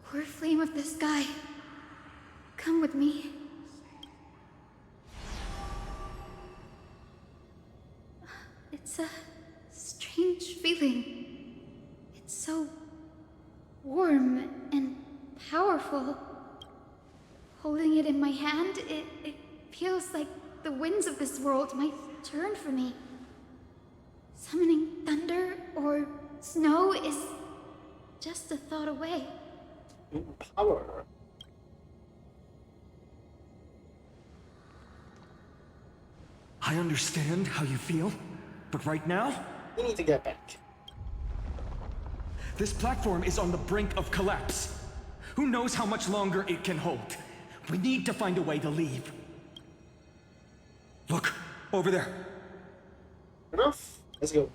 Core flame of the sky, come with me. It's a strange feeling. It's so warm and powerful. Holding it in my hand, it feels like the winds of this world might turn for me. Summoning thunder or snow is just a thought away. Power. I understand how you feel, but right now, we need to get back. This platform is on the brink of collapse. Who knows how much longer it can hold? We need to find a way to leave. Look, over there. Enough. Let's go.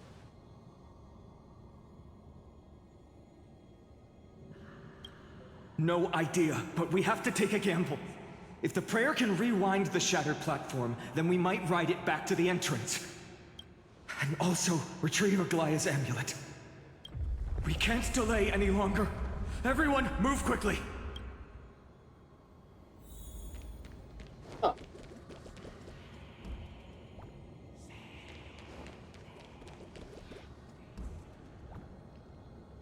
No idea, but we have to take a gamble. If the prayer can rewind the shattered platform, then we might ride it back to the entrance. And also retrieve Aglaya's amulet. We can't delay any longer. Everyone, move quickly. Oh.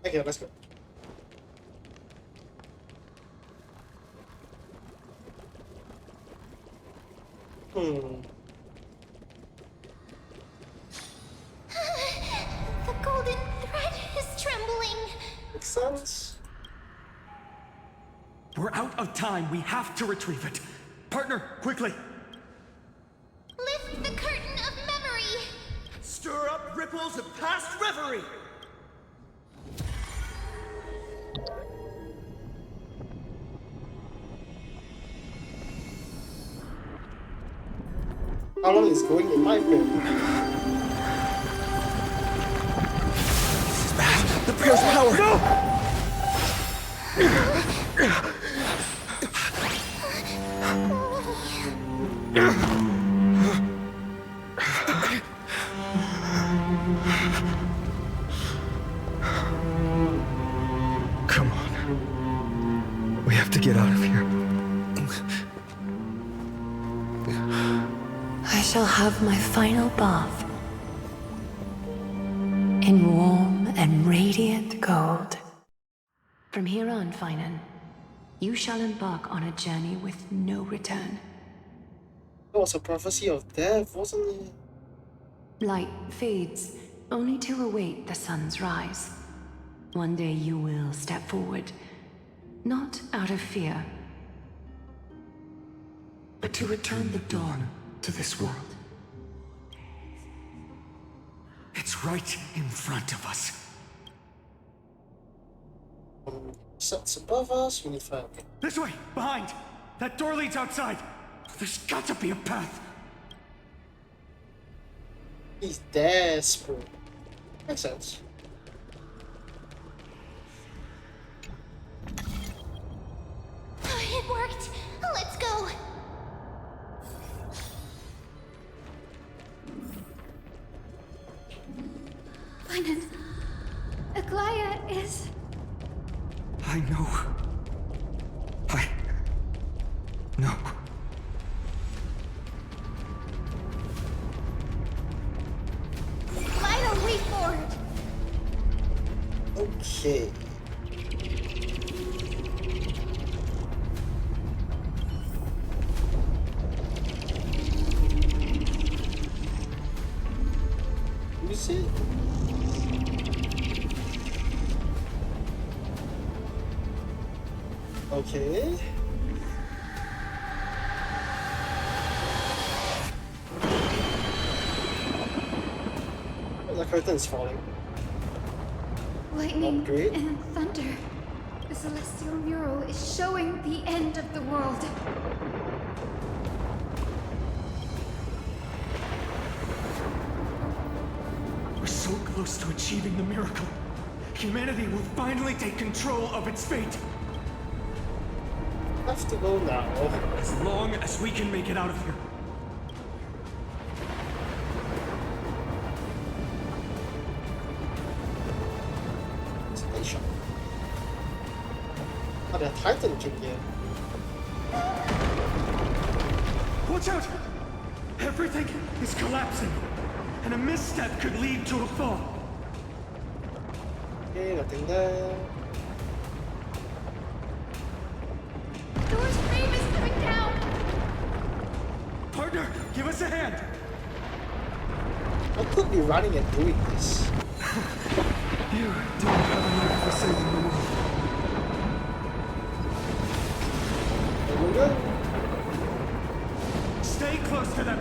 Okay, let's go. The golden thread is trembling. Makes sense. We're out of time. We have to retrieve it. Partner, quickly. Lift the curtain of memory. Stir up ripples of past reverie. How long is going in my brain? This is bad. The prayer's power. Come on. We have to get out of here. I shall have my final bath in warm and radiant gold. From here on, Finan, you shall embark on a journey with no return. It was a prophecy of death, wasn't it? Light fades, only to await the sun's rise. One day you will step forward, not out of fear, but to return the dawn to this world. It's right in front of us. Sets above us, we need to find. This way! Behind! That door leads outside! There's got to be a path! He's desperate. Makes sense. It worked. Let's go. Finan, Aglaya is... I know. I know. Lila, wait for it. Okay. You see? Okay. The curtain is falling. Lightning Upgrade. and thunder. The celestial mural is showing the end of the world. We're so close to achieving the miracle. Humanity will finally take control of its fate. Have to go now. As long as we can make it out of here. Station. Oh, the Titan came here. Watch out! Everything is collapsing. and a misstep could lead to a fall. Okay, nothing there. Thor's frame is coming down! Partner, give us a hand! I could be running and doing this. You don't have a knife for saving the world. There we go. Stay close to them.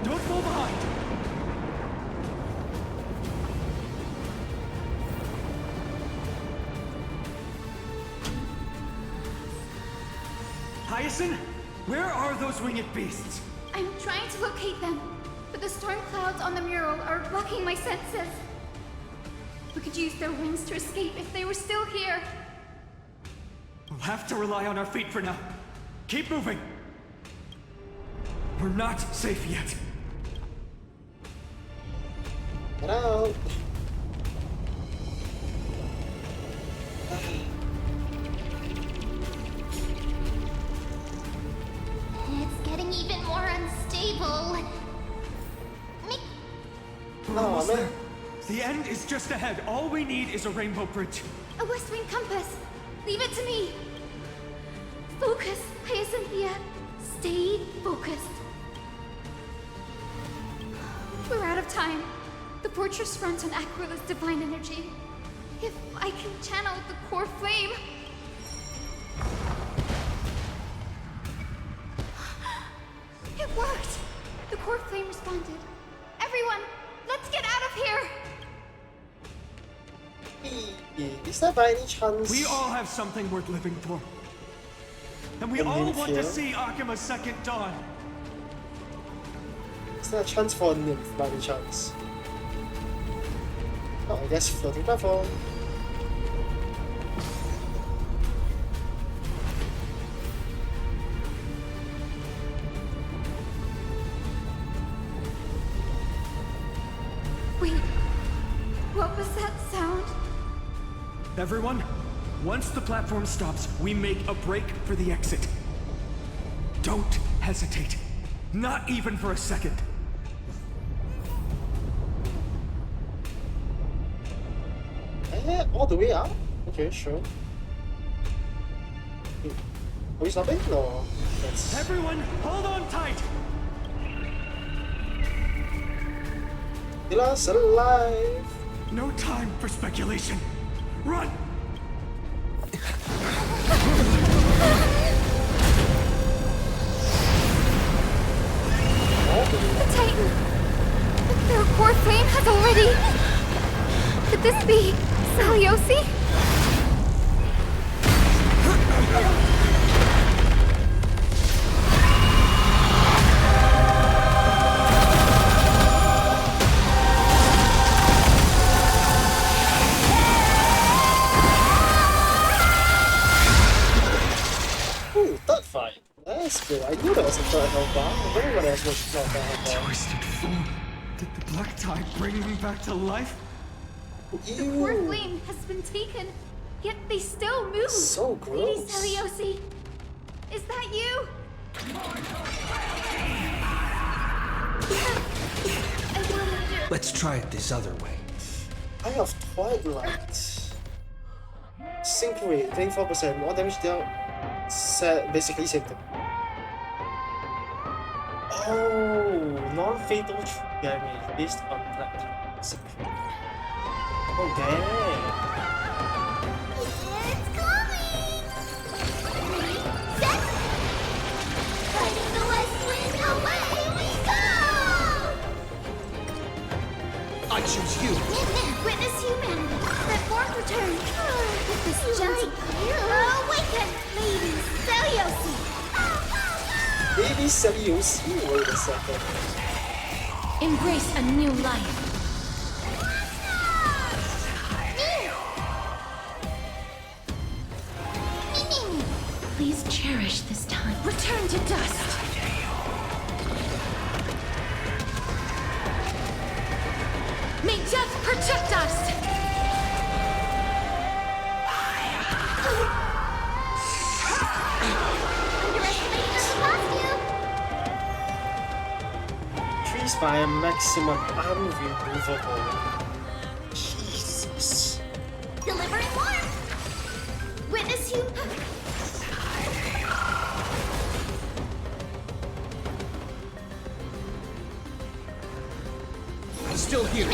Don't fall behind. Hyacinth, where are those winged beasts? I'm trying to locate them, but the storm clouds on the mural are blocking my senses. We could use their wings to escape if they were still here. We'll have to rely on our feet for now. Keep moving. We're not safe yet. Get out. It's getting even more unstable. We're almost there. The end is just ahead. All we need is a rainbow bridge. A West Wing compass. Leave it to me. Focus, Hyacinthia. Stay focused. We're out of time. The fortress runs on Aquila's divine energy. If I can channel the core flame... It worked! The core flame responded. Everyone, let's get out of here! Is that by any chance? We all have something worth living for. And we all want to see Akima's second dawn. Is there a chance for a nymph by any chance? Oh, I guess floating platform. Wait, what was that sound? Everyone, once the platform stops, we make a break for the exit. Don't hesitate. Not even for a second. All the way up? Okay, sure. Are we stopping? No. Let's... Everyone, hold on tight! Kill us alive! No time for speculation. Run! The Titan! Their core flame has already... Could this be Seliosi? Ooh, third fight. That's good. I knew there was a third health bar. I don't know what else was not that health bar. Twisted form. Did the Black Tide bring me back to life? The core flame has been taken, yet they still move. So gross. Lady Seliosi, is that you? Let's try it this other way. Eye of Twilight. Sync rate 24%. More damage dealt. Basically same thing. Oh, non-fatal damage based on that. Sync rate. Oh damn. It's coming! Set! Fighting the West Wind, away we go! I choose you. Witness humanity. Let form return. With this gentle awaken, Lady Seliosi. Lady Seliosi? Wait a second. Embrace a new life. Please cherish this time. Return to dust. May death protect us! increased by a maximum unremovable. Jesus. Delivering warmth! Witness you. Still here.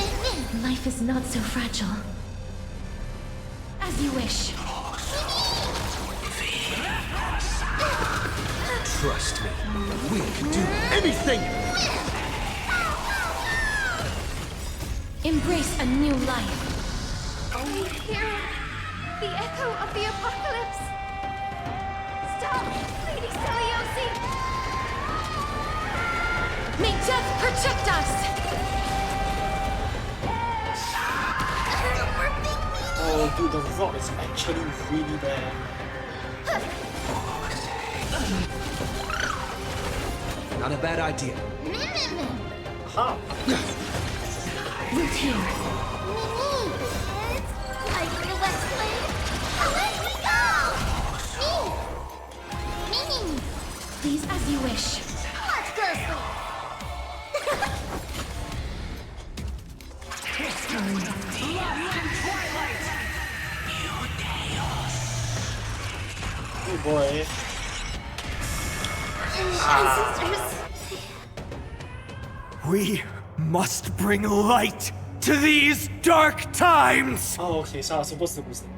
Life is not so fragile. As you wish. Trust me, we can do anything! Embrace a new life. Oh, hero! The echo of the apocalypse! Stop, Lady Celiosi! May death protect us! Oh, dude, the rock is actually really bad. Not a bad idea. Aha! Root here. Like the West Wind. Away we go! Me! Please, as you wish. Watch closely. Oh boy. Sisters. We must bring light to these dark times! Oh, okay, so I was supposed to boost it.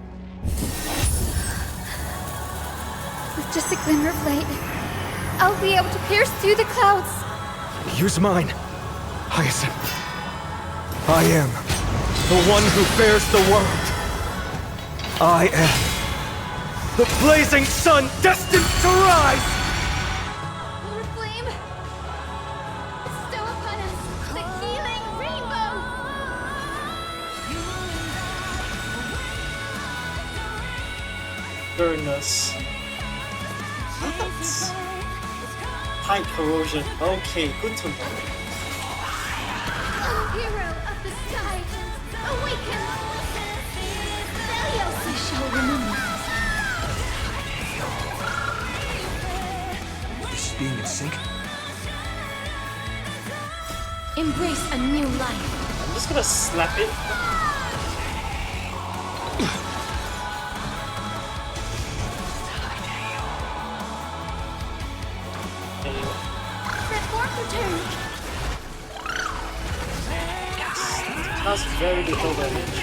With just a glimmer of light, I'll be able to pierce through the clouds. Use mine, Hyacinth. I am the one who bears the world. I am the blazing sun destined to rise! Lord Flame, bestow upon us the healing rainbow! Burners. What? High corrosion. Okay, good to know. Oh, hero of the sky, awaken! Celios, I shall remember. This being in sync? Embrace a new life. I'm just gonna slap it. Let forth return. That's very little damage.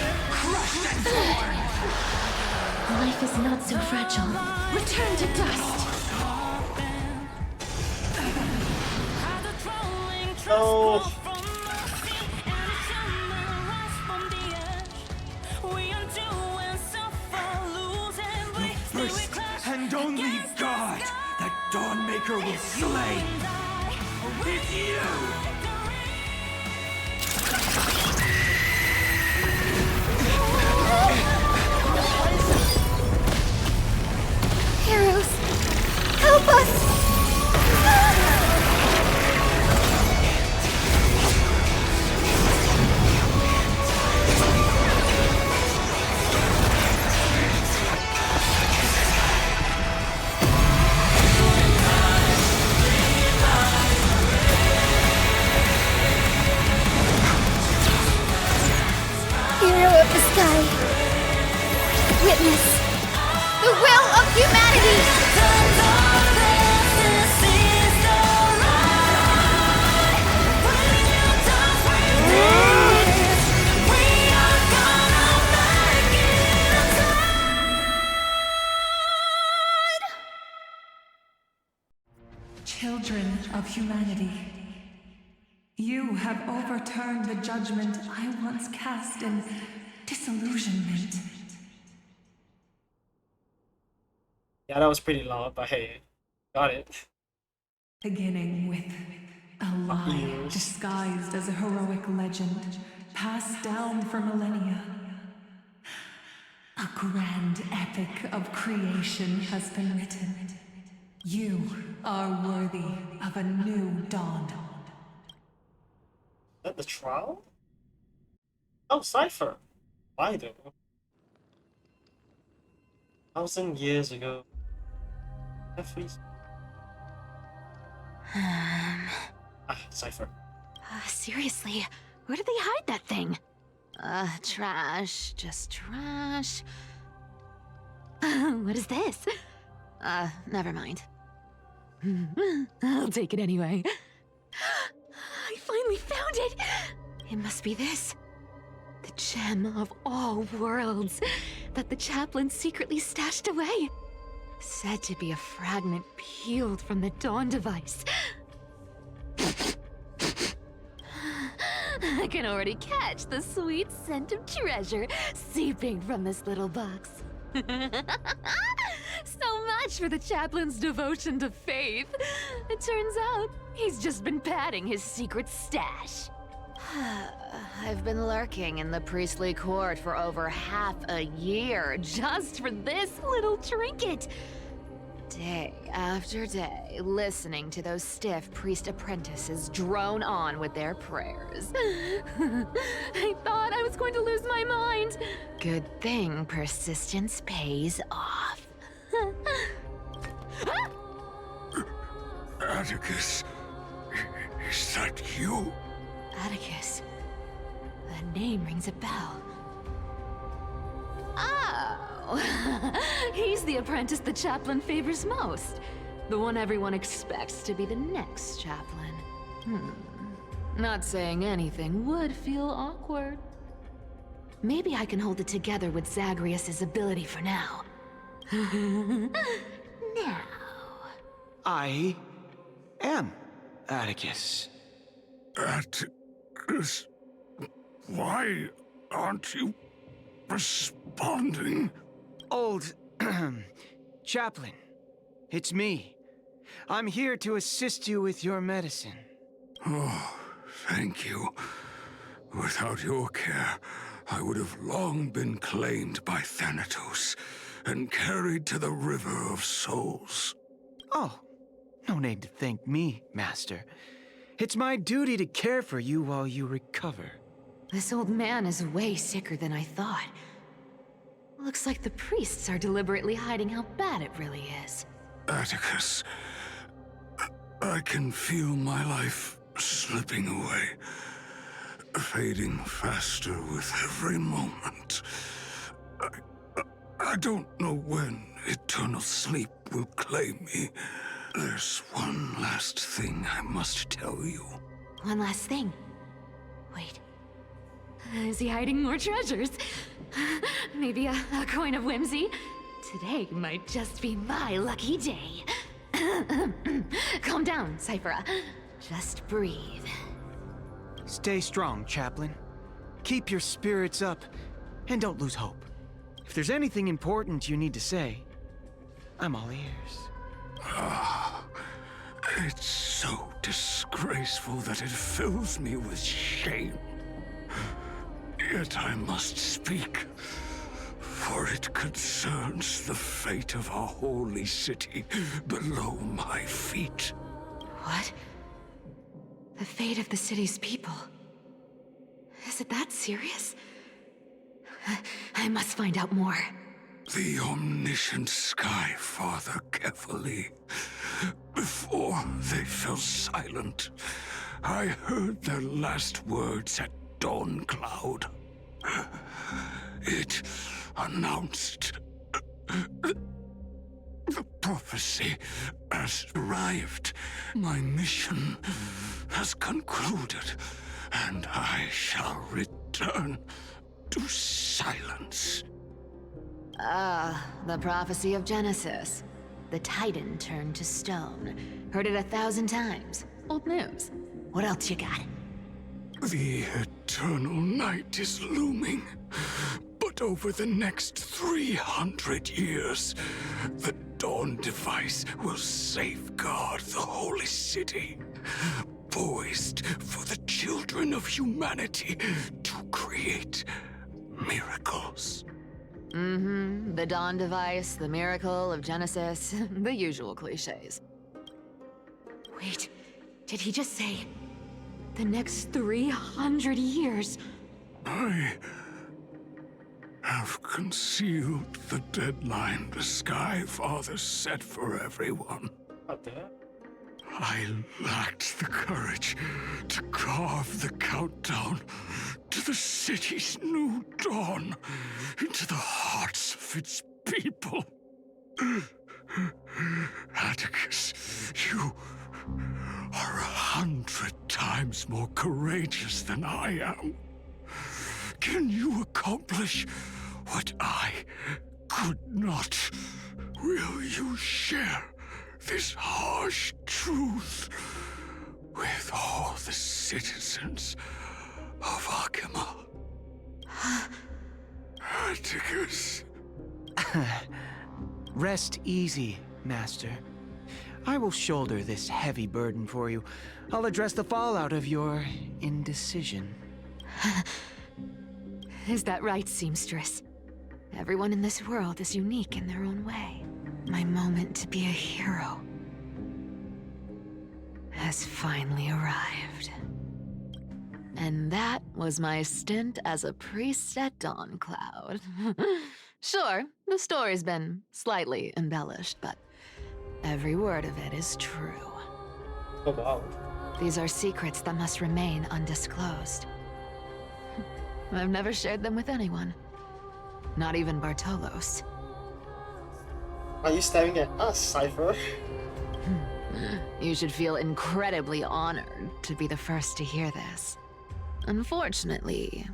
Life is not so fragile. Return to dust. Oh. The first and only god that Dawnmaker will slay is you! Heroes, help us! Hero of the sky, witness the will of humanity! Children of humanity, you have overturned the judgment I once cast in disillusionment. Yeah, that was pretty loud, but hey, got it. Beginning with a lie disguised as a heroic legend, passed down for millennia. A grand epic of creation has been written. You are worthy of a new dawn. Is that the trial? Oh, Cypher. Why though? 1,000 years ago. Ah, Cypher. Seriously, where did they hide that thing? Trash. Just trash. What is this? Never mind. I'll take it anyway. I finally found it! It must be this. The gem of all worlds that the chaplain secretly stashed away. Said to be a fragment peeled from the Dawn device. I can already catch the sweet scent of treasure seeping from this little box. So much for the chaplain's devotion to faith. It turns out he's just been padding his secret stash. I've been lurking in the priestly court for over half a year just for this little trinket. Day after day, listening to those stiff priest apprentices drone on with their prayers. I thought I was going to lose my mind. Good thing persistence pays off. Atticus, is that you? Atticus. That name rings a bell. Oh, he's the apprentice the chaplain favors most. The one everyone expects to be the next chaplain. Not saying anything would feel awkward. Maybe I can hold it together with Zagreus' ability for now. Now. I am Atticus. Atticus, why aren't you responding? Old chaplain, it's me. I'm here to assist you with your medicine. Oh, thank you. Without your care, I would have long been claimed by Thanatos and carried to the River of Souls. Oh, no need to thank me, Master. It's my duty to care for you while you recover. This old man is way sicker than I thought. Looks like the priests are deliberately hiding how bad it really is. Atticus, I can feel my life slipping away, fading faster with every moment. I don't know when eternal sleep will claim me. There's one last thing I must tell you. One last thing. Wait. Is he hiding more treasures? Maybe a coin of whimsy? Today might just be my lucky day. Calm down, Cyphera. Just breathe. Stay strong, Chaplain. Keep your spirits up, and don't lose hope. If there's anything important you need to say, I'm all ears. It's so disgraceful that it fills me with shame. Yet I must speak, for it concerns the fate of our holy city below my feet. What? The fate of the city's people? Is it that serious? I must find out more. The omniscient Sky Father Kefali. Before they fell silent, I heard their last words at Dawn Cloud. It announced the prophecy has arrived. My mission has concluded, and I shall return to silence. The prophecy of Genesis. The Titan turned to stone. Heard it 1,000 times. Old news. What else you got? The eternal night is looming. But over the next 300 years, the Dawn device will safeguard the holy city, poised for the children of humanity to create miracles. The Dawn device, the miracle of Genesis, the usual cliches. Wait, did he just say the next 300 years? I have concealed the deadline the Sky Father set for everyone. I lacked the courage to carve the countdown to the city's new dawn into the hearts of its people. Atticus, you are 100 times more courageous than I am. Can you accomplish what I could not? Will you share this harsh truth with all the citizens of Akima? Atticus. Rest easy, Master. I will shoulder this heavy burden for you. I'll address the fallout of your indecision. Is that right, seamstress? Everyone in this world is unique in their own way. My moment to be a hero has finally arrived. And that was my stint as a priest at Dawncloud. Sure, the story's been slightly embellished, but every word of it is true. Oh, wow. These are secrets that must remain undisclosed. I've never shared them with anyone. Not even Bartolos. Are you staring at us, Cypher? You should feel incredibly honored to be the first to hear this. Unfortunately,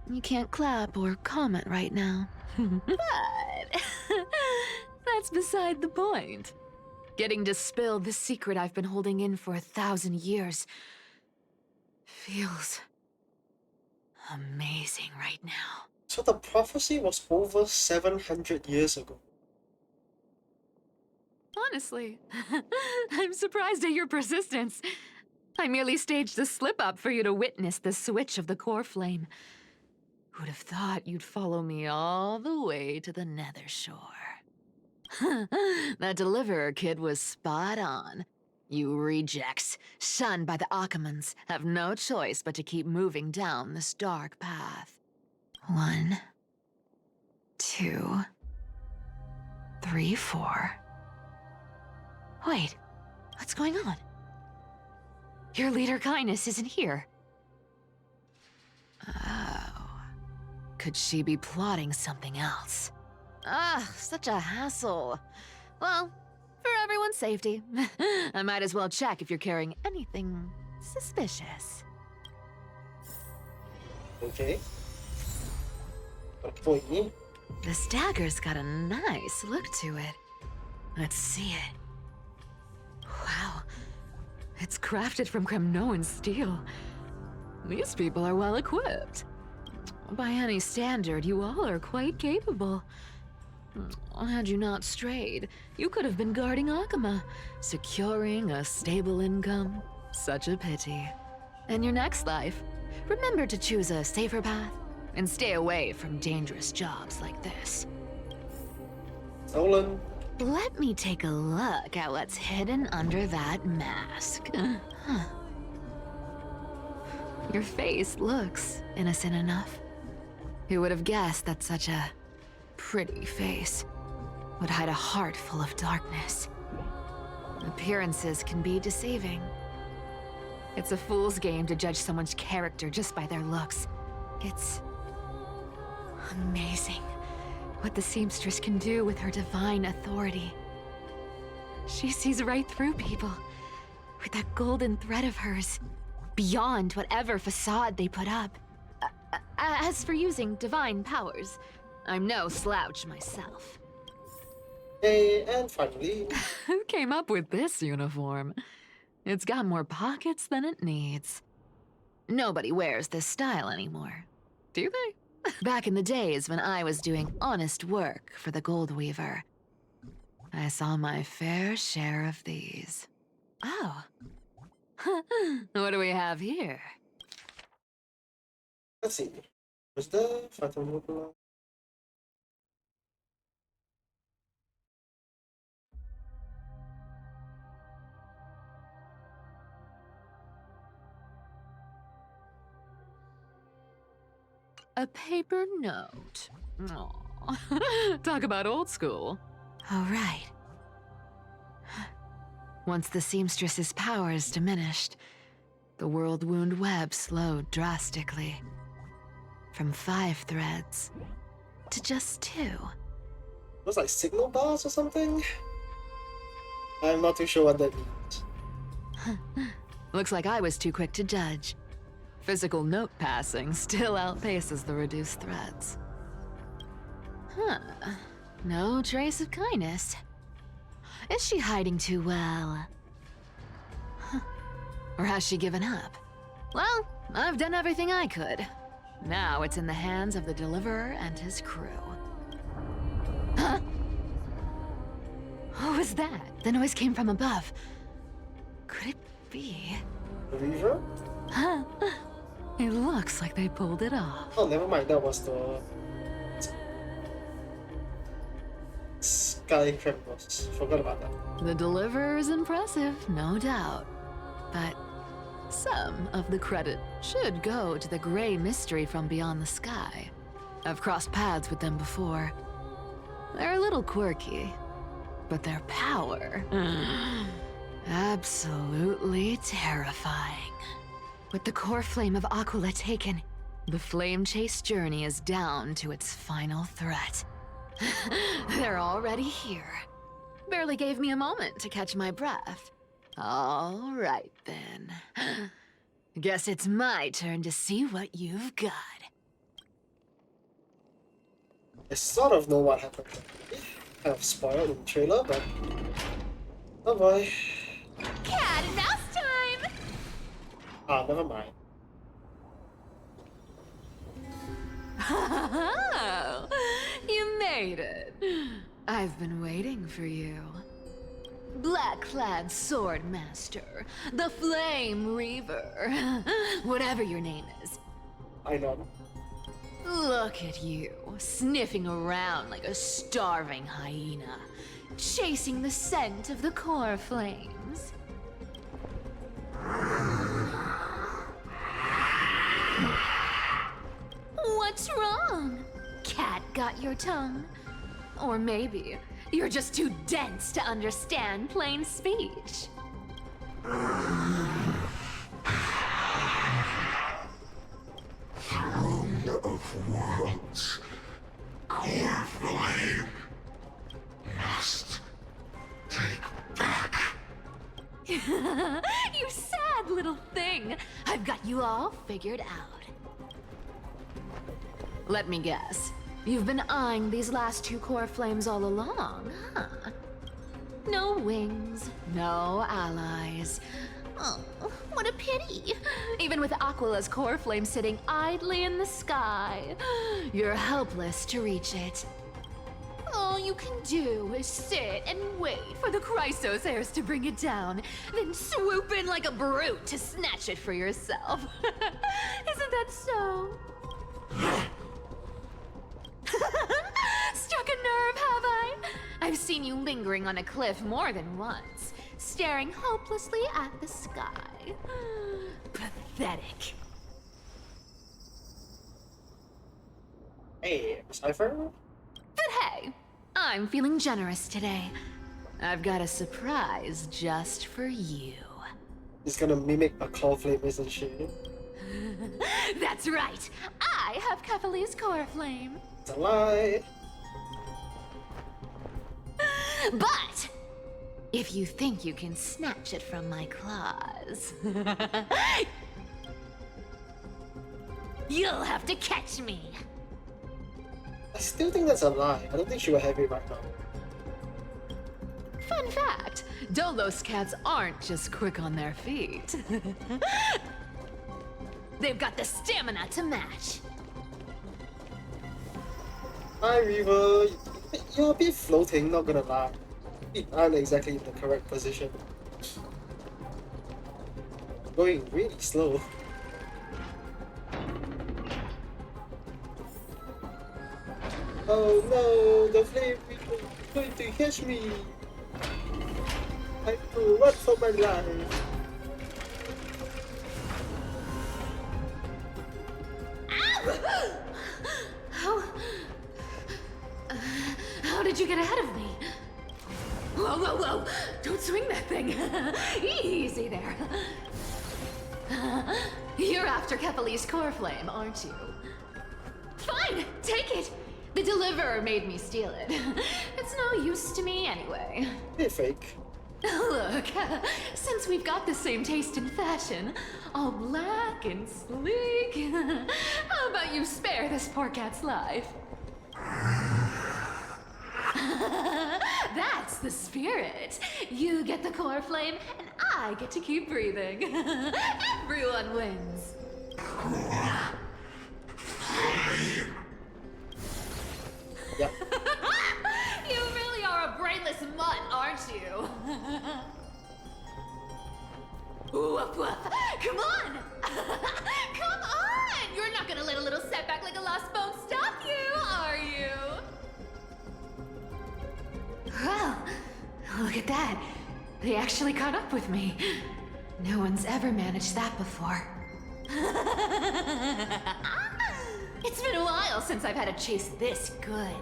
you can't clap or comment right now. But that's beside the point. Getting to spill the secret I've been holding in for 1,000 years feels amazing right now. So the prophecy was over 700 years ago. Honestly, I'm surprised at your persistence. I merely staged a slip-up for you to witness the switch of the core flame. Who'd have thought you'd follow me all the way to the Nether Shore? That Deliverer kid was spot on. You rejects, shunned by the Akamans, have no choice but to keep moving down this dark path. 1, 2, 3, 4. Wait, what's going on? Your leader Kindness isn't here. Oh. Could she be plotting something else? Ah, such a hassle. Well, for everyone's safety, I might as well check if you're carrying anything suspicious. Okay. Employee. This dagger's got a nice look to it. Let's see it. Wow. It's crafted from Kremnoan steel. These people are well equipped. By any standard, you all are quite capable. Had you not strayed, you could have been guarding Akima, securing a stable income. Such a pity. In your next life, remember to choose a safer path and stay away from dangerous jobs like this. Nolan. Let me take a look at what's hidden under that mask. Huh. Your face looks innocent enough. Who would have guessed that such a pretty face would hide a heart full of darkness? Appearances can be deceiving. It's a fool's game to judge someone's character just by their looks. It's amazing what the seamstress can do with her divine authority. She sees right through people with that golden thread of hers, beyond whatever facade they put up. As for using divine powers, I'm no slouch myself. Hey, and finally... Who came up with this uniform? It's got more pockets than it needs. Nobody wears this style anymore, do they? Back in the days when I was doing honest work for the Gold Weaver, I saw my fair share of these. Oh. What do we have here? Let's see. What's the Fatal Mobile? A paper note. Aw. Talk about old school. All right. Once the seamstress's powers diminished, the world wound web slowed drastically. From 5 threads to just 2. Those like signal bars or something? I'm not too sure what that means. Looks like I was too quick to judge. Physical note passing still outpaces the reduced threads. Huh. No trace of kindness. Is she hiding too well? Huh. Or has she given up? Well, I've done everything I could. Now it's in the hands of the Deliverer and his crew. Huh? What was that? The noise came from above. Could it be? The Reaver? Huh? It looks like they pulled it off. Oh, never mind. That was the Sky Criminals. Forgot about that. The Deliverer is impressive, no doubt. But some of the credit should go to the gray mystery from beyond the sky. I've crossed paths with them before. They're a little quirky, but their power... absolutely terrifying. With the core flame of Aquila taken, the flame chase journey is down to its final threat. They're already here. Barely gave me a moment to catch my breath. All right, then. Guess it's my turn to see what you've got. I sort of know what happened. Kind of spoiled in the trailer, but... oh boy. Cat and mouse time! Ah, never mind. Oh, you made it. I've been waiting for you. Black-clad sword master, the Flame Reaver, whatever your name is. I know. Look at you, sniffing around like a starving hyena, chasing the scent of the core flames. What's wrong? Cat got your tongue? Or maybe you're just too dense to understand plain speech. Throne of worlds, core flame, must take back. You sad little thing. I've got you all figured out. Let me guess. You've been eyeing these last 2 core flames all along, huh? No wings, no allies. Oh, what a pity. Even with Aquila's core flame sitting idly in the sky, you're helpless to reach it. All you can do is sit and wait for the Chrysos heirs to bring it down, then swoop in like a brute to snatch it for yourself. Isn't that so? Struck a nerve, have I? I've seen you lingering on a cliff more than once, staring hopelessly at the sky. Pathetic. Hey, Cypher? But hey, I'm feeling generous today. I've got a surprise just for you. He's gonna mimic a core flame, isn't she? That's right. I have Kefali's core flame. It's a lie. But if you think you can snatch it from my claws, you'll have to catch me. I still think that's a lie. I don't think she will have it right now. Fun fact, Dolos cats aren't just quick on their feet. They've got the stamina to match. Hi, Reaver. You're a bit floating, not gonna lie. You aren't exactly in the correct position. Going really slow. Oh no, the flame is going to catch me. I have to run for my life. How did you get ahead of me? Whoa, whoa, whoa! Don't swing that thing. Easy there. You're after Kepali's core flame, aren't you? Fine, take it. The deliverer made me steal it. It's no use to me anyway. You're fake. Look, since we've got the same taste in fashion, all black and sleek, how about you spare this poor cat's life? That's the spirit. You get the core flame, and I get to keep breathing. Everyone wins. Yep. You really are a brainless mutt, aren't you? Woof woof. Come on! Come on! You're not gonna let a little setback like a lost bone stop you, are you? Well, look at that. They actually caught up with me. No one's ever managed that before. It's been a while since I've had a chase this good.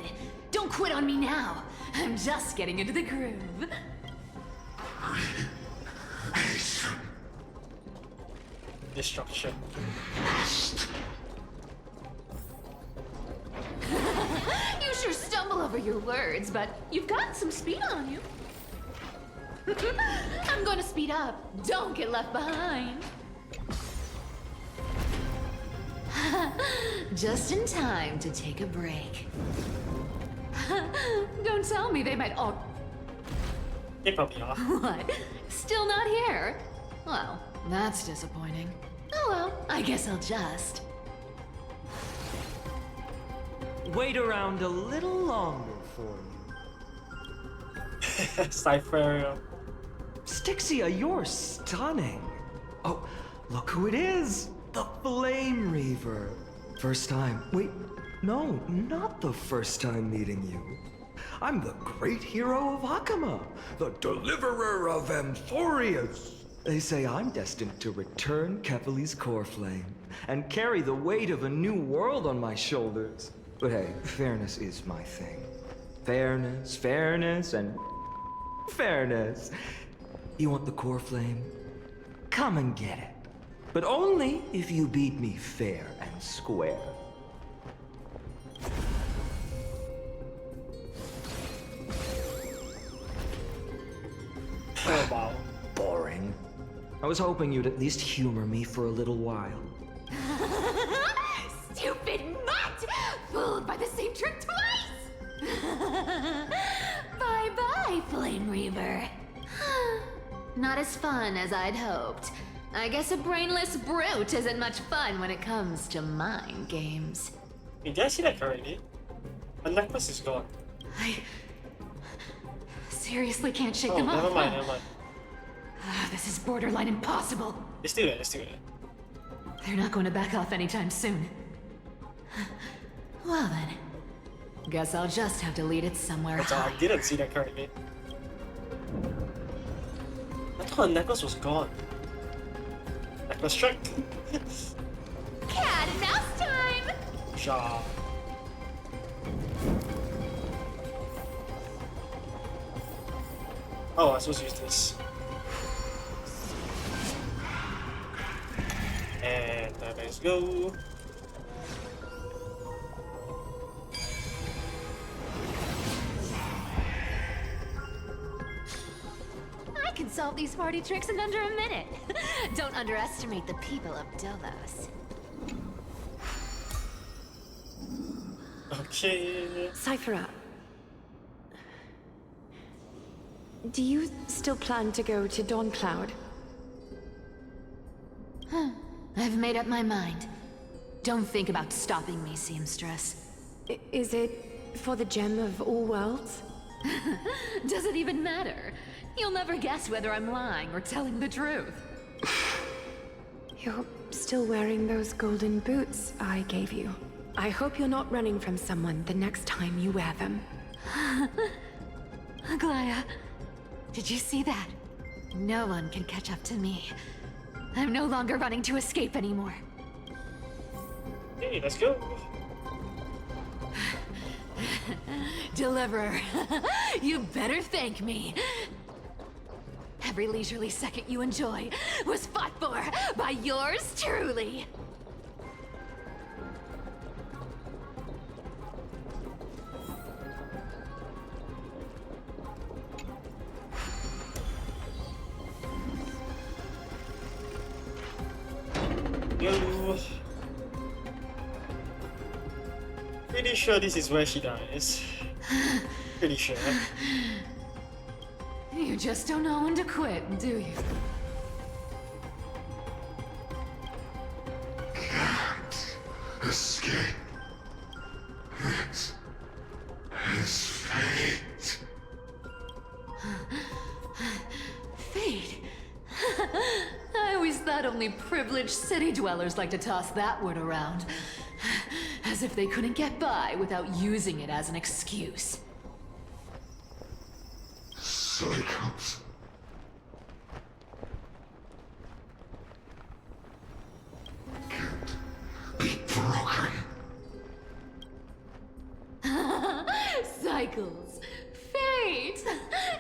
Don't quit on me now. I'm just getting into the groove. Destruction. You sure stumble over your words, but you've got some speed on you. I'm gonna speed up. Don't get left behind. Just in time to take a break. Don't tell me they might all... They probably are. What? Still not here? Well, that's disappointing. Oh well, I guess I'll just... Wait around a little longer for you. Cypher. Styxia, you're stunning. Oh, look who it is. The Flame Reaver. First time. Wait, no, not the first time meeting you. I'm the great hero of Akama, the deliverer of Amphorius. They say I'm destined to return Kepali's core flame and carry the weight of a new world on my shoulders. But hey, fairness is my thing. Fairness, and fairness. You want the core flame? Come and get it. But only if you beat me fair and square. Oh, wow. Boring. I was hoping you'd at least humor me for a little while. Stupid mutt! Fooled by the same trick twice! Bye-bye, Flame Reaver. Not as fun as I'd hoped. I guess a brainless brute isn't much fun when it comes to mind games. Wait, did I see that already? The necklace is gone. I seriously can't shake Oh, them off. never mind, never mind. This is borderline impossible. Let's do it, let's do it. They're not going to back off anytime soon. Well then, guess I'll just have to lead it somewhere That's all, high. I didn't see that currently. I thought the necklace was gone. Necklace trick. Cat and mouse time! Shaw. Oh, I'm supposed to use this. And let's go. I can solve these party tricks in under a minute. Don't underestimate the people of Delos. Okay. Cyphera, do you still plan to go to Dawncloud? I've made up my mind. Don't think about stopping me, Seamstress. Is it for the gem of all worlds? Does it even matter? You'll never guess whether I'm lying or telling the truth. You're still wearing those golden boots I gave you. I hope you're not running from someone the next time you wear them. Aglaya, did you see that? No one can catch up to me. I'm no longer running to escape anymore. Hey, let's go. Deliverer, you better thank me. every leisurely second you enjoy was fought for by yours truly. Yo. Pretty sure this is where she dies. Pretty sure. You just don't know when to quit, do you? Can't escape. It is fate. Fate? I always thought only privileged city dwellers like to toss that word around. As if they couldn't get by without using it as an excuse. Cyclops. Can't be broken. Cycles. Fate!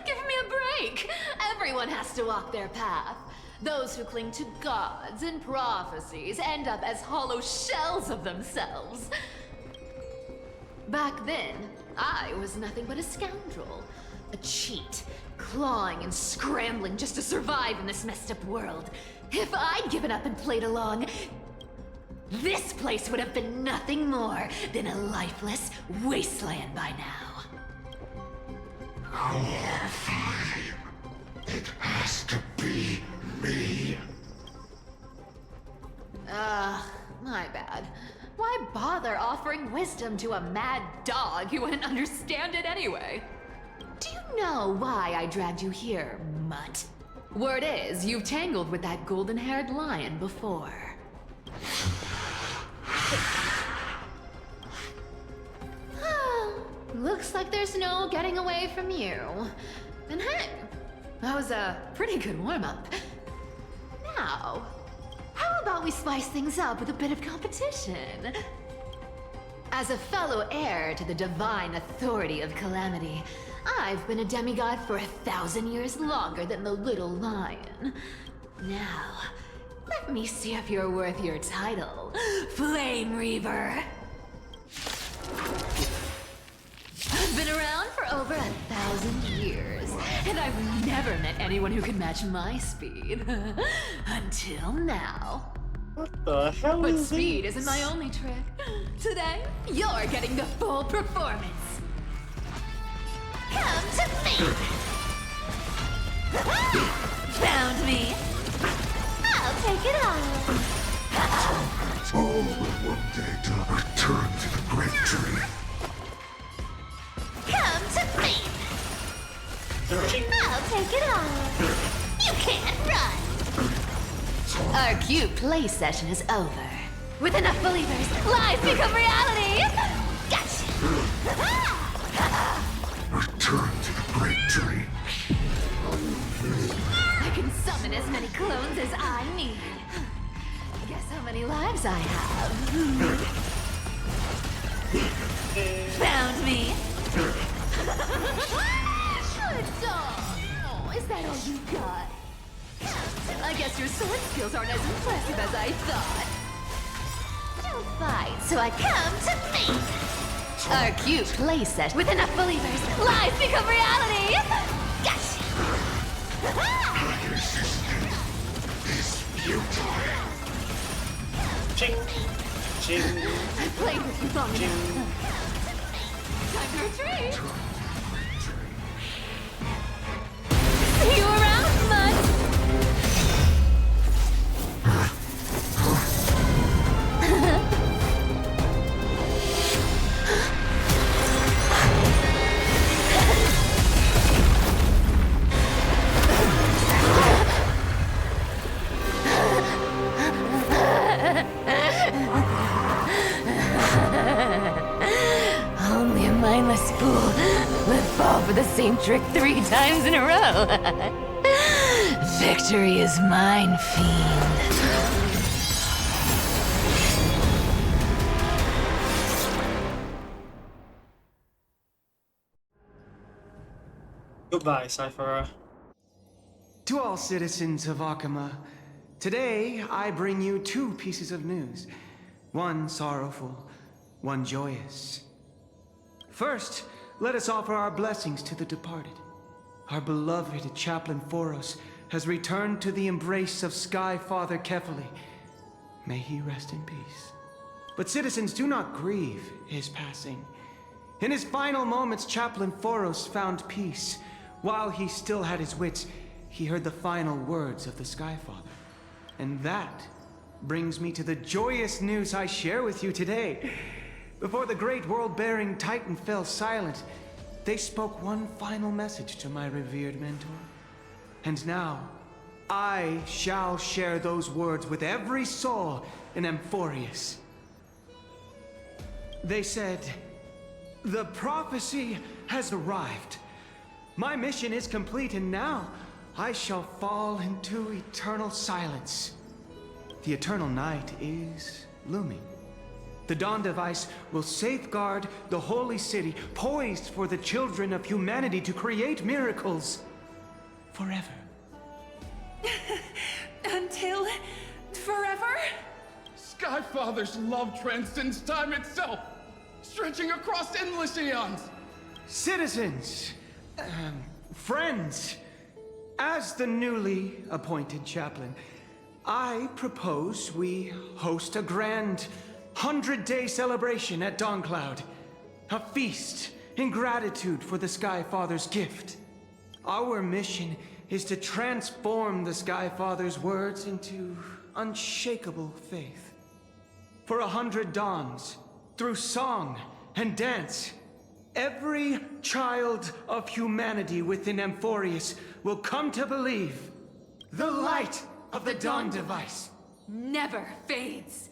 Give me a break! Everyone has to walk their path. Those who cling to gods and prophecies end up as hollow shells of themselves. Back then, I was nothing but a scoundrel. A cheat, clawing and scrambling just to survive in this messed up world. If I'd given up and played along, this place would have been nothing more than a lifeless wasteland by now. Our fighting. It has to be me. My bad. Why bother offering wisdom to a mad dog who wouldn't understand it anyway? Do you know why I dragged you here, mutt? Word is, you've tangled with that golden-haired lion before. Looks like there's no getting away from you. And hey, that was a pretty good warm-up. Now, how about we spice things up with a bit of competition? As a fellow heir to the divine authority of Calamity, I've been a demigod for 1,000 years longer than the little lion. Now, let me see if you're worth your title, Flame Reaver. I've been around for over 1,000 years, and I've never met anyone who could match my speed. Until now. What the hell But is speed this? isn't my only trick. Today, you're getting the full performance. Come to me! Found me! I'll take it all! All will one day to return to the great tree. Come to me! I'll take it all! You can't run! Our cute play session is over. With enough believers, lies become reality! Gotcha! Return to the great tree. I can summon as many clones as I need. Guess how many lives I have. Found me. Good dog. Oh, is that all you got? I guess your sword skills aren't as impressive as I thought. Don't fight, so I come to me. Our cute play set with enough believers, lies become reality. Gotcha. Resistance is futile. Ching. Ching. I played with you long enough. Time to retreat. See you around, Mud. Only a mindless fool would fall for the same trick 3 times in a row. Victory is mine, fiend. Goodbye, Cypher. To all citizens of Akama, today I bring you two pieces of news. One sorrowful, one joyous. First, let us offer our blessings to the departed. Our beloved Chaplain Foros has returned to the embrace of Sky Father Kefali. May he rest in peace. But citizens, do not grieve his passing. In his final moments, Chaplain Foros found peace. While he still had his wits, he heard the final words of the Sky Father. And that brings me to the joyous news I share with you today. Before the great world-bearing Titan fell silent, they spoke one final message to my revered mentor. And now, I shall share those words with every soul in Amphorius. They said, "The prophecy has arrived. My mission is complete, and now I shall fall into eternal silence. The eternal night is looming. The Dawn Device will safeguard the holy city, poised for the children of humanity to create miracles forever." Until forever? Skyfather's love transcends time itself, stretching across endless eons. Citizens, friends, as the newly appointed chaplain, I propose we host a grand 100-day celebration at Dawncloud. A feast in gratitude for the Sky Father's gift. Our mission is to transform the Sky Father's words into unshakable faith. For 100 dawns, through song and dance, every child of humanity within Amphorius will come to believe the light of the Dawn Device never fades.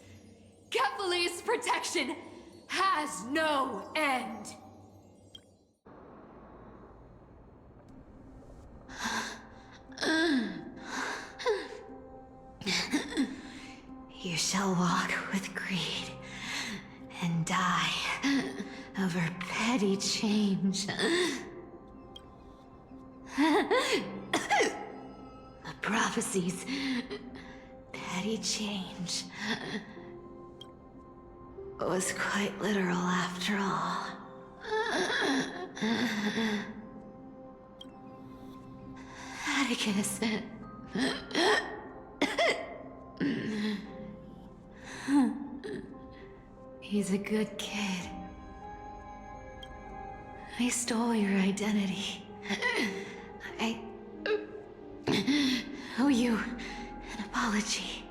Kefali's protection has no end. You shall walk with greed and die over petty change. The prophecies, petty change, was quite literal after all. Atticus. He's a good kid. I stole your identity. I owe you an apology.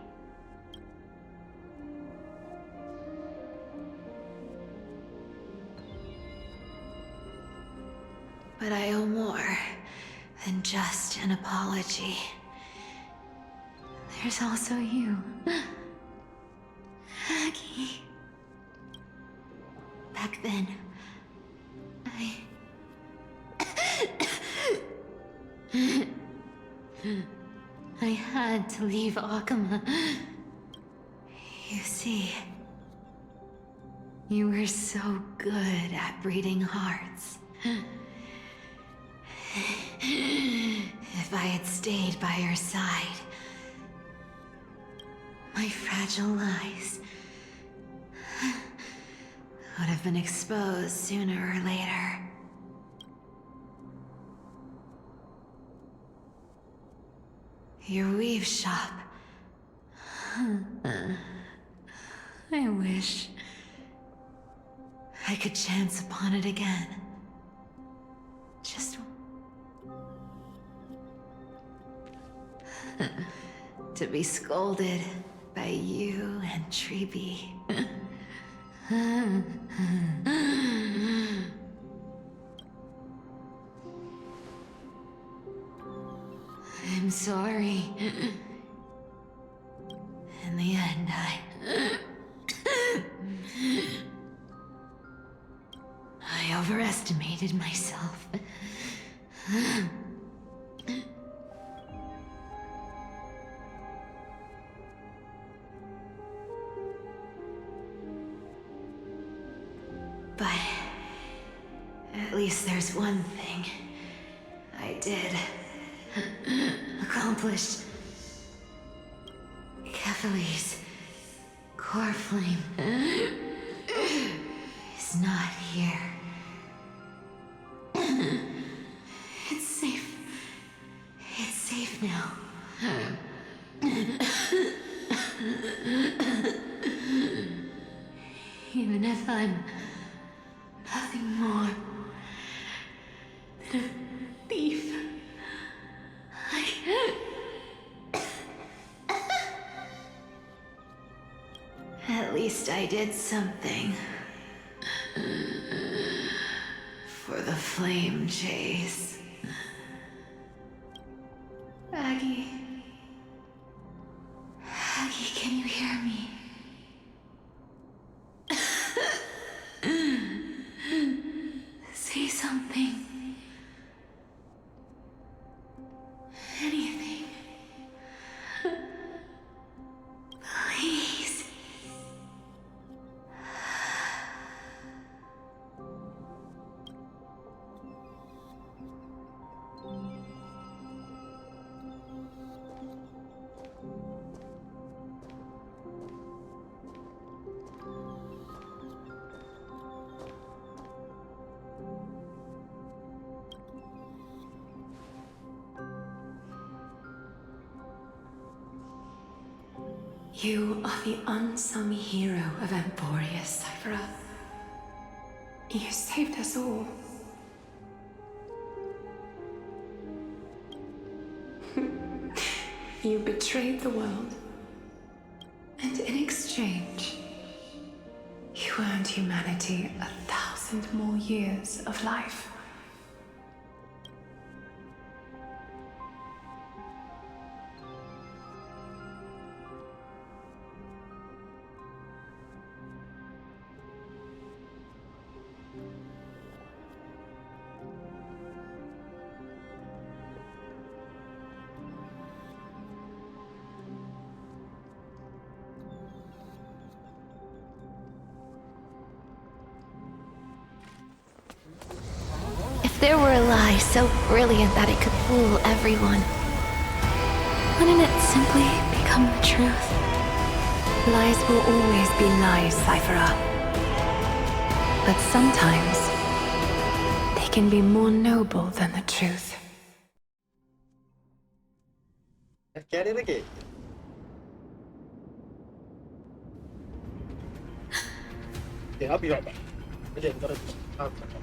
But I owe more than just an apology. There's also you, Aggie. Back then, I had to leave Akama. You see, you were so good at breeding hearts. If I had stayed by your side, my fragile lies would have been exposed sooner or later. Your weave shop. I wish I could chance upon it again. Just to be scolded by you and Treeby. I'm sorry. In the end, I overestimated myself. But at least there's one thing I did accomplished. Kephalis' core flame is not here. It's safe. It's safe now. Even if I'm nothing more than a thief, At least I did something. For the flame chase. Aggie. Aggie, can you hear me? Say something. Anything. Please. You are the unsung hero of Emporius, Cyphera. You saved us all. You betrayed the world. And in exchange, you earned humanity 1,000 more years of life. If there were a lie so brilliant that it could fool everyone, wouldn't it simply become the truth? Lies will always be lies, Cyphera. But sometimes, they can be more noble than the truth. I get it again. Yeah, I'll be right back. Again, I'll come back.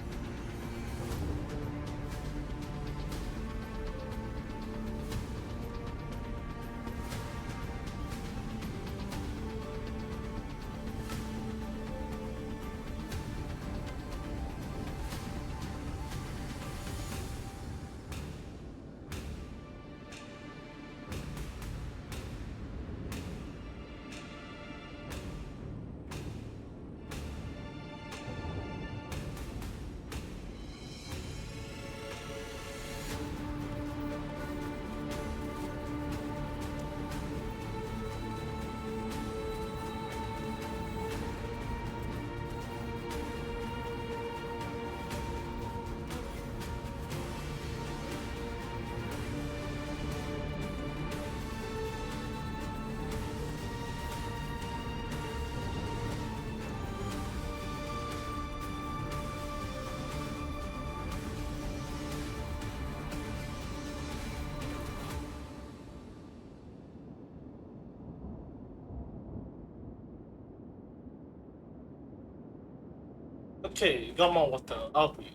Okay, got my water. I'll be.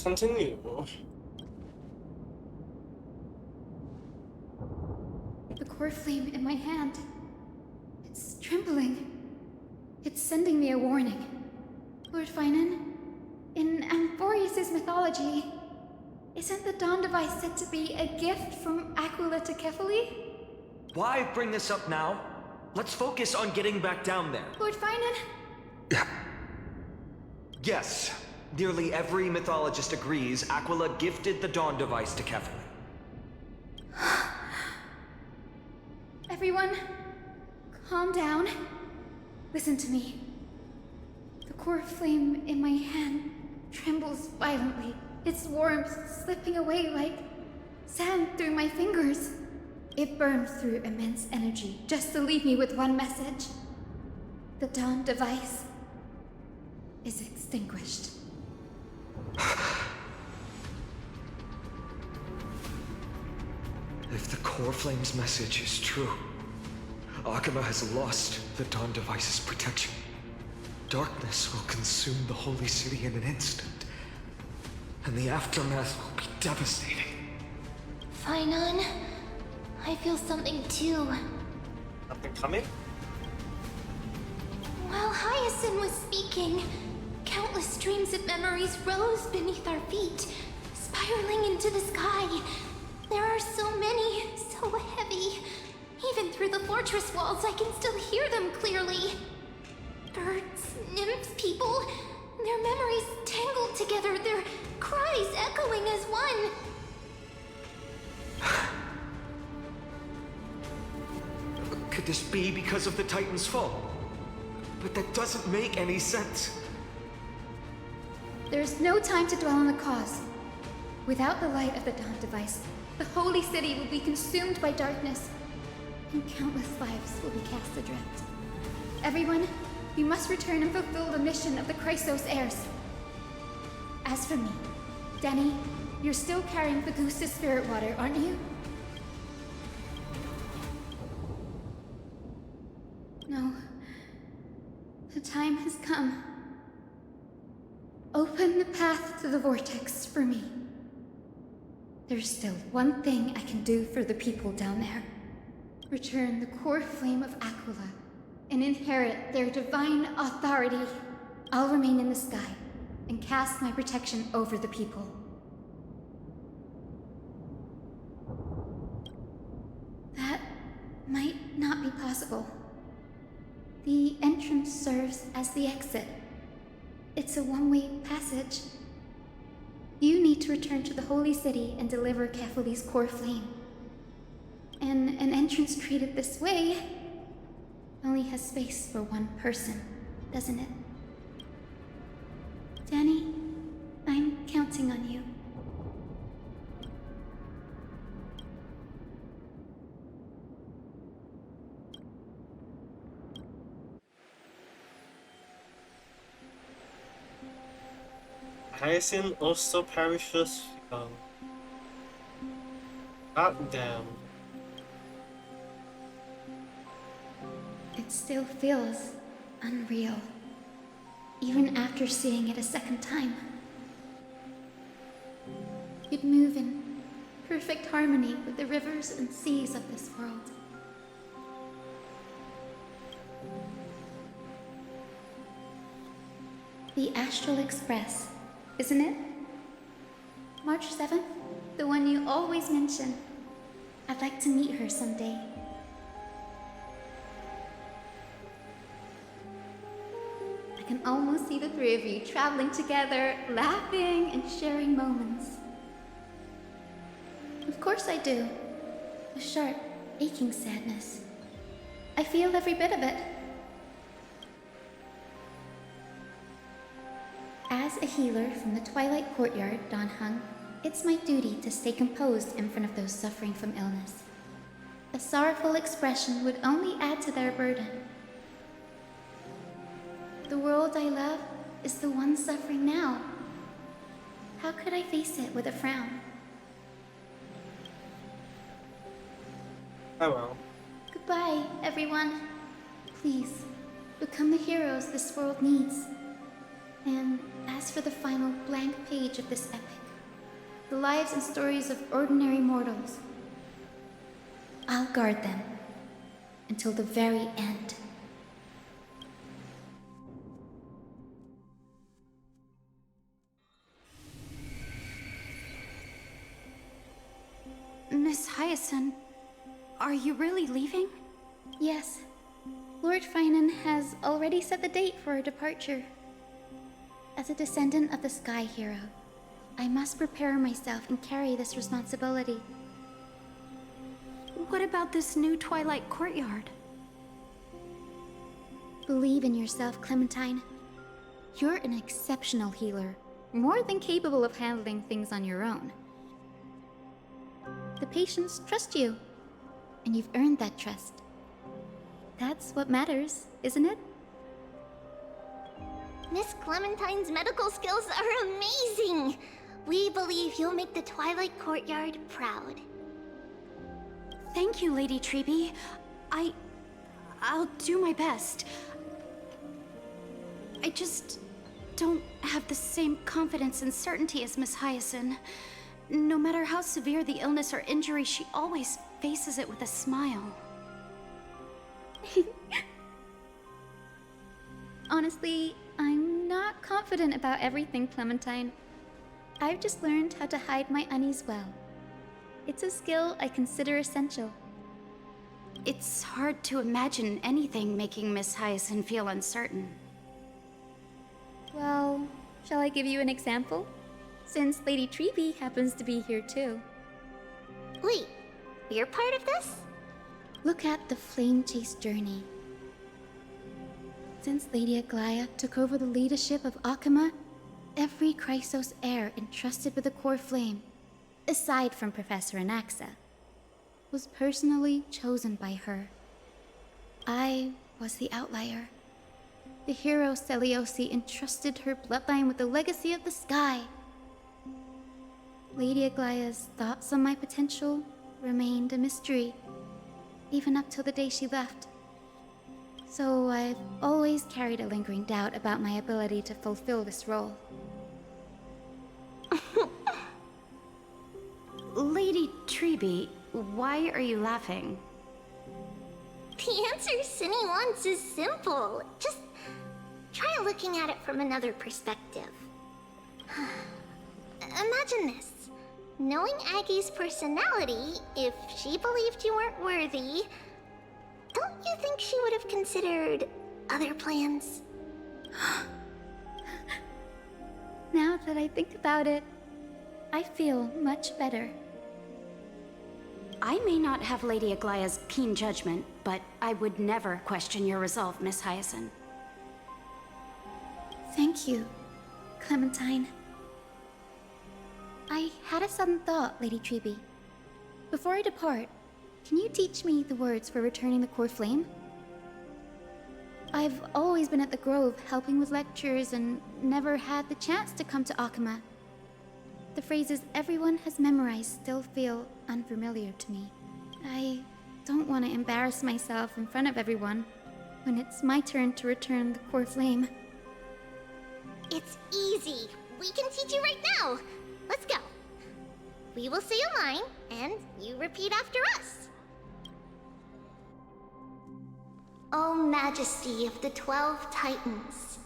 Continue. The core flame in my hand. It's trembling. It's sending me a warning. Lord Finan, in Amphorius' mythology, isn't the Dawn device said to be a gift from Aquila to Kefali? Why bring this up now? Let's focus on getting back down there. Lord Finan? Yes. Nearly every mythologist agrees Aquila gifted the Dawn device to Kefali. Everyone, calm down. Listen to me. The core flame in my hand trembles violently, its warmth slipping away like sand through my fingers. It burned through immense energy just to leave me with one message. The Dawn device is extinguished. If the Core Flame's message is true, Akuma has lost the Dawn device's protection. Darkness will consume the Holy City in an instant, and the aftermath will be devastating. Finon, I feel something too. Something coming? While Hyacinth was speaking, countless streams of memories rose beneath our feet, spiraling into the sky. There are so many, so heavy. Even through the fortress walls, I can still hear them clearly. Birds, nymphs, people, their memories tangled together, their cries echoing as one. Could this be because of the Titan's fall? But that doesn't make any sense. There's no time to dwell on the cause. Without the light of the Dawn device, the Holy City will be consumed by darkness, and countless lives will be cast adrift. Everyone, you must return and fulfill the mission of the Chrysos heirs. As for me, Denny, you're still carrying the Goose's spirit water, aren't you? No. The time has come. Open the path to the vortex for me. There's still one thing I can do for the people down there. Return the core flame of Aquila and inherit their divine authority. I'll remain in the sky and cast my protection over the people. That might not be possible. The entrance serves as the exit. It's a one-way passage. You need to return to the Holy City and deliver Kephali's core flame. And an entrance treated this way only has space for one person, doesn't it? Danny, I'm counting on you. Hyacinth also perishes. God damn. It still feels unreal, even after seeing it a second time. You'd move in perfect harmony with the rivers and seas of this world. The Astral Express, isn't it? March 7th, the one you always mention. I'd like to meet her someday. I can almost see the three of you traveling together, laughing and sharing moments. Of course I do. A sharp, aching sadness. I feel every bit of it. As a healer from the Twilight Courtyard, Dan Heng, it's my duty to stay composed in front of those suffering from illness. A sorrowful expression would only add to their burden. The world I love is the one suffering now. How could I face it with a frown? Oh well. Goodbye, everyone. Please, become the heroes this world needs. And as for the final blank page of this epic, the lives and stories of ordinary mortals, I'll guard them until the very end. Miss Hyacinth, are you really leaving? Yes. Lord Finan has already set the date for our departure. As a descendant of the Sky Hero, I must prepare myself and carry this responsibility. What about this new Twilight Courtyard? Believe in yourself, Clementine. You're an exceptional healer, more than capable of handling things on your own. the patients trust you. And you've earned that trust. That's what matters, isn't it? Miss Clementine's medical skills are amazing! We believe you'll make the Twilight Courtyard proud. Thank you, Lady Treby. I'll do my best. I just don't have the same confidence and certainty as Miss Hyacinth. No matter how severe the illness or injury, she always faces it with a smile. Honestly, I'm not confident about everything, Clementine. I've just learned how to hide my unease well. It's a skill I consider essential. It's hard to imagine anything making Miss Hyacinth feel uncertain. Well, shall I give you an example? Since Lady Treby happens to be here too. Wait, you're part of this? Look at the Flame Chase journey. Since Lady Aglaia took over the leadership of Akama, every Chrysos heir entrusted with the core flame, aside from Professor Anaxa, was personally chosen by her. I was the outlier. The hero Seliosi entrusted her bloodline with the legacy of the sky. Lady Aglaia's thoughts on my potential remained a mystery, even up till the day she left. So I've always carried a lingering doubt about my ability to fulfill this role. Lady Treby, why are you laughing? The answer Cindy wants is simple. Just try looking at it from another perspective. Imagine this. Knowing Aggie's personality, if she believed you weren't worthy, don't you think she would have considered other plans? Now that I think about it, I feel much better. I may not have Lady Aglaia's keen judgment, but I would never question your resolve, Miss Hyacinth. Thank you, Clementine. I had a sudden thought, Lady Treby. Before I depart, can you teach me the words for returning the core flame? I've always been at the Grove helping with lectures and never had the chance to come to Akama. The phrases everyone has memorized still feel unfamiliar to me. I don't want to embarrass myself in front of everyone when it's my turn to return the core flame. It's easy. We can teach you right now. Let's go. We will say a line, and you repeat after us. O Majesty of the 12 Titans.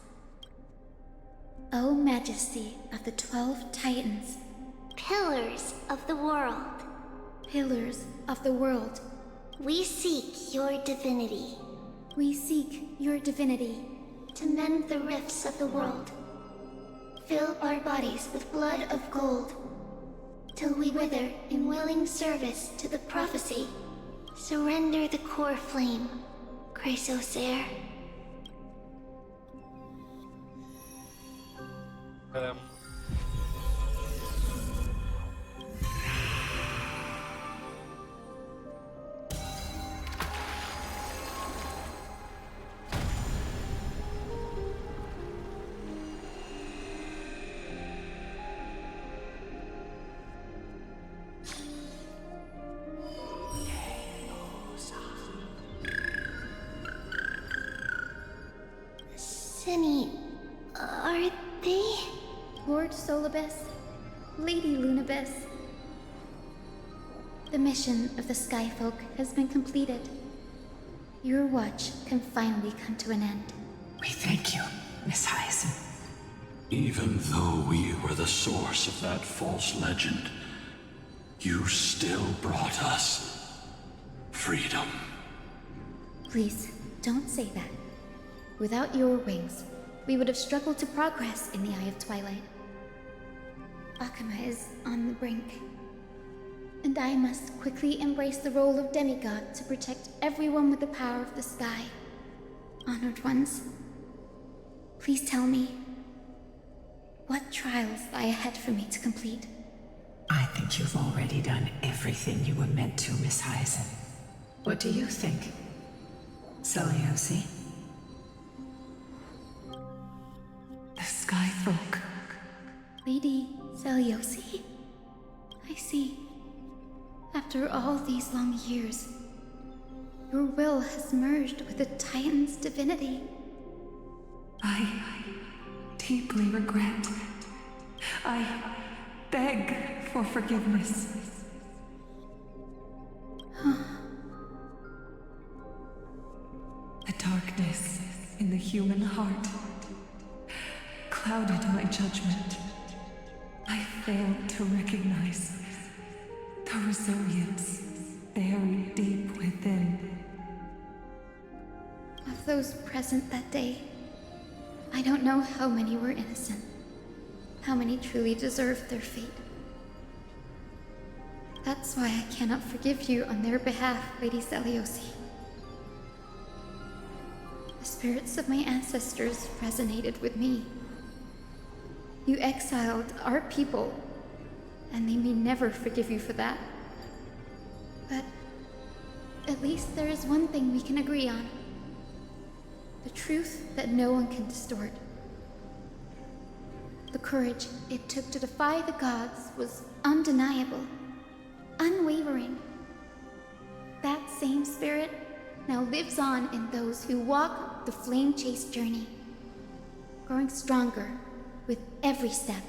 O Majesty of the 12 Titans. Pillars of the world. Pillars of the world. We seek your divinity. We seek your divinity. To mend the rifts of the world. Fill our bodies with blood of gold. Till we wither in willing service to the prophecy. Surrender the core flame, Chrysos heir. Cindy, are they? Lord Solibus, Lady Lunibus. The mission of the Skyfolk has been completed. Your watch can finally come to an end. We thank you, Miss Hyacinth. Even though we were the source of that false legend, you still brought us freedom. Please, don't say that. Without your wings, we would have struggled to progress in the Eye of Twilight. Akama is on the brink. And I must quickly embrace the role of demigod to protect everyone with the power of the sky. Honored ones, please tell me, what trials lie ahead for me to complete? I think you've already done everything you were meant to, Miss Hyacinth. What do you think, Seliosi? The Sky Folk. Lady Seliosi? I see. After all these long years, your will has merged with the Titan's divinity. I deeply regret. I beg for forgiveness. The darkness in the human heart clouded my judgment. I failed to recognize the resilience buried deep within. Of those present that day, I don't know how many were innocent, how many truly deserved their fate. That's why I cannot forgive you on their behalf, Lady Seliosi. The spirits of my ancestors resonated with me. You exiled our people, and they may never forgive you for that. But at least there is one thing we can agree on. The truth that no one can distort. The courage it took to defy the gods was undeniable, unwavering. That same spirit now lives on in those who walk the flame chase journey, growing stronger with every step.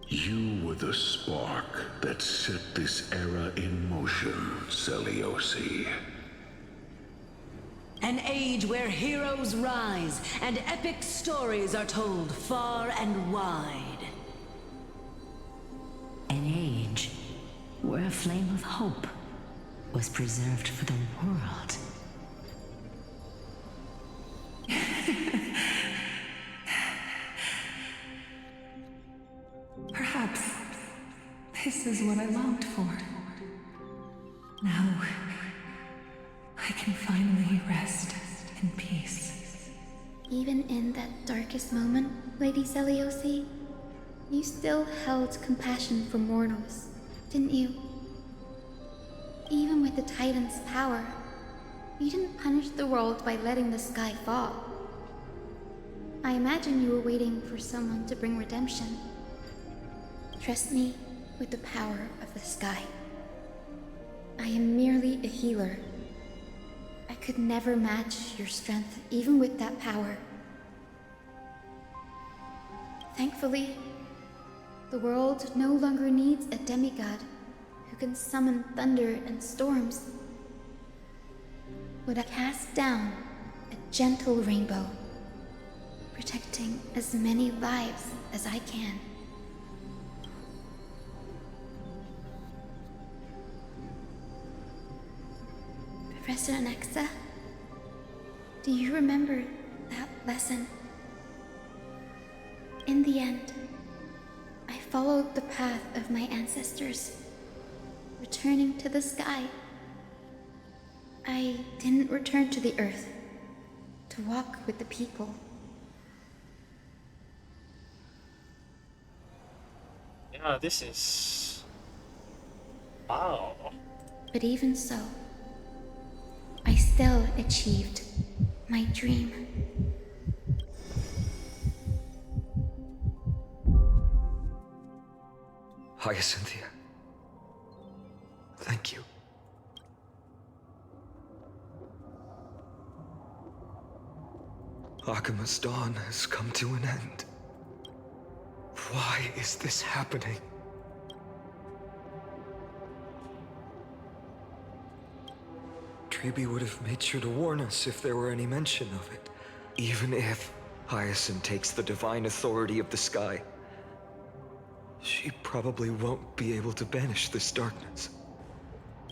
You were the spark that set this era in motion, Seliosi. An age where heroes rise and epic stories are told far and wide. An age where a flame of hope was preserved for the world. Perhaps this is what I longed for. Now, I can finally rest in peace. Even in that darkest moment, Lady Seliosi, you still held compassion for mortals, didn't you? Even with the Titan's power, you didn't punish the world by letting the sky fall. I imagine you were waiting for someone to bring redemption. Trust me with the power of the sky. I am merely a healer. I could never match your strength, even with that power. Thankfully, the world no longer needs a demigod who can summon thunder and storms. Would I cast down a gentle rainbow, protecting as many lives as I can. Professor Anaxa, do you remember that lesson? In the end, I followed the path of my ancestors, returning to the sky. I didn't return to the earth to walk with the people. Yeah, this is... wow. But even so, I still achieved my dream. Hyacinthia. Thank you. Akima's dawn has come to an end. Why is this happening? Tribi would have made sure to warn us if there were any mention of it. Even if Hyacinth takes the divine authority of the sky, she probably won't be able to banish this darkness.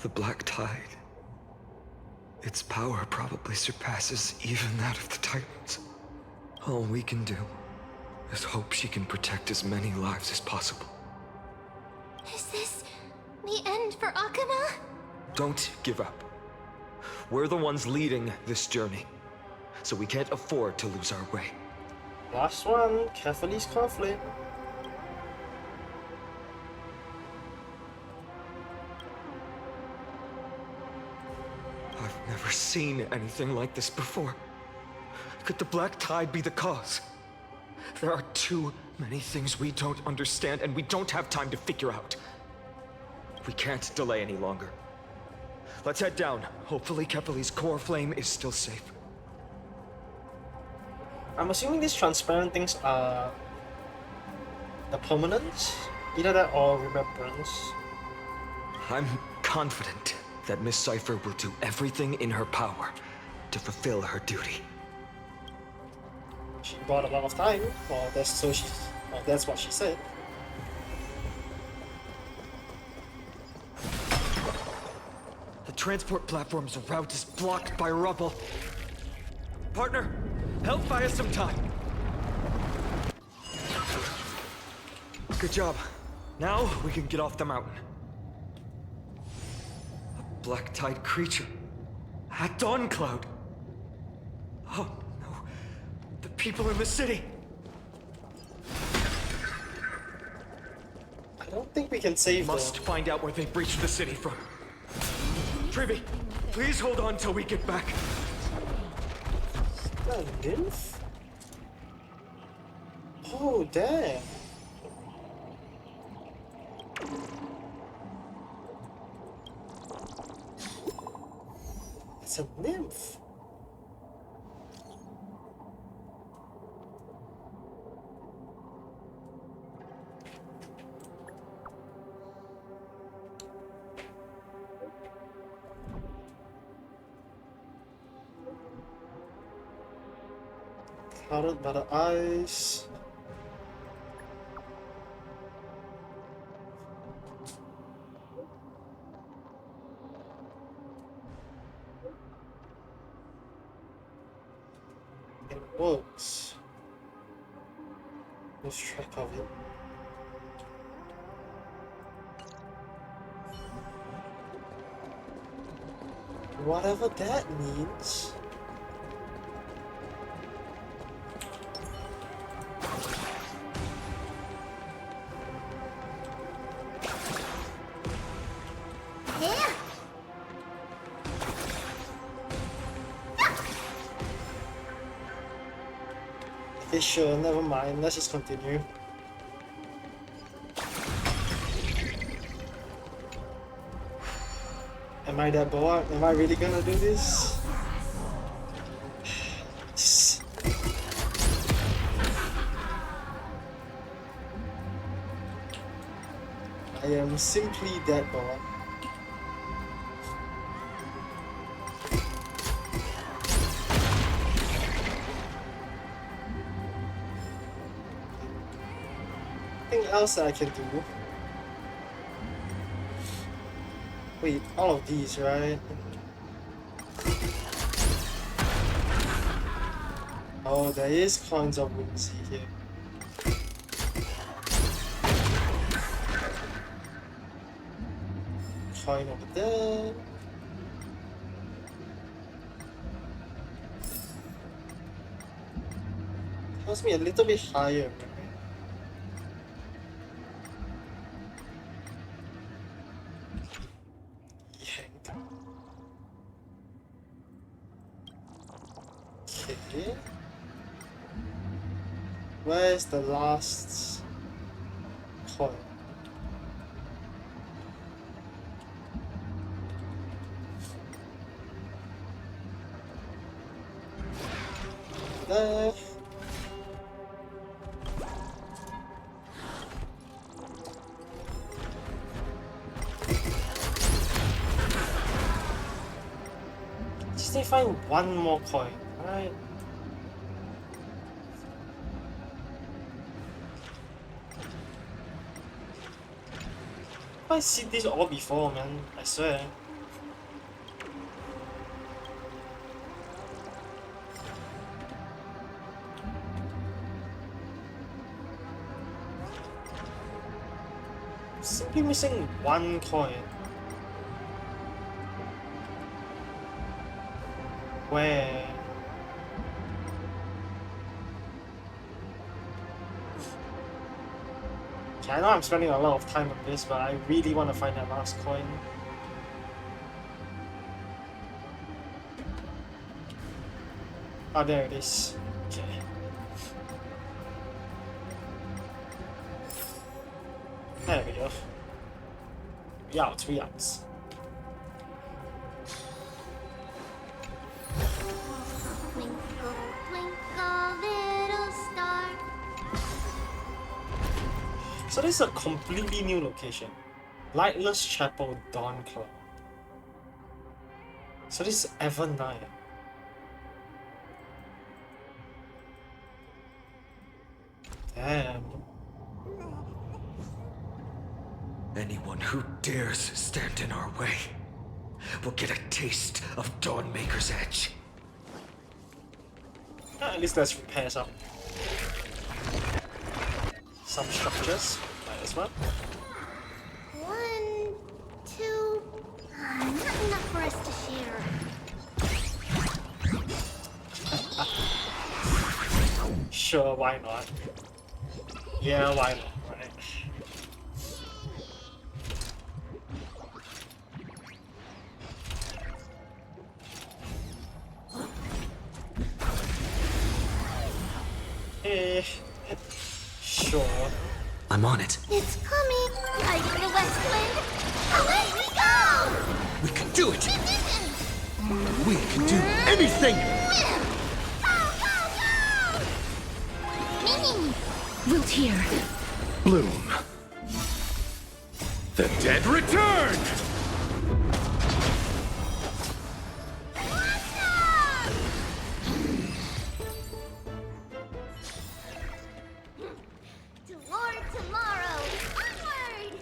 The Black Tide. Its power probably surpasses even that of the Titans. All we can do is hope she can protect as many lives as possible. Is this the end for Akuma? Don't give up. We're the ones leading this journey, so we can't afford to lose our way. Last one, Kefali's conflict. Never seen anything like this before. Could the Black Tide be the cause? There are too many things we don't understand, and we don't have time to figure out. We can't delay any longer. Let's head down. Hopefully Kepali's core flame is still safe. I'm assuming these transparent things are the permanence? Either that or remembrance. I'm confident that Miss Cipher will do everything in her power to fulfill her duty. She bought a lot of time, or that's what she said. The transport platform's route is blocked by rubble. Partner, help buy us some time. Good job. Now we can get off the mountain. A Black Tide creature. At Dawn Cloud. Oh no. The people in the city. I don't think we can save them. Must find out where they breached the city from. Trivy, please hold on till we get back. Is that a nymph? Oh, damn. It's a nymph. Clouded by the eyes. It works. Lose track of it. Whatever that means. Okay, sure, never mind. Let's just continue. Am I that bored? Am I really gonna do this? I am simply that bored. Anything else that I can do? Wait, all of these, right? Oh, there is coins of Whimsy here. Coin over there. Tells me a little bit higher, right? Okay. Where's the last coin? There. Just need to find one more coin, right? I've seen this all before, man. I swear. Simply missing one coin. Where? Okay, I know I'm spending a lot of time on this, but I really want to find that last coin. Oh, there it is. Okay. There we go. We out, we out. Twinkle, twinkle, little star. So this is a completely new location. Lightless Chapel, Dawn Club. So this is Evernaya. Damn. Anyone who dares stand in our way will get a taste of Dawnmaker's edge. At least let's repair some structures. Might as well. 1, 2. Not enough for us to share. Sure, why not? Yeah, why not, right? Sure. I'm on it. It's coming. Hiding the West Wind. Away we go! We can do it! We can do anything! Wilt here. Bloom. The dead return! Toward tomorrow. Onward!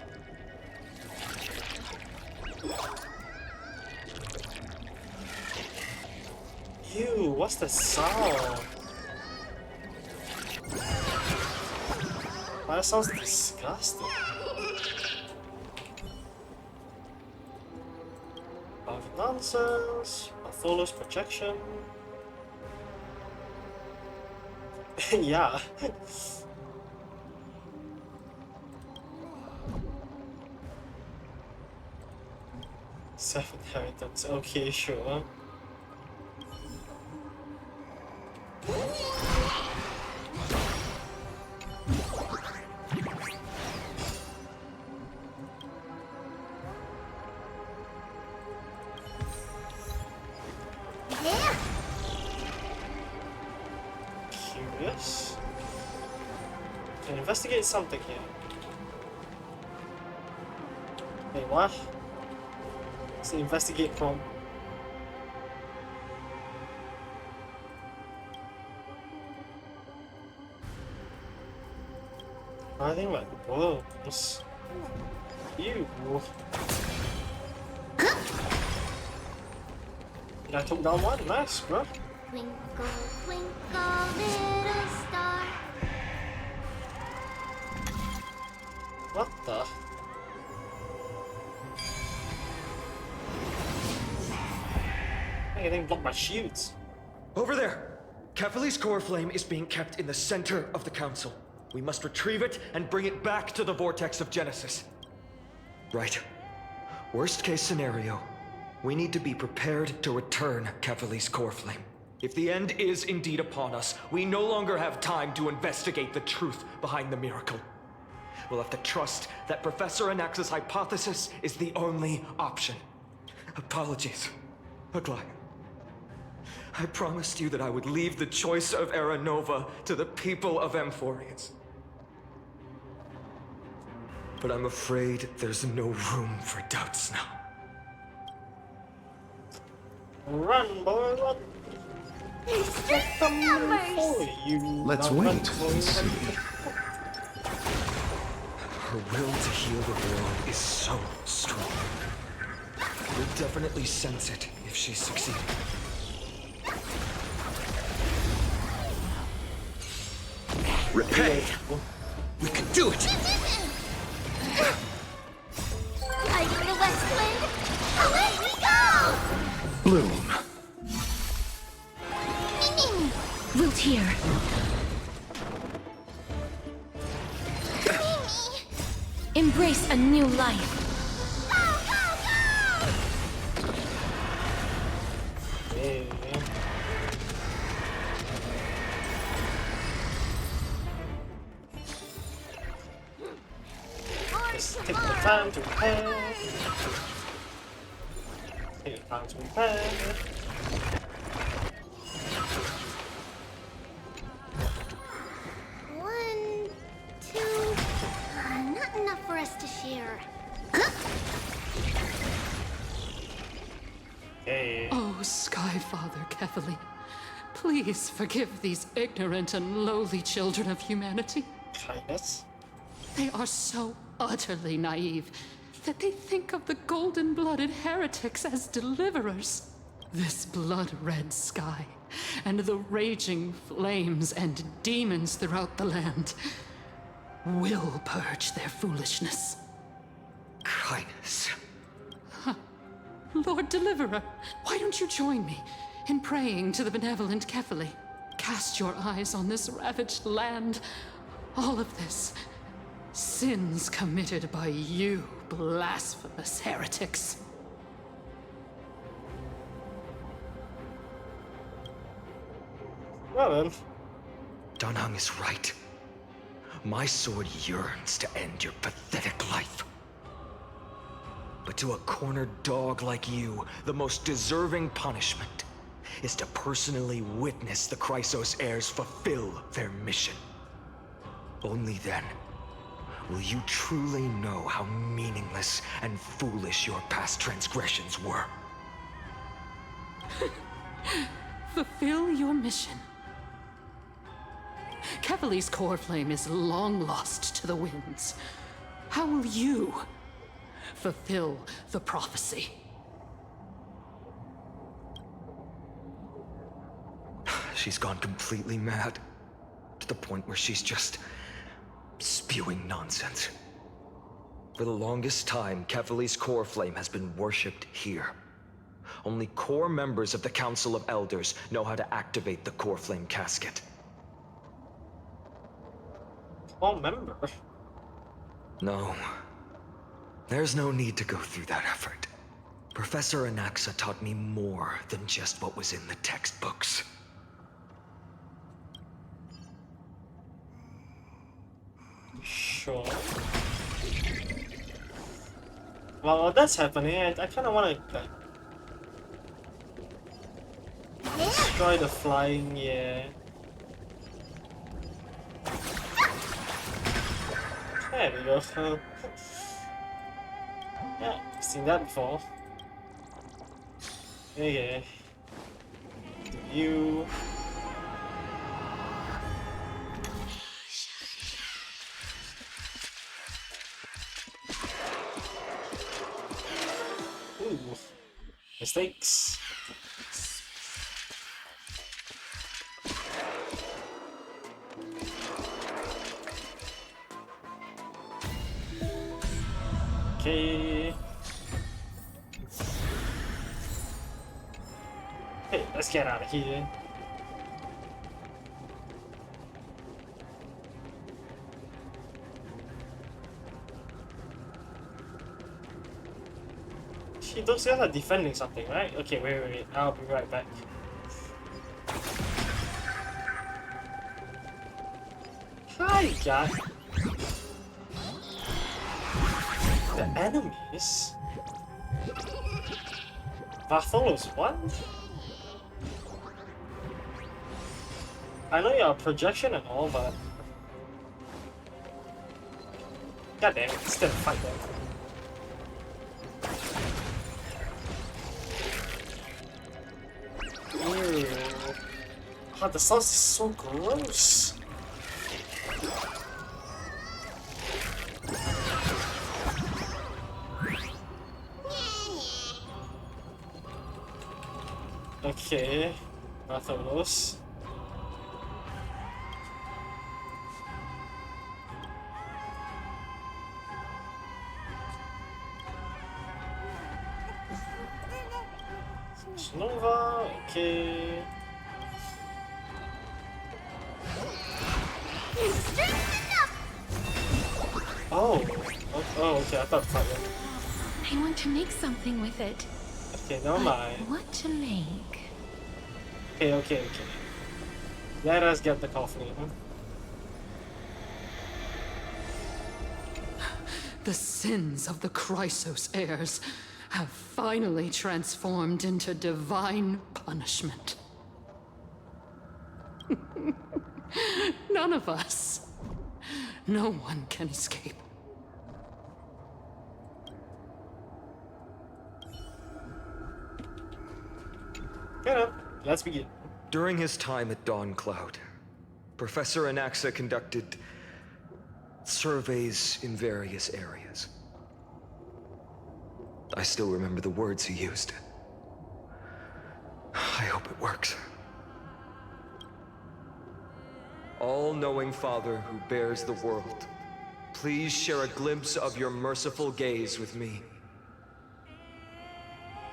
Ew, what's the sound? That sounds disgusting. Of nonsense. Bartholo's projection. Yeah. Seven inheritance. Okay, sure. Yeah. Curious. Can investigate something here. Wait, what? It's the investigate prompt. I think like worms. Ew. I took down one. Nice, bro. Twinkle, twinkle, little star. What the? I didn't block my shields. Over there! Kefali's core flame is being kept in the center of the council. We must retrieve it and bring it back to the vortex of Genesis. Right. Worst case scenario, we need to be prepared to return Kefali's core flame. If the end is indeed upon us, we no longer have time to investigate the truth behind the miracle. We'll have to trust that Professor Anax's hypothesis is the only option. Apologies, Aglaia. I promised you that I would leave the choice of Era Nova to the people of Amphorians. But I'm afraid there's no room for doubts now. Run, boy, run! Let's wait and see. Her will to heal the world is so strong. You'll definitely sense it if she's succeeding. Repay! We can do it! Hiding the West Wind. Away we go! Bloom. Wilt here. Embrace a new life. time to repair. Take time to repair. One, two. Not enough for us to share. Hey. Oh, Skyfather Kefali, please forgive these ignorant and lowly children of humanity. Kindness. They are so utterly naive that they think of the golden-blooded heretics as deliverers. This blood-red sky and the raging flames and demons throughout the land will purge their foolishness. Kindness. Lord Deliverer, why don't you join me in praying to the benevolent Kefali? Cast your eyes on this ravaged land. All of this, sins committed by you, blasphemous heretics. Well then. Danheng is right. My sword yearns to end your pathetic life. But to a cornered dog like you, the most deserving punishment is to personally witness the Chrysos heirs fulfill their mission. Only then will you truly know how meaningless and foolish your past transgressions were. Fulfill your mission. Kefali's core flame is long lost to the winds. How will you fulfill the prophecy? She's gone completely mad, to the point where she's just spewing nonsense. For the longest time, Kefali's core flame has been worshipped here. Only core members of the Council of Elders know how to activate the core flame casket. Core member? No. There's no need to go through that effort. Professor Anaxa taught me more than just what was in the textbooks. Sure. Well, while that's happening, I kind of want to like, destroy the flying, yeah. There we go. Yeah, I've seen that before. Okay. Do you... Ooh. Mistakes. Okay. Hey, let's get out of here. Those guys are defending something, right? Okay, wait. I'll be right back. Hi, guy. The enemies? Bartholos, what? I know you're a projection and all, but... God damn it, still fight them. Ew. Oh, the sauce is so gross. Okay, Bartholos. Nova, okay. Oh, okay, I thought fight. I want to make something with it. Okay, never mind. What to make? Okay. Let us get the coffee. The sins of the Chrysos heirs have finally transformed into divine punishment. None of us. No one can escape. Get up. Let's begin. During his time at Dawn Cloud, Professor Anaxa conducted surveys in various areas. I still remember the words he used. I hope it works. All-knowing Father who bears the world, please share a glimpse of your merciful gaze with me.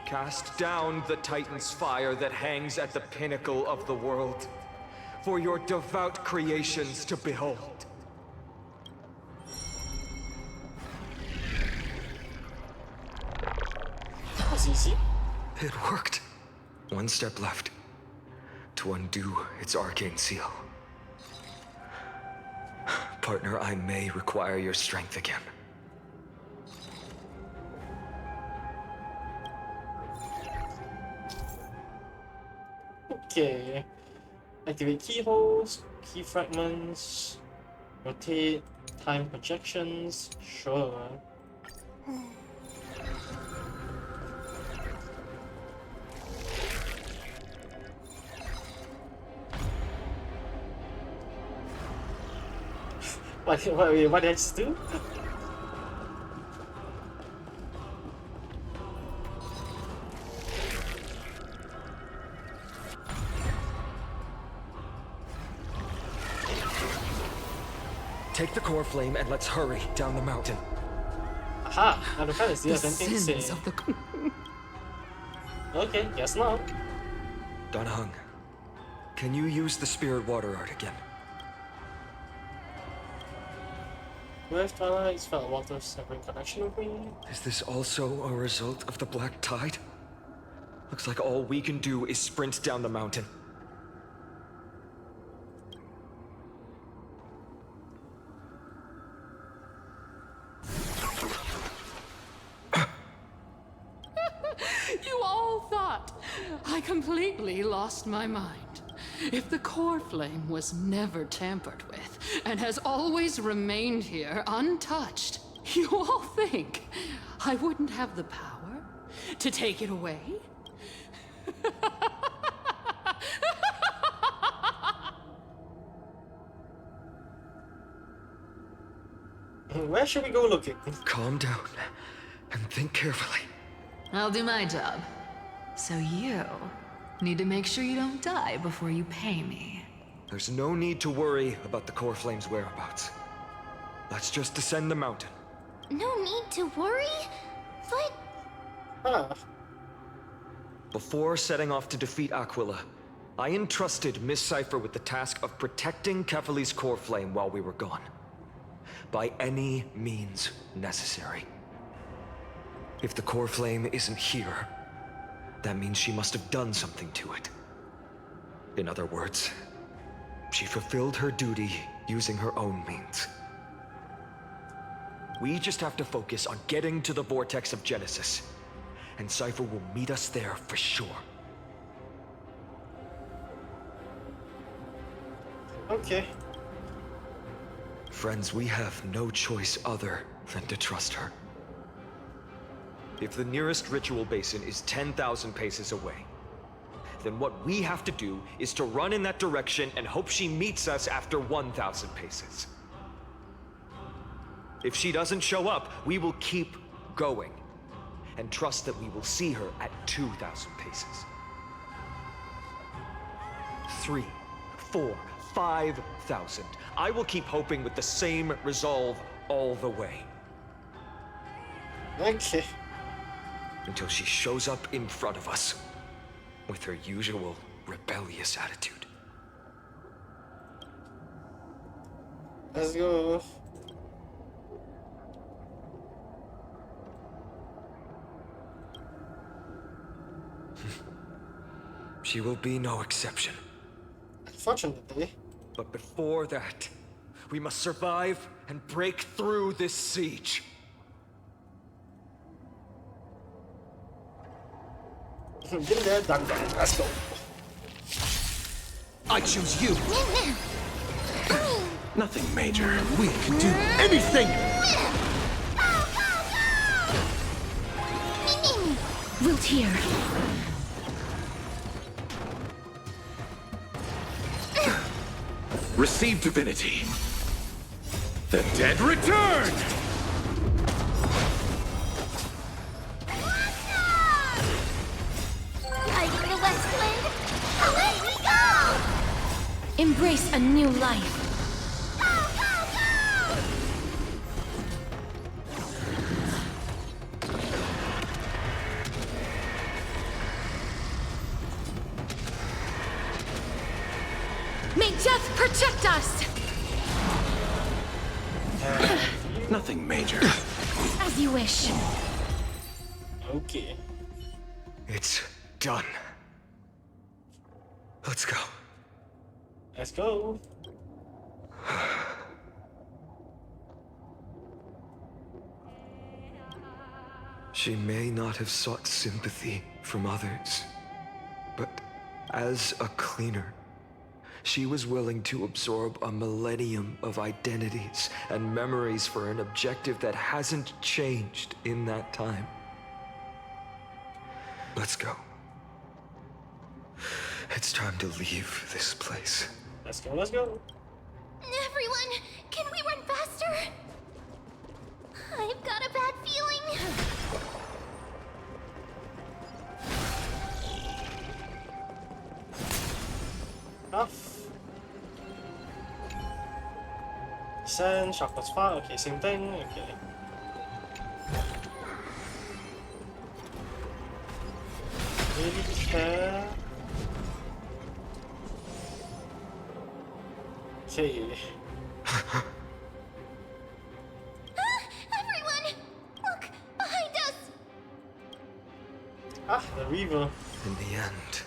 Cast down the Titan's fire that hangs at the pinnacle of the world, for your devout creations to behold. That was easy. It worked. One step left to undo its arcane seal. Partner, I may require your strength again. Okay. Activate keyholes, key fragments, rotate, time projections. Sure. What did I just do? Take the core flame and let's hurry down the mountain. Aha! Now the fellas, do you The have anything to say? sins of the... Okay, guess not. Dan Heng, can you use the spirit water art again? Do I have Twilight's felt Walter's severing connection with me? Is this also a result of the Black Tide? Looks like all we can do is sprint down the mountain. You all thought I completely lost my mind. If the core flame was never tampered with and has always remained here untouched, you all think I wouldn't have the power to take it away? Where should we go looking? Calm down and think carefully. I'll do my job. So you need to make sure you don't die before you pay me. There's no need to worry about the core flame's whereabouts. Let's just descend the mountain. No need to worry? But... Huh. Before setting off to defeat Aquila, I entrusted Miss Cipher with the task of protecting Kefali's core flame while we were gone. By any means necessary. If the core flame isn't here, that means she must have done something to it. In other words, she fulfilled her duty using her own means. We just have to focus on getting to the Vortex of Genesis, and Cipher will meet us there for sure. Okay. Friends, we have no choice other than to trust her. If the nearest ritual basin is 10,000 paces away, then what we have to do is to run in that direction and hope she meets us after 1,000 paces. If she doesn't show up, we will keep going and trust that we will see her at 2,000 paces. 3, 4, 5,000. I will keep hoping with the same resolve all the way. Okay. Until she shows up in front of us with her usual rebellious attitude. Let's go. She will be no exception. Unfortunately. But before that, we must survive and break through this siege. Been there, done that. Let's go. I choose you. Nothing major. We can do anything! Wilt here. Receive divinity. The dead return! Riding the west wind, away we go! Embrace a new life. May death protect us! Nothing major. As you wish. Okay. It's done. Let's go. Let's go. She may not have sought sympathy from others, but as a cleaner, she was willing to absorb a millennium of identities and memories for an objective that hasn't changed in that time. Let's go. It's time to leave this place. Let's go, let's go. Everyone, can we run faster? I've got a bad feeling. Off. Descend, shock plus 5. Okay, same thing. Okay. Really care. Okay. Everyone, look behind us. Ah, the Reaver. In the end,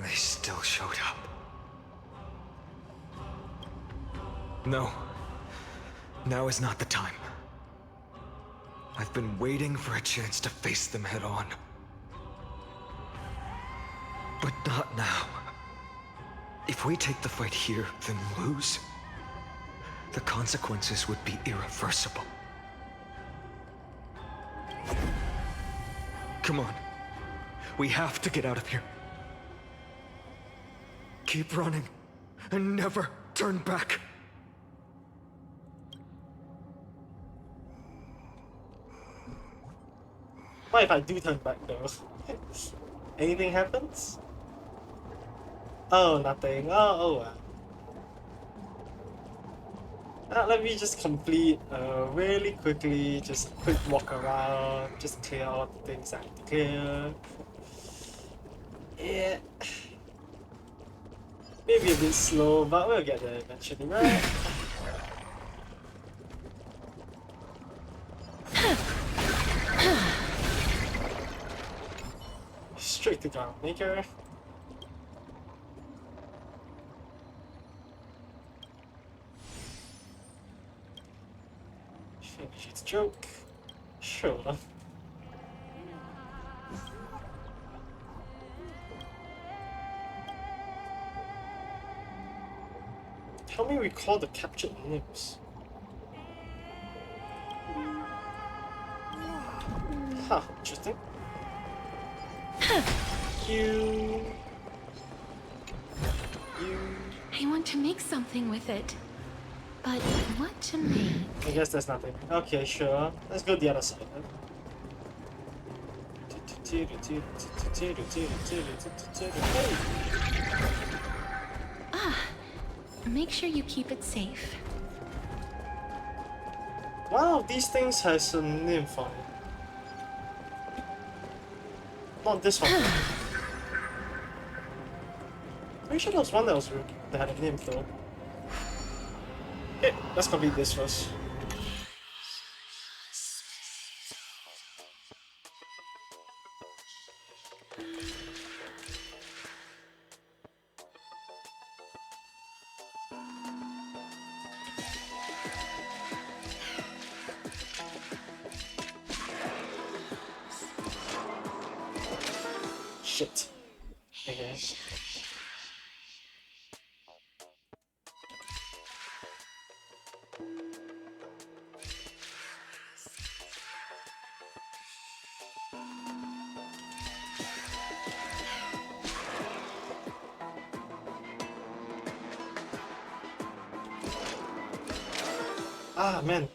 they still showed up. No. Now is not the time. I've been waiting for a chance to face them head on. But not now. If we take the fight here, then lose, the consequences would be irreversible. Come on. We have to get out of here. Keep running and never turn back. What if I do turn back though? Anything happens? Oh, nothing. Oh well. Let me just complete really quickly, just a quick walk around, just clear all the things I need to clear. Yeah. Maybe a bit slow, but we'll get there eventually, right? Straight to Ground Maker. Finish its joke. Sure. Help me recall the captured nymphs. Huh, interesting. You. I want to make something with it. But what to make? I guess there's nothing. Okay, sure. Let's go the other side. Ah, make sure you keep it safe. Wow, these things has a nymph on it. Not this one. Pretty sure there was one that had a nymph though. Okay, let's complete this first. shit. Okay. Ah, man.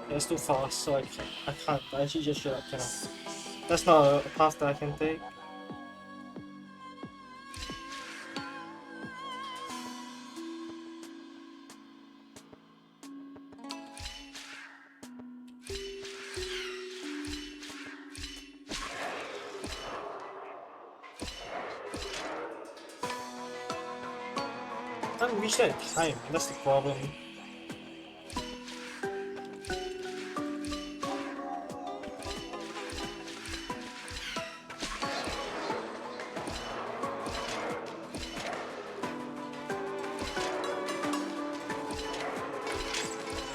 It's too fast, so I can't. I actually just should have cannot. That's not a path that I can take. I haven't reached that in time, that's the problem.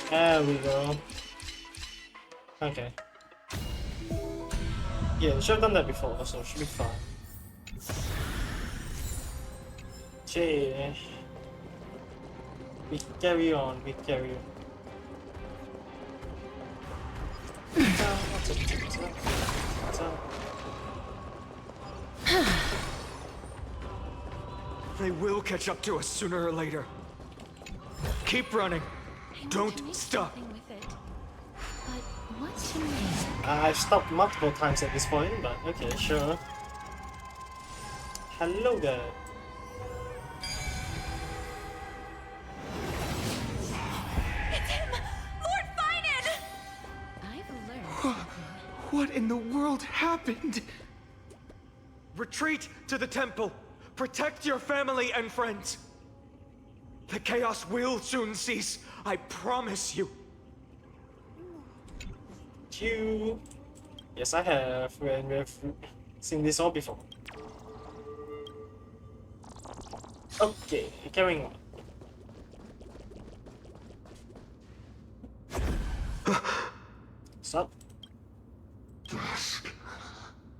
There we go. Okay. Yeah, we should have done that before, so it should be fine. Okay. We carry on, we carry on. They will catch up to us sooner or later. Keep running. Don't stop. I've stopped multiple times at this point, but okay, sure. Hello there. It's him! Lord Finan! I've learned. What in the world happened? Retreat to the temple. Protect your family and friends. The chaos will soon cease. I promise you. Yes, I have. We've seen this all before. Okay, carrying on. Stop. Dusk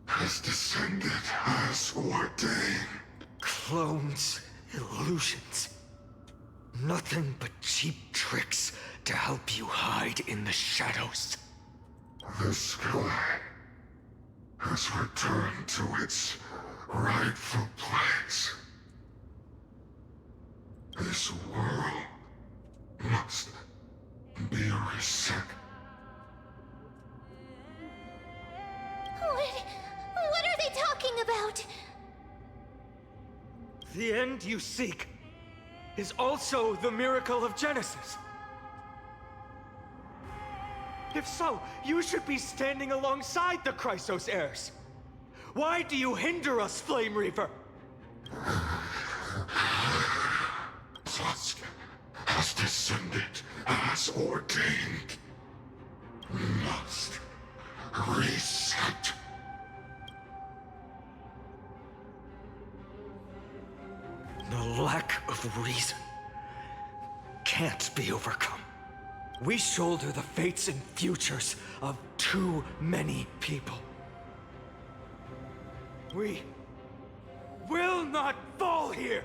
has descended as ordained. Clones, illusions. Nothing but cheap tricks to help you hide in the shadows. The sky has returned to its rightful place. This world must be reset. What are they talking about? The end you seek is also the miracle of Genesis. If so, you should be standing alongside the Chrysos heirs. Why do you hinder us, Flame Reaver? Dusk has descended as ordained. We must reset. The lack of reason can't be overcome. We shoulder the fates and futures of too many people. We will not fall here!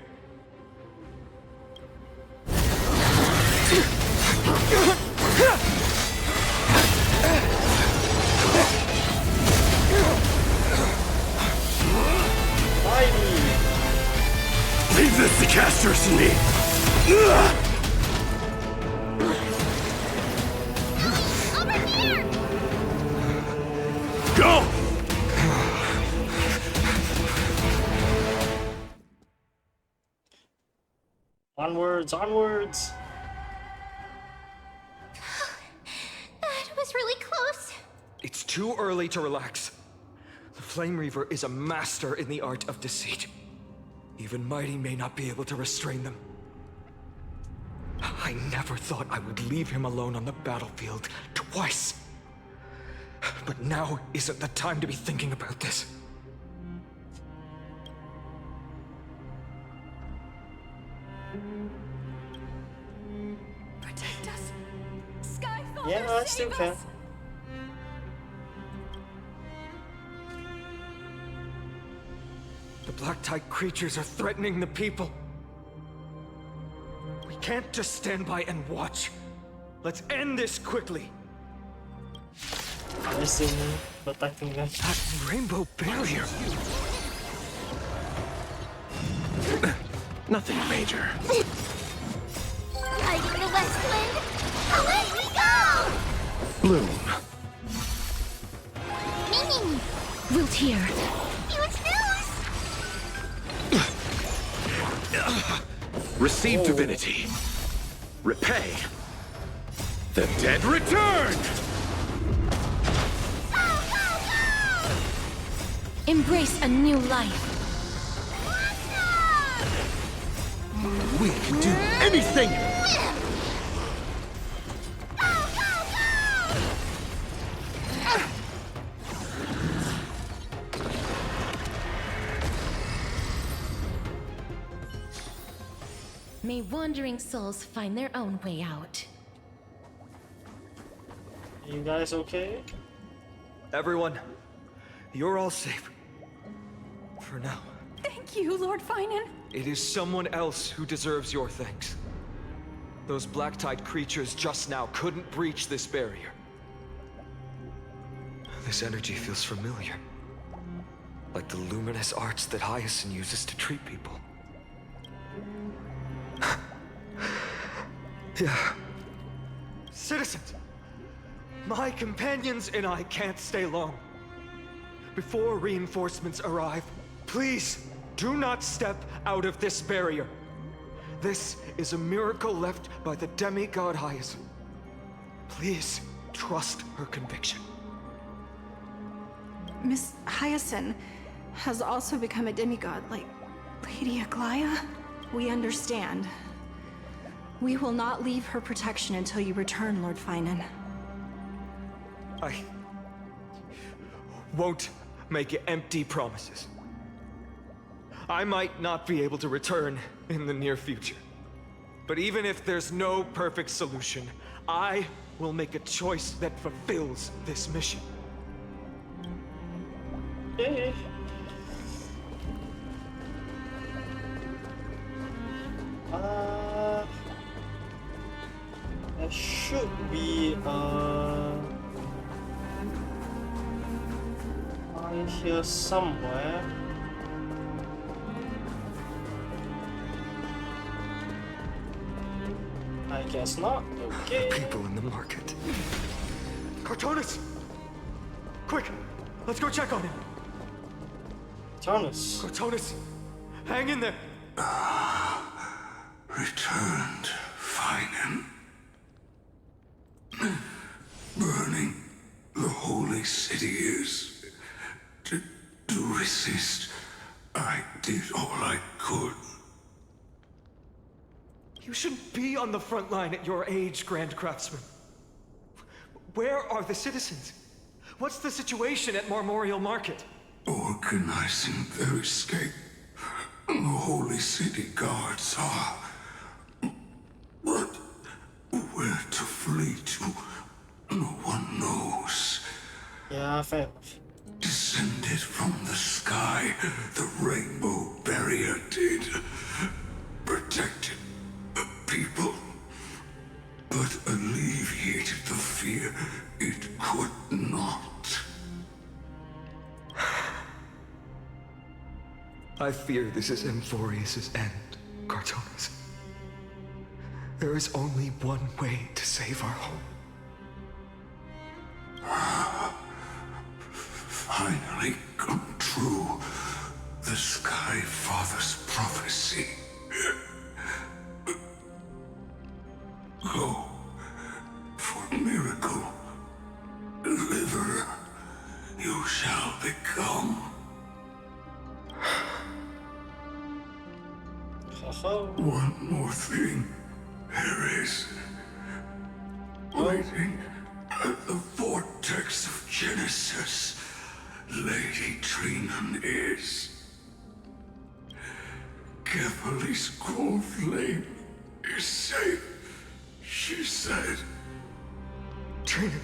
Leave this to Casters and me! Over here! Go! Onwards, onwards! That was really close. It's too early to relax. The Flame Reaver is a master in the art of deceit. Even Mighty may not be able to restrain them. I never thought I would leave him alone on the battlefield twice. But now isn't the time to be thinking about this. Protect us! Skyfall! Yeah, I still can. The Black Tide creatures are threatening the people. We can't just stand by and watch. Let's end this quickly. I see me protecting them. That rainbow barrier. Nothing major. Hiding the West Wind! Away we go! Bloom. Ming! Wilt here. Huge news! Receive divinity. Repay. The dead return! Embrace a new life. We can do anything! May wandering souls find their own way out. You guys okay? Everyone, you're all safe. For now. Thank you, Lord Finan. It is someone else who deserves your thanks. Those Black Tide creatures just now couldn't breach this barrier. This energy feels familiar. Like the luminous arts that Hyacinth uses to treat people. Yeah. Citizens! My companions and I can't stay long. Before reinforcements arrive, please do not step out of this barrier. This is a miracle left by the demigod Hyacinth. Please trust her conviction. Miss Hyacinth has also become a demigod, like Lady Aglaya. We understand. We will not leave her protection until you return, Lord Finan. I won't make empty promises. I might not be able to return in the near future. But even if there's no perfect solution, I will make a choice that fulfills this mission. Yay. There should be I here somewhere. I guess not. Okay. People in the market. Cartonis! Quick! Let's go check on him! Cartonis. Cartonis! Hang in there! Returned, Finan. Burning the holy city is... To resist, I did all I could. You shouldn't be on the front line at your age, Grand Craftsman. Where are the citizens? What's the situation at Marmorial Market? Organizing their escape. The holy city guards are... But where to flee to, no one knows. Yeah, fair enough. Descended from the sky, the rainbow barrier did. Protected people, but alleviated the fear it could not. I fear this is Amphorius' end, Cartonis. There is only one way to save our home. Finally come true. The Sky Father's prophecy. Go for miracle. Deliverer, you shall become. One more thing. There is. Waiting at the vortex of Genesis, Lady Trinan is. Kephali's cold flame is safe, she said. Trinan.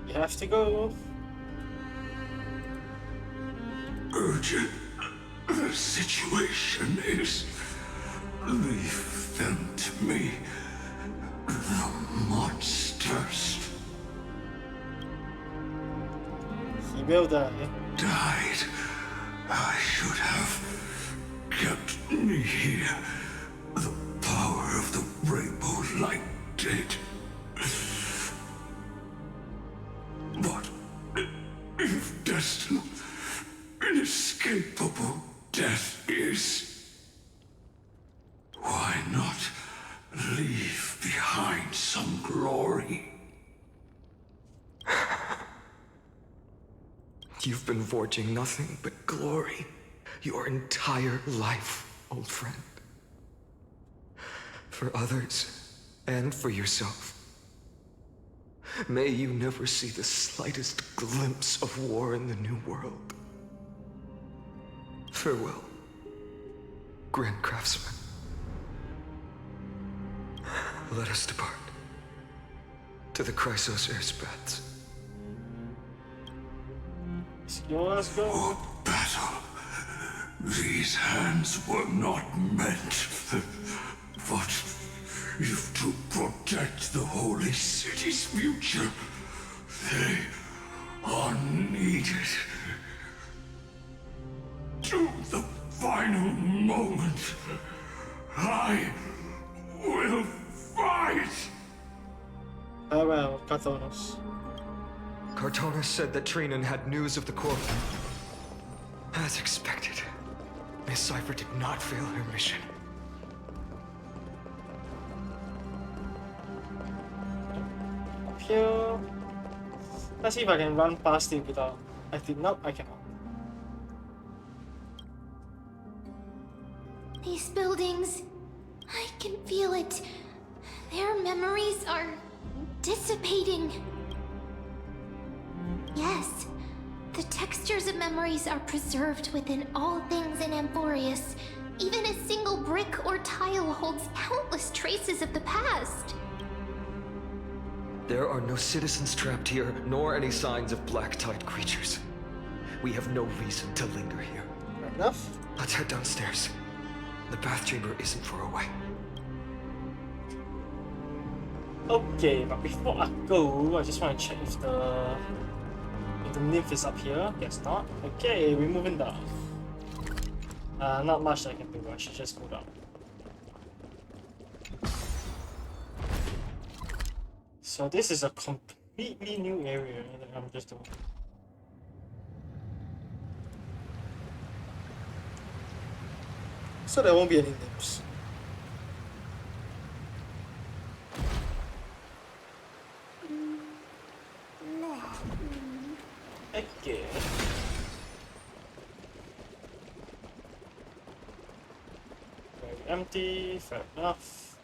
You have to go. Urgent. The situation is. Leave them to me. The monsters. He will die. Died. I should have kept me here. The power of the rainbow light did. But if destined, inescapable death is, why not leave behind some glory? You've been forging nothing but glory your entire life, old friend. For others, and for yourself. May you never see the slightest glimpse of war in the New World. Farewell, Grand Craftsman. Let us depart to the Chrysos Airspaths. Let's go. Battle. These hands were not meant, but if to protect the holy city's future, they are needed. To the final moment, I will fight! Farewell, Carthonus. Cartonus said that Trinan had news of the core. As expected, Miss Cipher did not fail her mission. Up here. Let's see if I can run past it without. I think nope, I cannot. These buildings, I can feel it. Their memories are dissipating. Yes, the textures of memories are preserved within all things in Amphorius. Even a single brick or tile holds countless traces of the past. There are no citizens trapped here, nor any signs of black-tide creatures. We have no reason to linger here. Fair enough. Let's head downstairs. The bath chamber isn't far away. Okay, but before I go, I just want to check if the nymph is up here. Guess not. Okay, we're moving down. Not much I can do. I should just go down. So this is a completely new area that I'm just doing. So there won't be any nymphs. Okay. Very empty, fair enough.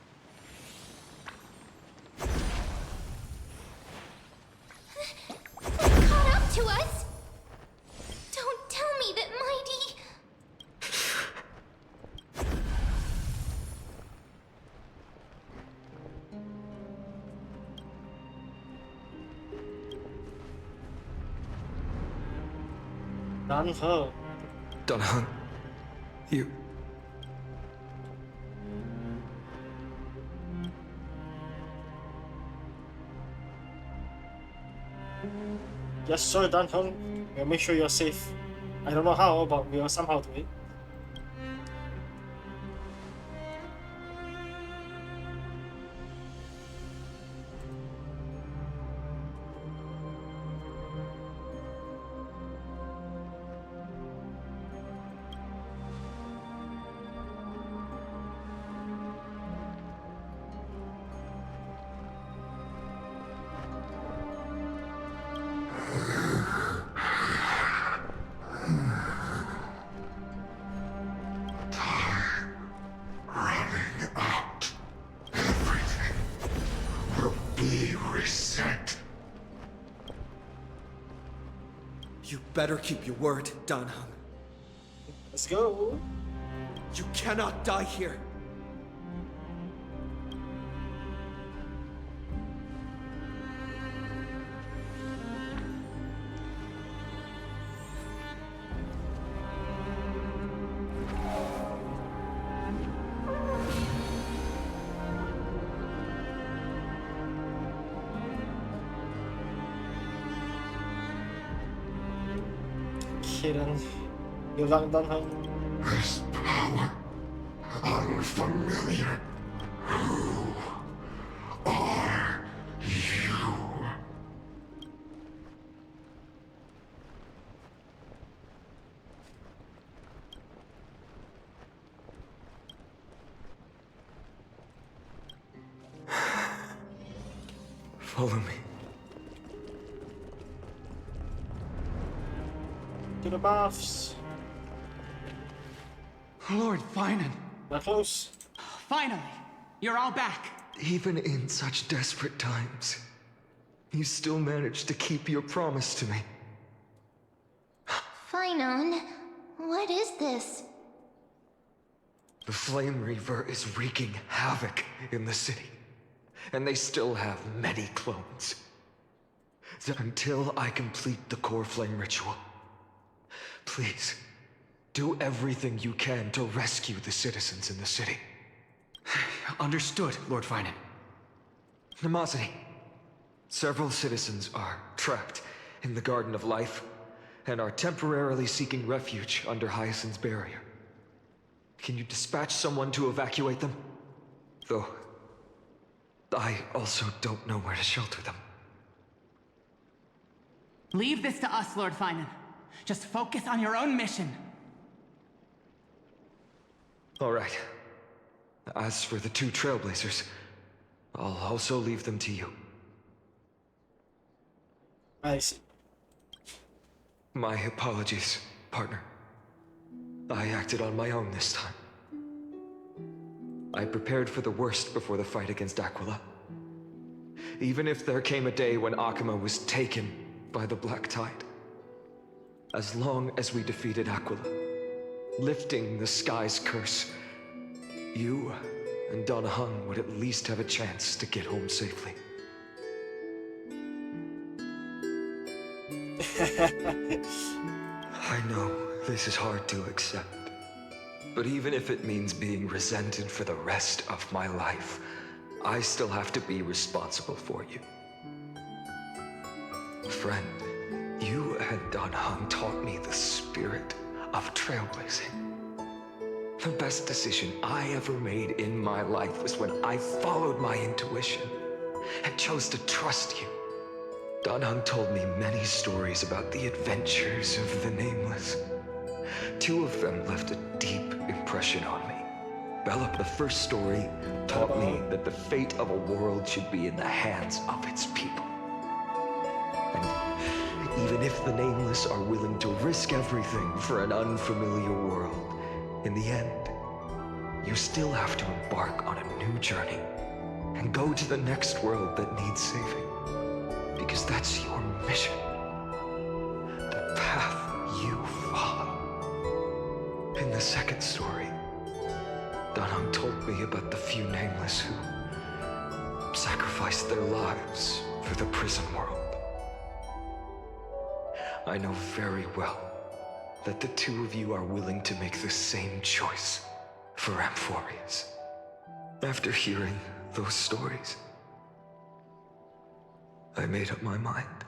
Caught up to us? Don't tell me that Mighty... Danhe. Danhe. You... Yes, sir, Danhe. We'll make sure you're safe. I don't know how, but we'll somehow do it. better keep your word, Dan Heng. Let's go. You cannot die here. Kidding. You lang Dan Heng. This power, unfamiliar. Who are you? Follow me. To the baths. Lord Finan. We're close. Finally, you're all back. Even in such desperate times, you still managed to keep your promise to me. Finon, what is this? The Flame Reaver is wreaking havoc in the city, and they still have many clones. Until I complete the Core Flame ritual, please, do everything you can to rescue the citizens in the city. Understood, Lord Finan. Nemazini, several citizens are trapped in the Garden of Life and are temporarily seeking refuge under Hyacinth's barrier. Can you dispatch someone to evacuate them? Though, I also don't know where to shelter them. Leave this to us, Lord Finan. Just focus on your own mission. All right. As for the two Trailblazers, I'll also leave them to you. I see. My apologies, partner. I acted on my own this time. I prepared for the worst before the fight against Aquila. Even if there came a day when Akuma was taken by the Black Tide. As long as we defeated Aquila, lifting the sky's curse, you and Dan Heng would at least have a chance to get home safely. I know this is hard to accept, but even if it means being resented for the rest of my life, I still have to be responsible for you. Friend, you and Dan Heng taught me the spirit of trailblazing. The best decision I ever made in my life was when I followed my intuition and chose to trust you. Dan Heng told me many stories about the adventures of the Nameless. Two of them left a deep impression on me. Bella, the first story, taught me that the fate of a world should be in the hands of its people. And even if the Nameless are willing to risk everything for an unfamiliar world, in the end, you still have to embark on a new journey and go to the next world that needs saving. Because that's your mission. The path you follow. In the second story, Dan Heng told me about the few Nameless who sacrificed their lives for the prison world. I know very well that the two of you are willing to make the same choice for Amphorius. After hearing those stories, I made up my mind.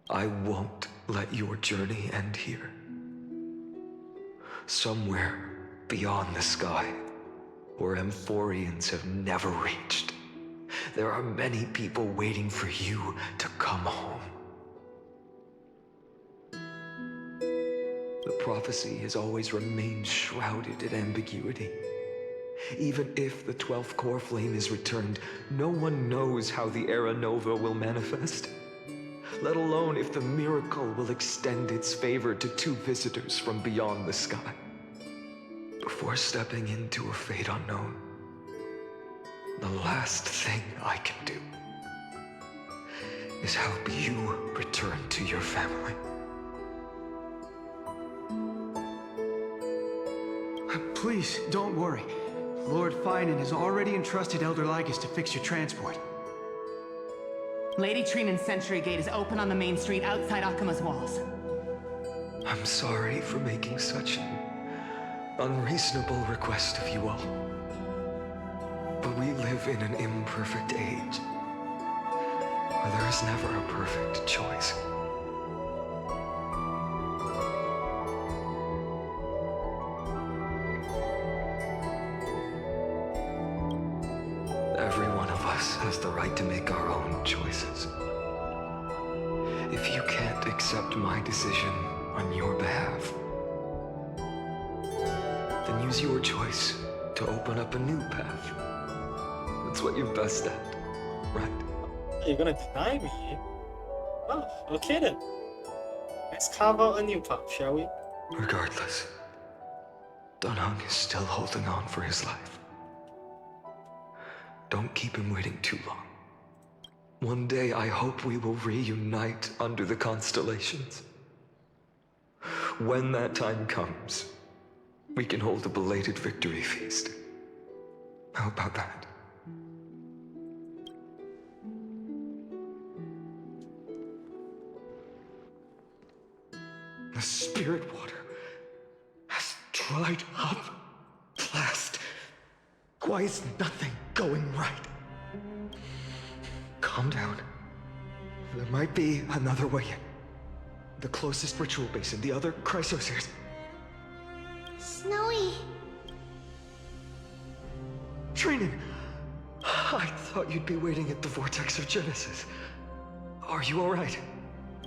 I won't let your journey end here. Somewhere beyond the sky, where Amphorians have never reached, there are many people waiting for you to come home. The prophecy has always remained shrouded in ambiguity. Even if the 12th core flame is returned, no one knows how the Era Nova will manifest. Let alone if the miracle will extend its favor to two visitors from beyond the sky. Before stepping into a fate unknown, the last thing I can do is help you return to your family. Please, don't worry. Lord Finan has already entrusted Elder Lygus to fix your transport. Lady Trinan's Century Gate is open on the main street outside Akima's walls. I'm sorry for making such an unreasonable request of you all. But we live in an imperfect age, where there is never a perfect choice. Every one of us has the right to make our own choices. If you can't accept my decision on your behalf, then use your choice to open up a new path. That's what you're best at, right? You're gonna deny me? Oh, okay then. Let's carve out a new path, shall we? Regardless, Dunhung is still holding on for his life. Don't keep him waiting too long. One day I hope we will reunite under the constellations. When that time comes, we can hold a belated victory feast. How about that? The spirit water has dried up. Blast. Why is nothing going right? Calm down. There might be another way in. The closest ritual basin, the other Chrysospheres. Snowy. Trinan! I thought you'd be waiting at the Vortex of Genesis. Are you alright?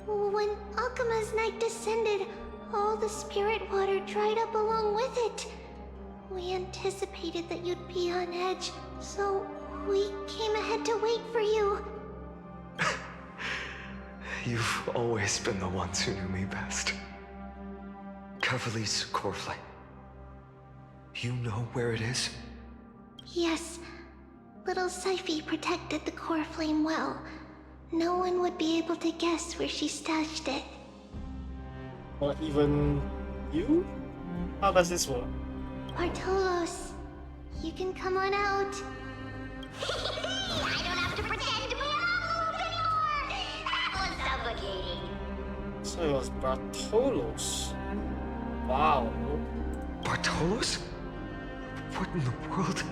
When Akima's night descended, all the spirit water dried up along with it. We anticipated that you'd be on edge, so we came ahead to wait for you. You've always been the ones who knew me best. Cavali's core flame. You know where it is? Yes. Little Syphi protected the core flame well. No one would be able to guess where she stashed it. Or even you? How does this work? Bartolos, you can come on out. I don't have to pretend to be an envelope anymore! That was suffocating. So it was Bartolos. Wow. Bartolos? What in the world?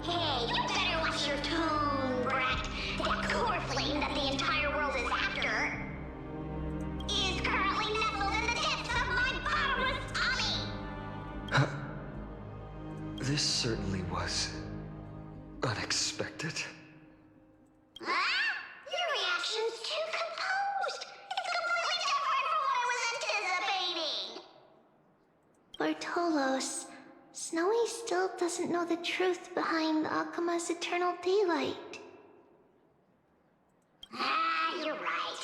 Hey, you better watch your tone, brat. That core flame that the entire world is after is currently nestled in the depths of my bottomless tummy. This certainly was unexpected. Huh? Your reaction's too composed. It's completely different from what I was anticipating. Bartolos, Snowy still doesn't know the truth behind Akima's eternal daylight. Ah, you're right.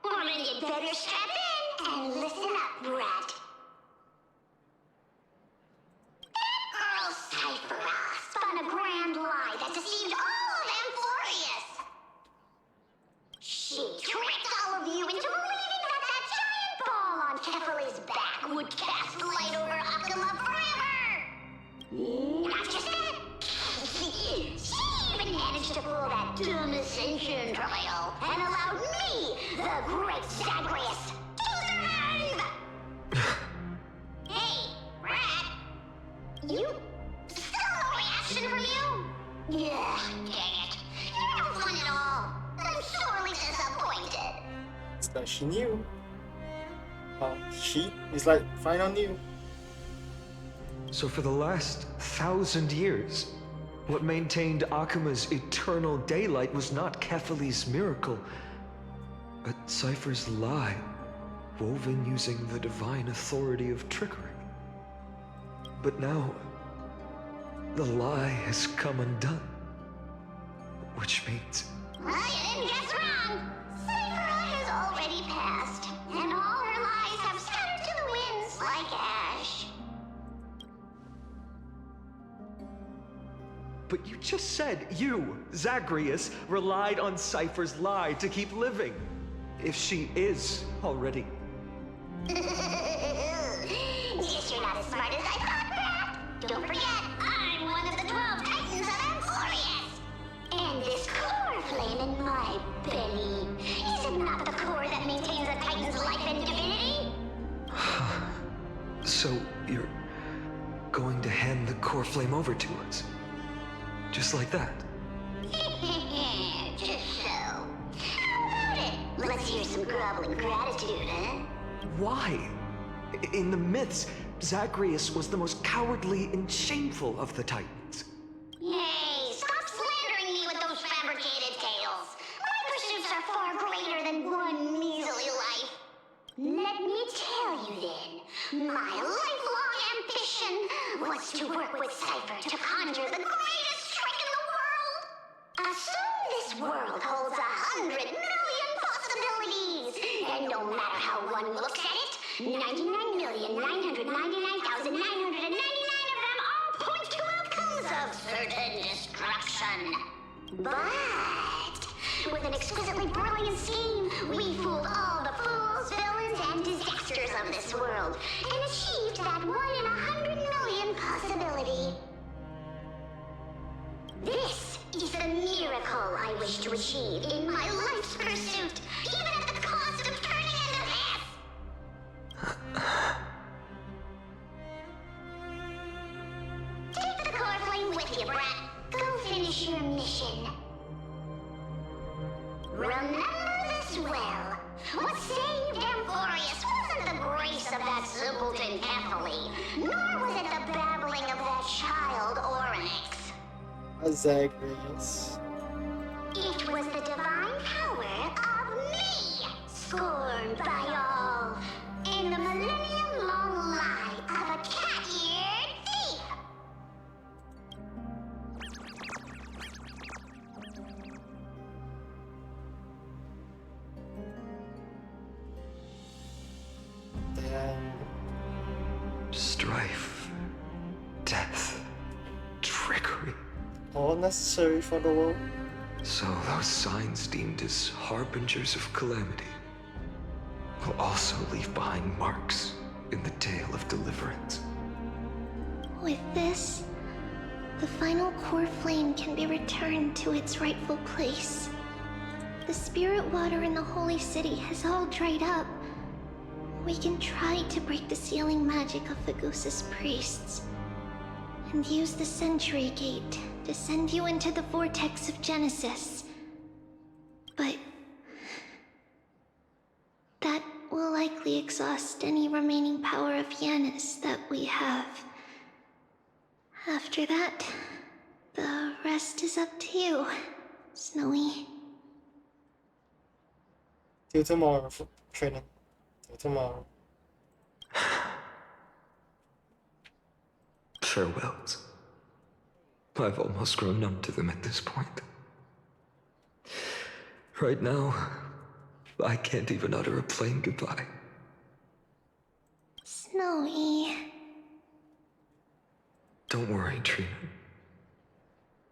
Woman, you'd better strap in and listen up, brat. That girl Cyphera spun a grand lie that deceived all of Amphorius. She tricked all of you into believing that giant ball on Kefali's back would cast light over Akima forever. Not just that. She even managed to pull that dumb ascension trial and allowed me, the Great Zagreus, to survive! Hey, Rat! You... still no reaction from you? Yeah, dang it. You're no fun at all. I'm sorely disappointed. It's like she knew. She is like, fine on you. So for the last 1,000 years, what maintained Akima's eternal daylight was not Kefali's miracle, but Cypher's lie, woven using the divine authority of trickery. But now, the lie has come undone. Which means... Well, you didn't guess wrong. Cyphera has already passed, and all her lies have scattered to the winds like ash. But you just said you, Zagreus, relied on Cypher's lie to keep living. If she is already... Guess you're not as smart as I thought, Pat. Don't forget, I'm one of the 12 Titans of Emporius. And this core flame in my belly, is it not the core that maintains a Titan's life and divinity? So, you're going to hand the core flame over to us? Just like that? Just so. How about it? Let's hear some groveling gratitude, huh? Why? In the myths, Zagreus was the most cowardly and shameful of the Titans. Hey, stop slandering me with those fabricated tales. My pursuits are far greater than one measly life. Let me tell you then, my lifelong ambition was to work with Cypher to conjure the greatest trick in the world. Assume this world holds 100 million possibilities, and no matter how one looks at it, 99,999,999 of them all point to outcomes of certain destruction. But with an exquisitely brilliant scheme, we fooled all the fools, villains, and disasters of this world, and achieved that 1 in 100 million possibility. This is the miracle I wish to achieve in my life's pursuit, even at the cost of turning into this! Take the core flame with you, brat. Go finish your mission. Remember this well. What saved Emporius wasn't the grace of that simpleton Ethely, nor was it the babbling of that child Oryx. Zagreus. It was the divine power of me, scorned by all, in the millennium-long lie of a cat-eared thief. Damn. Strife, death, trickery. All necessary for the world. So those signs deemed as harbingers of calamity will also leave behind marks in the tale of deliverance. With this, the final core flame can be returned to its rightful place. The spirit water in the holy city has all dried up. We can try to break the sealing magic of Fagusis priests and use the Century Gate to send you into the vortex of Genesis. But that will likely exhaust any remaining power of Yanis that we have. After that, the rest is up to you, Snowy. Till tomorrow, Trinity. Till tomorrow. Farewells. I've almost grown numb to them at this point. Right now, I can't even utter a plain goodbye. Snowy. Don't worry, Trina.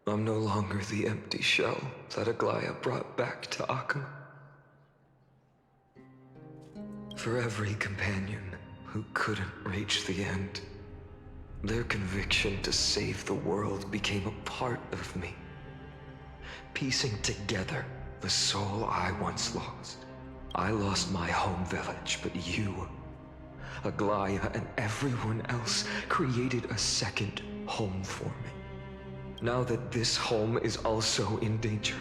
I'm no longer the empty shell that Aglaya brought back to Akama. For every companion who couldn't reach the end, their conviction to save the world became a part of me, piecing together the soul I once lost. I lost my home village, but you, Aglaya, and everyone else created a second home for me. Now that this home is also in danger,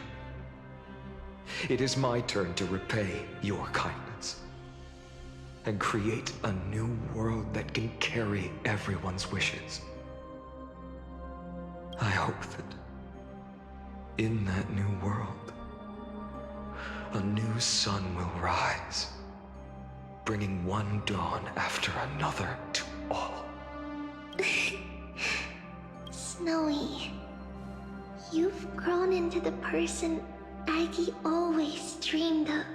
it is my turn to repay your kindness and create a new world that can carry everyone's wishes. I hope that in that new world, a new sun will rise, bringing one dawn after another to all. Snowy, you've grown into the person Aggie always dreamed of.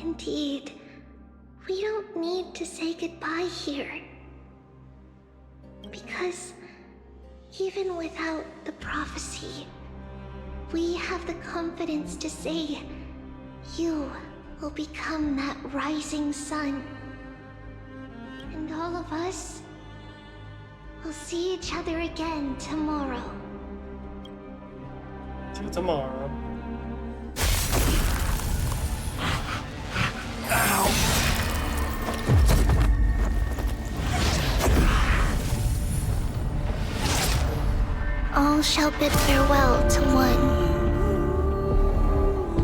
Indeed, we don't need to say goodbye here. Because Even without the prophecy, we have the confidence to say you will become that rising sun. And all of us will see each other again tomorrow. Till tomorrow. All shall bid farewell to one,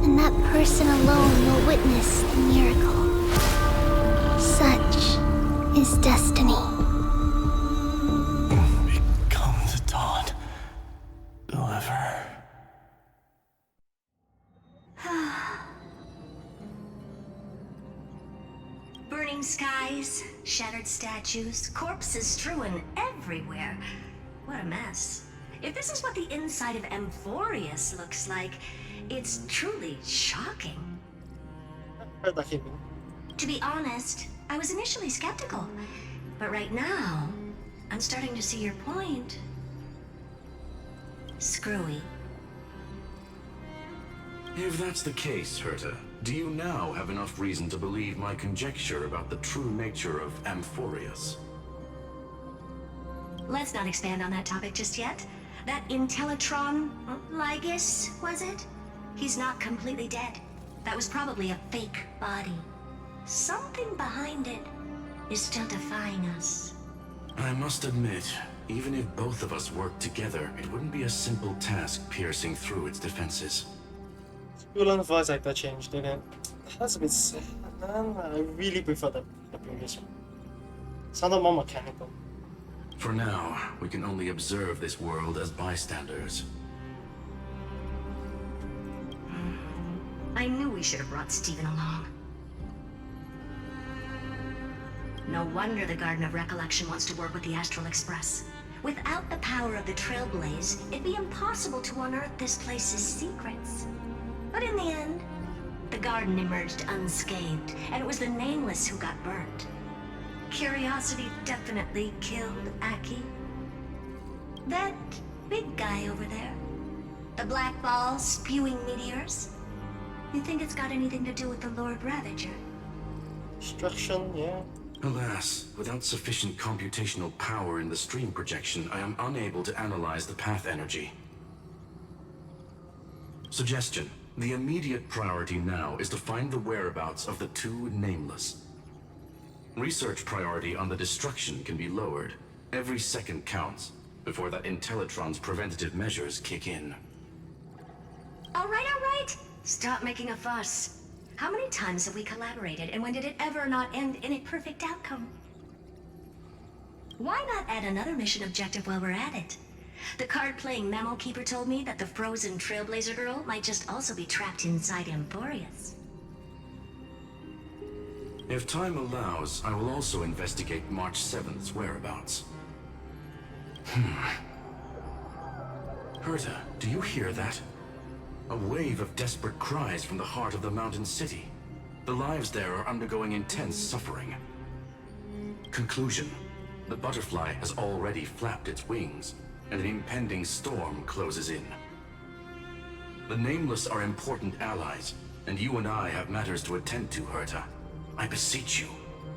and that person alone will witness the miracle. Such is destiny. Become the dawn. Whoever. Burning skies, shattered statues, corpses strewn everywhere. What a mess. If this is what the inside of Amphorius looks like, it's truly shocking. To be honest, I was initially skeptical, but right now, I'm starting to see your point. Screwy. If that's the case, Herta, do you now have enough reason to believe my conjecture about the true nature of Amphorius? Let's not expand on that topic just yet. That Intellitron, Lygus, was it? He's not completely dead. That was probably a fake body. Something behind it is still defying us. I must admit, even if both of us worked together, it wouldn't be a simple task piercing through its defenses. Ulan's voice actor changed, didn't it? That's a bit sad. I really prefer the previous one. Sounded more mechanical. For now, we can only observe this world as bystanders. I knew we should have brought Stephen along. No wonder the Garden of Recollection wants to work with the Astral Express. Without the power of the Trailblaze, it'd be impossible to unearth this place's secrets. But in the end, the garden emerged unscathed, and it was the Nameless who got burnt. Curiosity definitely killed Aki. That big guy over there, the black ball spewing meteors, you think it's got anything to do with the Lord Ravager? Destruction, yeah. Alas, without sufficient computational power in the stream projection, I am unable to analyze the path energy. Suggestion. The immediate priority now is to find the whereabouts of the two Nameless. Research priority on the destruction can be lowered. Every second counts before that Intellitron's preventative measures kick in. All right. Stop making a fuss. How many times have we collaborated, and when did it ever not end in a perfect outcome? Why not add another mission objective while we're at it? The card-playing memo keeper told me that the frozen Trailblazer girl might just also be trapped inside Amphorius. If time allows, I will also investigate March 7th's whereabouts. Herta, do you hear that? A wave of desperate cries from the heart of the mountain city. The lives there are undergoing intense suffering. Conclusion. The butterfly has already flapped its wings, and an impending storm closes in. The Nameless are important allies, and you and I have matters to attend to, Herta. I beseech you,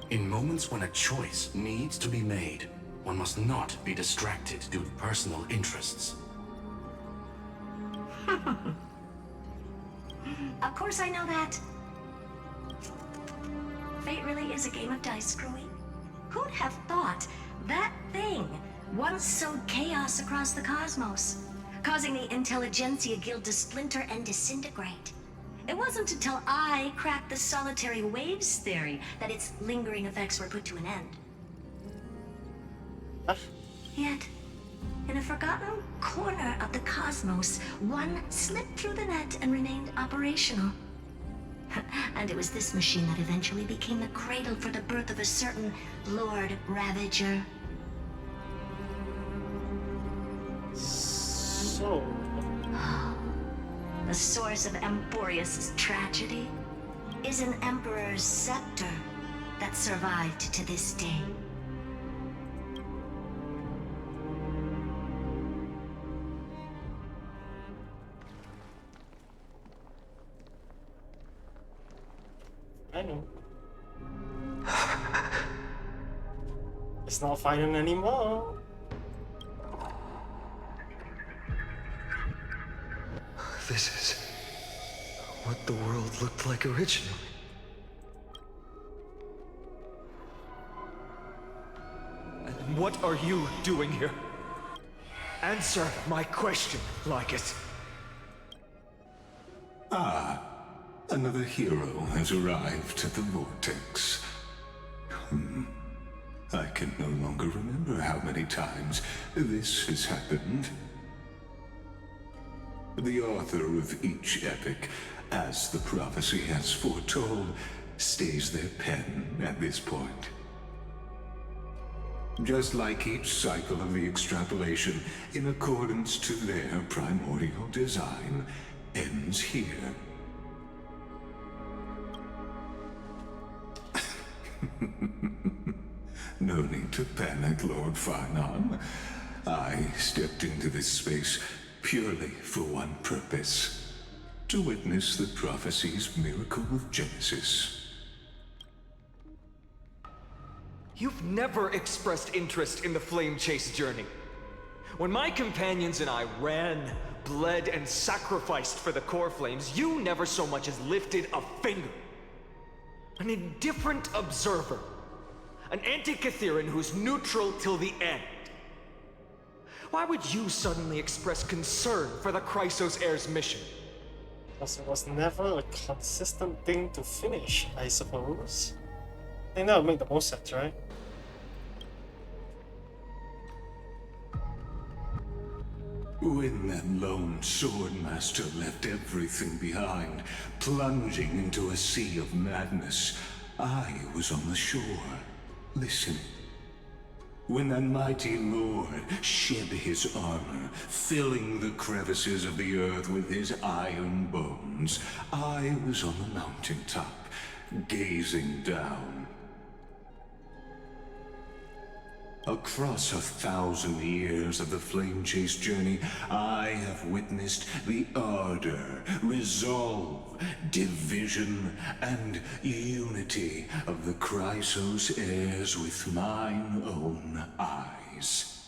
in moments when a choice needs to be made, one must not be distracted due to personal interests. Of course I know that. Fate really is a game of dice, Screwy. Who'd have thought that thing once sowed chaos across the cosmos, causing the Intelligentsia Guild to splinter and disintegrate? It wasn't until I cracked the solitary waves theory that its lingering effects were put to an end. Yet, in a forgotten corner of the cosmos, one slipped through the net and remained operational. And it was this machine that eventually became the cradle for the birth of a certain Lord Ravager. So... The source of Amphorius' tragedy is an Emperor's scepter that survived to this day. It's not fighting anymore. This is what the world looked like originally. And what are you doing here? Answer my question, Lycus. Ah, another hero has arrived at the Vortex. I can no longer remember how many times this has happened. The author of each epic, as the prophecy has foretold, stays their pen at this point. Just like each cycle of the extrapolation, in accordance to their primordial design, ends here. No need to panic, Lord Farnon. I stepped into this space purely for one purpose: to witness the prophecy's miracle of Genesis. You've never expressed interest in the Flame Chase journey. When my companions and I ran, bled, and sacrificed for the Core Flames, you never so much as lifted a finger. An indifferent observer. An Antikytheran who's neutral till the end. Why would you suddenly express concern for the Chrysos Heir's mission? Because it was never a consistent thing to finish, I suppose. I think that would make the most sense, right? When that lone swordmaster left everything behind, plunging into a sea of madness, I was on the shore, listening. When that mighty lord shed his armor, filling the crevices of the earth with his iron bones, I was on the mountaintop, gazing down. Across 1,000 years of the Flame Chase journey, I have witnessed the ardor, resolve, division, and unity of the Chrysos heirs with mine own eyes.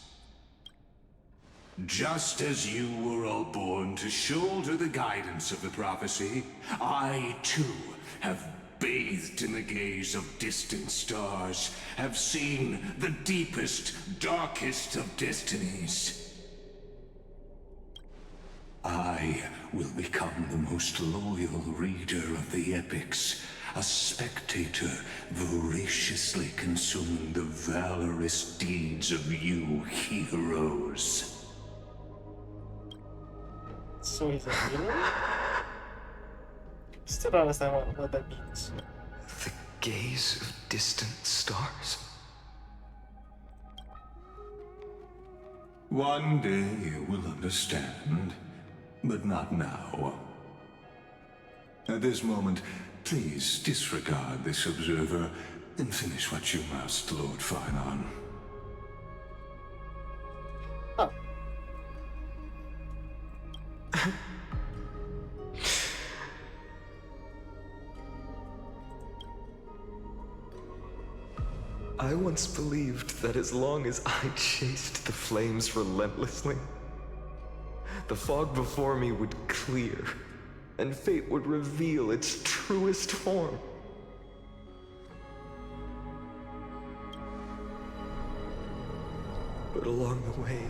Just as you were all born to shoulder the guidance of the prophecy, I too have bathed in the gaze of distant stars, have seen the deepest, darkest of destinies. I will become the most loyal reader of the epics, a spectator voraciously consuming the valorous deeds of you heroes. So he's a hero? Still don't understand what that means. The gaze of distant stars. One day you will understand, but not now. At this moment, please disregard this observer and finish what you must, Lord Farnon. Oh. I once believed that as long as I chased the flames relentlessly, the fog before me would clear, and fate would reveal its truest form. But along the way,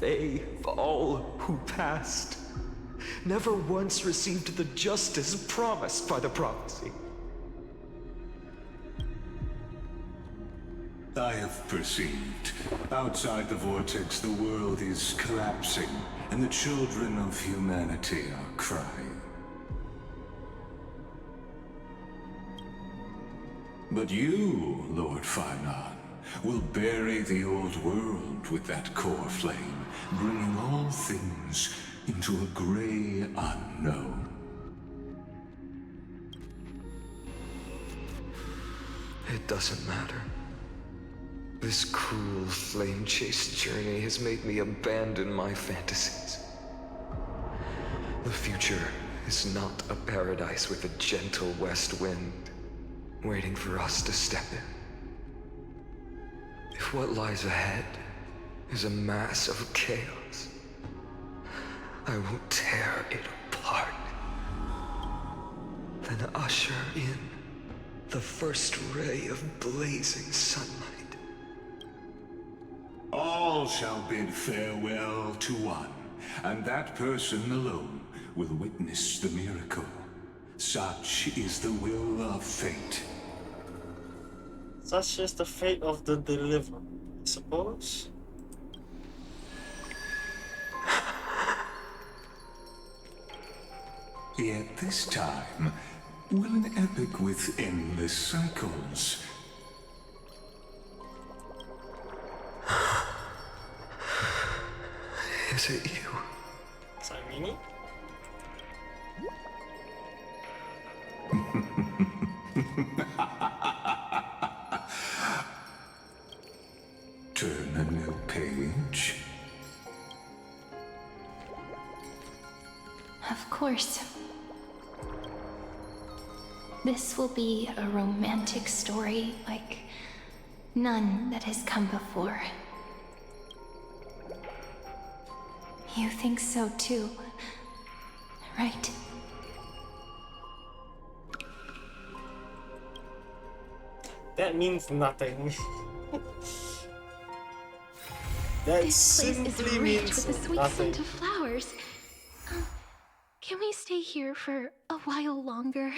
they, all who passed, never once received the justice promised by the prophecy. I have perceived. Outside the vortex, the world is collapsing, and the children of humanity are crying. But you, Lord Farnon, will bury the old world with that core flame, bringing all things into a gray unknown. It doesn't matter. This cruel flame chase journey has made me abandon my fantasies. The future is not a paradise with a gentle west wind, waiting for us to step in. If what lies ahead is a mass of chaos, I will tear it apart. Then usher in the first ray of blazing sunlight. All shall bid farewell to one, and that person alone will witness the miracle. Such is the will of fate. Such is the fate of the deliverer, I suppose. Yet this time, will an epic with endless cycles. Is it you? Cyrene? Turn a new page. Of course. This will be a romantic story like none that has come before. You think so too, right? That means nothing. That This place is simply rich means with the sweet nothing. scent of flowers. Can we stay here for a while longer?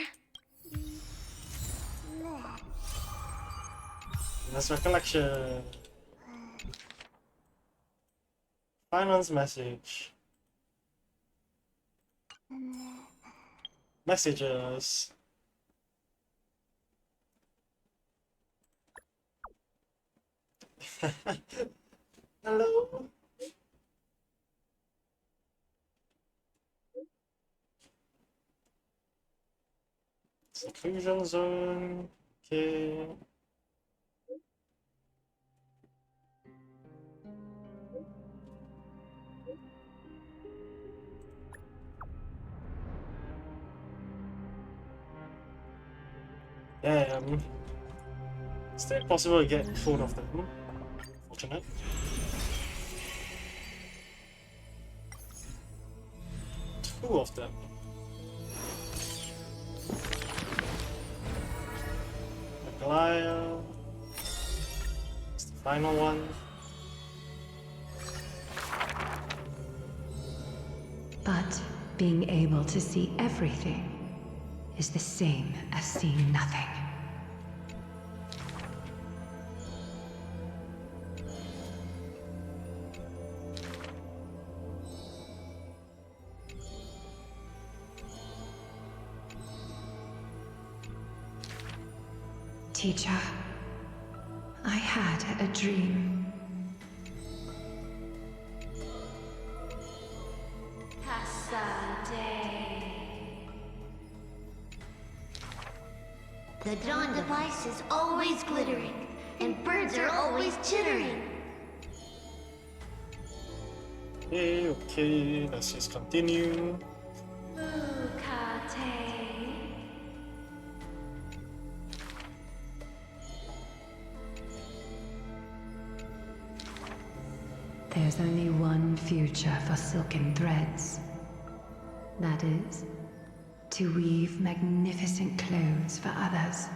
Let's recollection. Finance message. Messages. Hello. Seclusion zone. Okay. Damn. Still possible to get hold of them. Fortunate. Two of them. Meghalaya. It's the final one. But being able to see everything is the same as seeing nothing. Teacher, I had a dream. The dawn device is always glittering, and birds are always chittering. Okay, let's just continue. There's only one future for silken threads. That is, to weave magnificent clothes for others.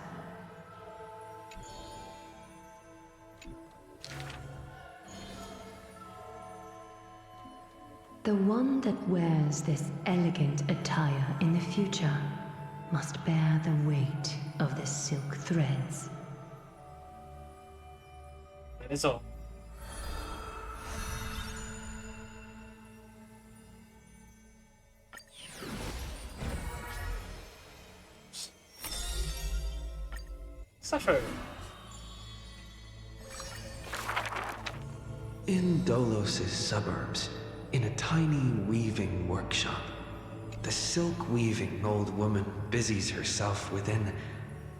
The one that wears this elegant attire in the future must bear the weight of the silk threads. That is all. Suffer. In Dolos' suburbs, in a tiny weaving workshop, the silk-weaving old woman busies herself within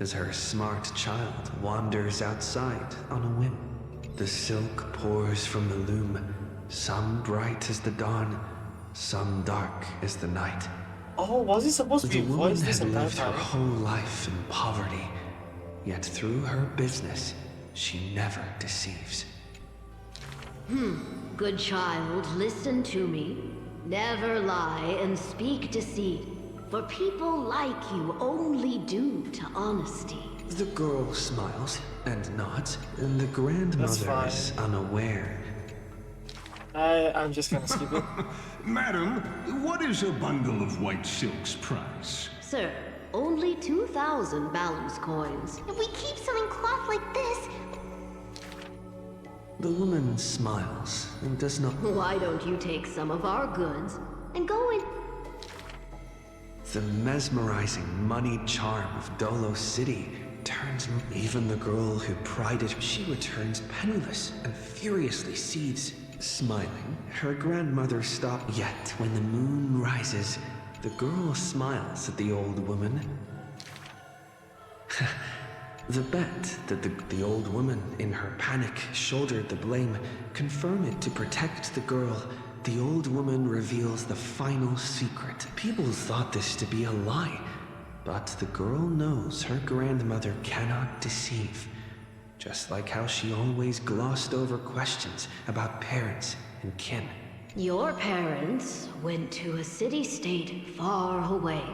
as her smart child wanders outside on a whim. The silk pours from the loom, some bright as the dawn, some dark as the night. Oh, was he supposed to be The woman voiced this had entire lived her time? whole life in poverty, yet through her business, She never deceives. Good child, listen to me. Never lie and speak deceit, for people like you only do to honesty. The girl smiles and nods, and the grandmother is unaware. I'm just gonna skip it. Madam, what is a bundle of white silk's price? Sir, only 2,000 balance coins. If we keep selling cloth like this, The woman smiles and does not. Why don't you take some of our goods and go in? The mesmerizing moneyed charm of Dolo City turns even the girl who prided. She returns penniless and furiously seethes. Smiling, her grandmother stops. Yet, when the moon rises, the girl smiles at the old woman. The bet that the old woman, in her panic, shouldered the blame, confirm it to protect the girl. The old woman reveals the final secret. People thought this to be a lie, but the girl knows her grandmother cannot deceive. Just like how she always glossed over questions about parents and kin. Your parents went to a city-state far away.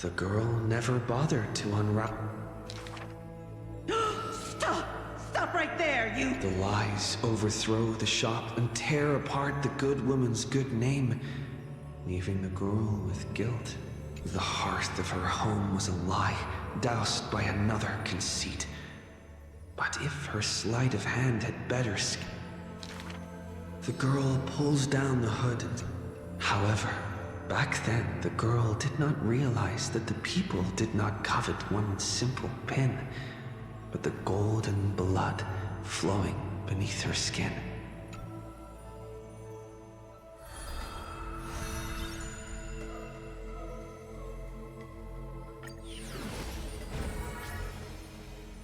The girl never bothered to unwrap. Stop right there, you! The lies overthrow the shop and tear apart the good woman's good name, leaving the girl with guilt. The hearth of her home was a lie, doused by another conceit. But if her sleight of hand had better skill. The girl pulls down the hood and... However, back then the girl did not realize that the people did not covet one simple pin, but the golden blood flowing beneath her skin.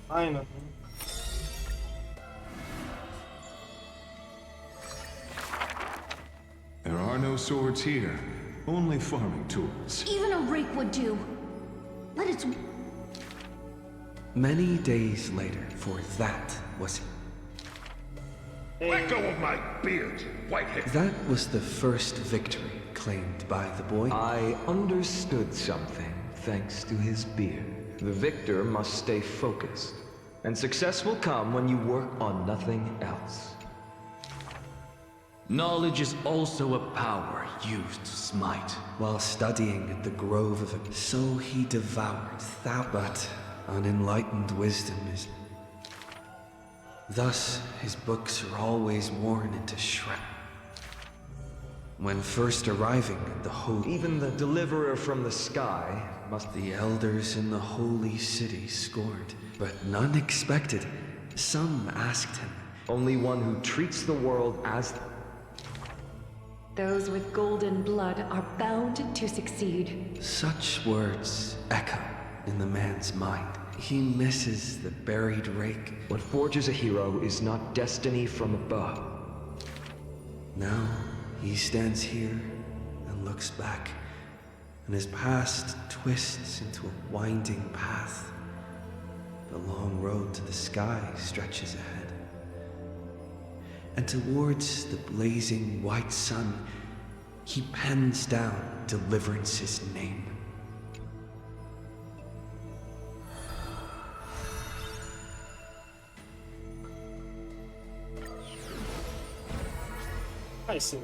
Finally. There are no swords here, only farming tools. even a rake would do. But it's... Many days later, for that was... Let go of my beard, whitehead! That was the first victory claimed by the boy. I understood something thanks to his beard. The victor must stay focused, and success will come when you work on nothing else. Knowledge is also a power used to smite. While studying at the Grove of it, so he devoured but unenlightened wisdom is... Thus, his books are always worn into shreds. When first arriving at the holy... Even the deliverer from the sky must... The elders in the holy city scorned, but none expected. Some asked him. Only one who treats the world as... Those with golden blood are bound to succeed. Such words echo in the man's mind. He misses the buried rake. What forges a hero is not destiny from above. Now, he stands here and looks back, and his past twists into a winding path. The long road to the sky stretches ahead. And towards the blazing white sun, he pens down Deliverance's name. I see.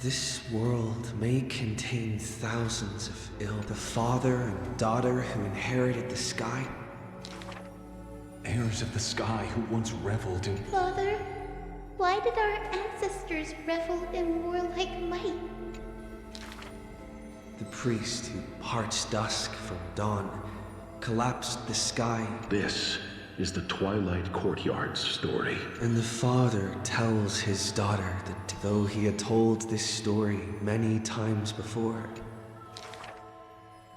This world may contain thousands of ill. The father and daughter who inherited the sky. Heirs of the sky who once reveled in... Father, why did our ancestors revel in warlike might? The priest who parts dusk from dawn, collapsed the sky. This is the Twilight Courtyard's story. And the father tells his daughter that though he had told this story many times before,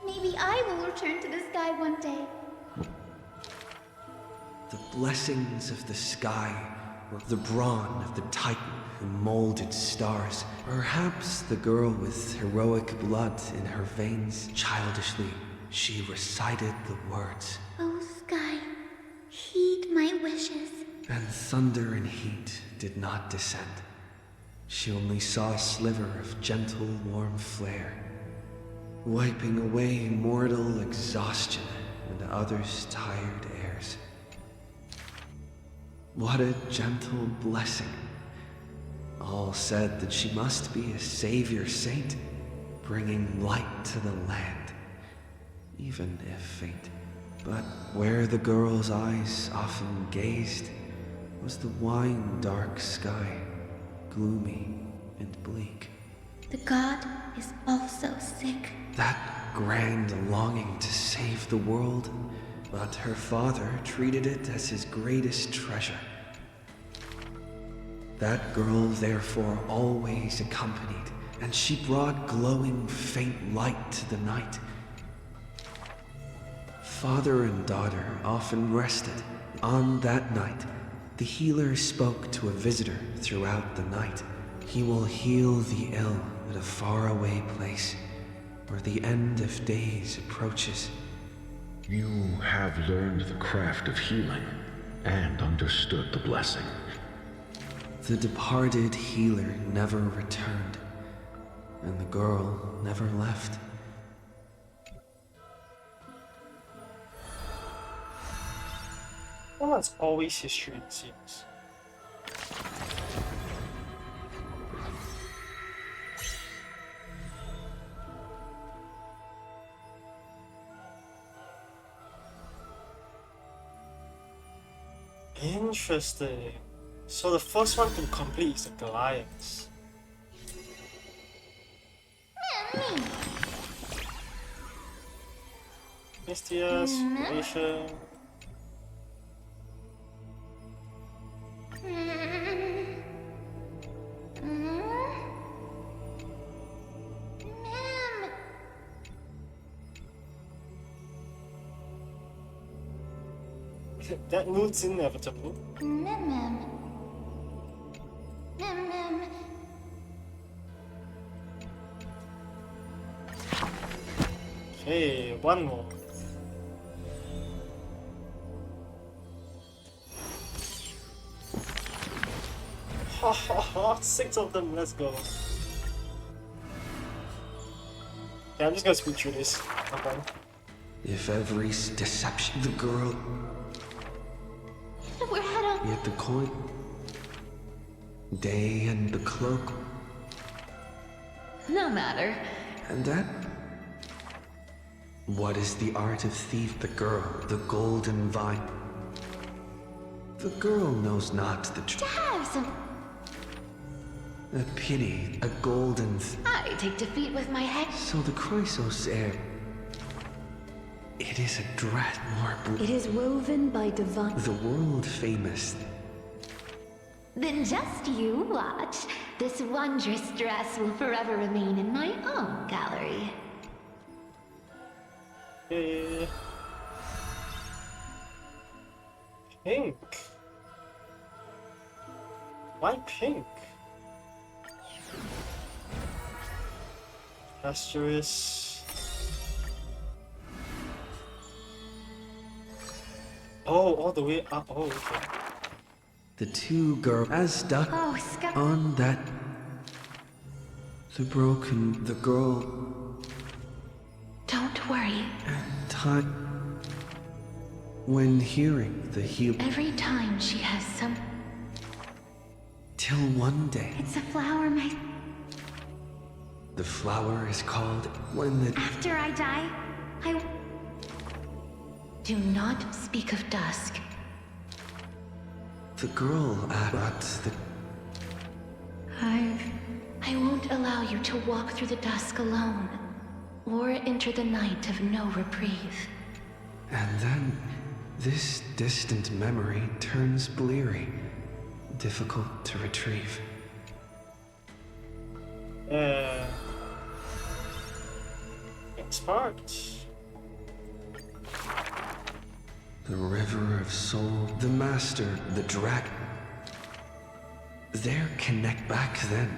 Maybe I will return to the sky one day. the blessings of the sky the brawn of the Titan who molded stars. Perhaps the girl with heroic blood in her veins. Childishly, she recited the words. Oh, sky, heed my wishes. And thunder and heat did not descend. She only saw a sliver of gentle, warm flare, wiping away mortal exhaustion and others' tired airs. What a gentle blessing. All said that she must be a savior saint, bringing light to the land, even if faint. But where the girl's eyes often gazed was the wine-dark sky, gloomy and bleak. The god is also sick. That grand longing to save the world, but her father treated it as his greatest treasure. That girl therefore always accompanied, and she brought glowing faint light to the night. Father and daughter often rested. On that night, the healer spoke to a visitor throughout the night. He will heal the ill at a faraway place, where the end of days approaches. You have learned the craft of healing, and understood the blessing. The departed healer never returned, and the girl never left. Well, that's always history, it seems. Interesting. So the first one to complete is the Goliaths. Mystias, Felicia. That mood's inevitable. Okay, one more. Ha ha ha, 6 of them, let's go. Yeah, I'm just gonna speed through this. Okay. If every deception, the girl. We're headed. Yet the coin. Day and the cloak. No matter. And that. What is the art of thief? The girl, the golden vine. The girl knows not the To have some. A pity, a golden. I take defeat with my head. So the Chrysos heir. It is a dress more. It is woven by divine. The world famous. Then just you watch. This wondrous dress will forever remain in my own gallery. Pink. Why pink? Asterisk. Oh, all the way up. Oh, okay. The two girls as stuck on that. The broken, the girl. Don't worry. And time. When hearing the heal. Every time she has some. Till one day. It's a flower, my. The flower is called when the. After I die, I. Do not speak of dusk. The girl at the. I won't allow you to walk through the dusk alone, or enter the night of no reprieve. And then, this distant memory turns bleary, difficult to retrieve. It's hard. The river of soul, the master, the dragon. Their connect back then.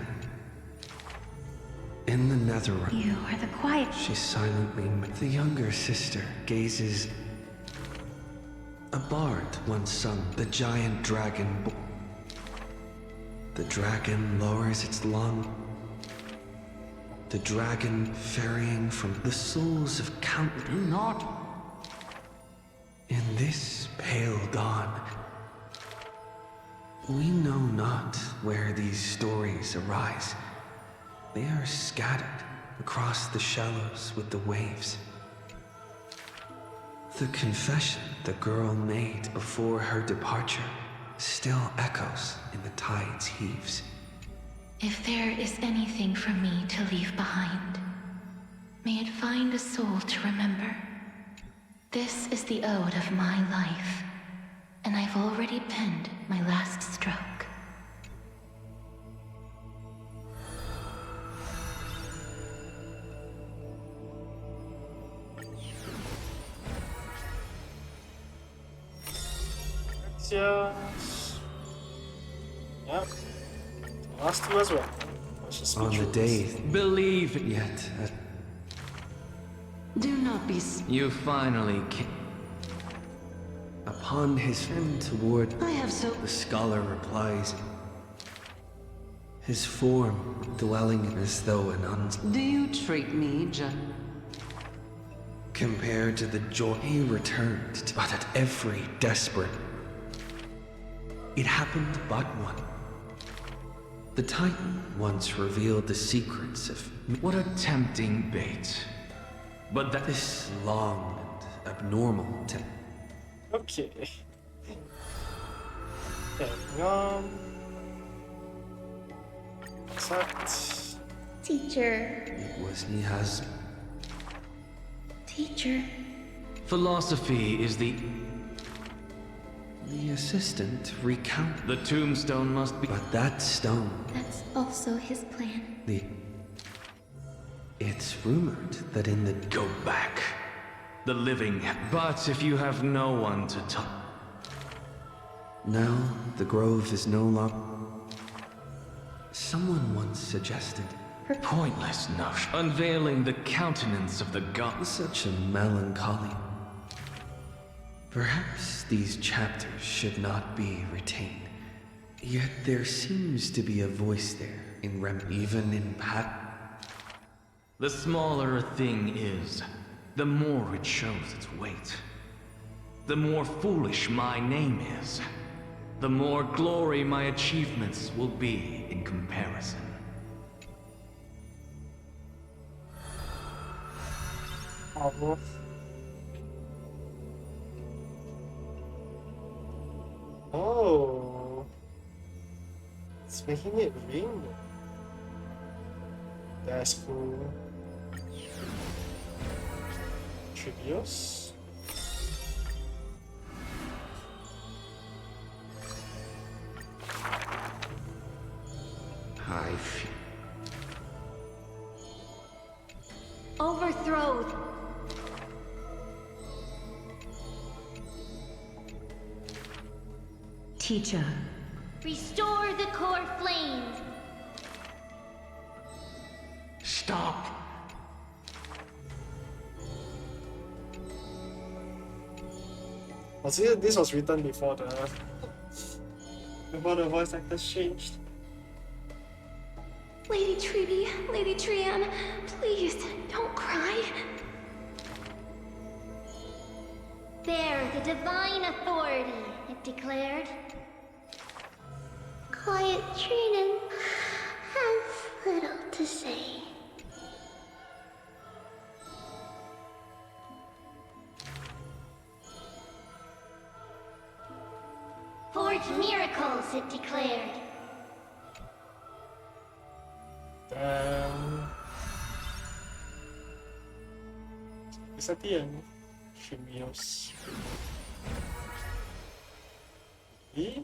In the Netherrealm. You are the quiet. She silently the younger sister gazes. A bard once sung the giant dragon. The dragon lowers its long. The dragon ferrying from the souls of countless. Do not. In this pale dawn, we know not where these stories arise. They are scattered across the shallows with the waves. The confession the girl made before her departure still echoes in the tide's heaves. If there is anything for me to leave behind, may it find a soul to remember. This is the ode of my life, and I've already penned my last stroke. Yes. Yep. Last two as well. On the day, Believe yet Do not be. you finally came. Upon his turn toward, I have so. the scholar replies, his form dwelling as though an Do you treat me just? compared to the joy he returned to, but at every desperate. It happened but one. The Titan once revealed the secrets of. What a tempting bait. But that this long and abnormal Okay. Okay, Exact. Teacher. It was he has. Teacher. philosophy is the assistant recount. The tombstone must be. But that stone. That's also his plan. It's rumored that in the. Go back. The living. But if you have no one to talk. Now, the grove is no longer. Someone once suggested. Pointless notion. Unveiling the countenance of the god. Such a melancholy. Perhaps these chapters should not be retained. Yet there seems to be a voice there in even in The smaller a thing is, the more it shows its weight. The more foolish my name is, the more glory my achievements will be in comparison. Oh, it's making it ring. That's cool. Trivios. Overthrow. Teacher. Restore the core flames. Stop. Was it, this was written before the voice actors changed. Lady Trevi, Lady Trian, please don't cry. Bear the divine authority, it declared. Quiet Trinan has little to say. Forge miracles, it declared. It's at the end. Trivios. E?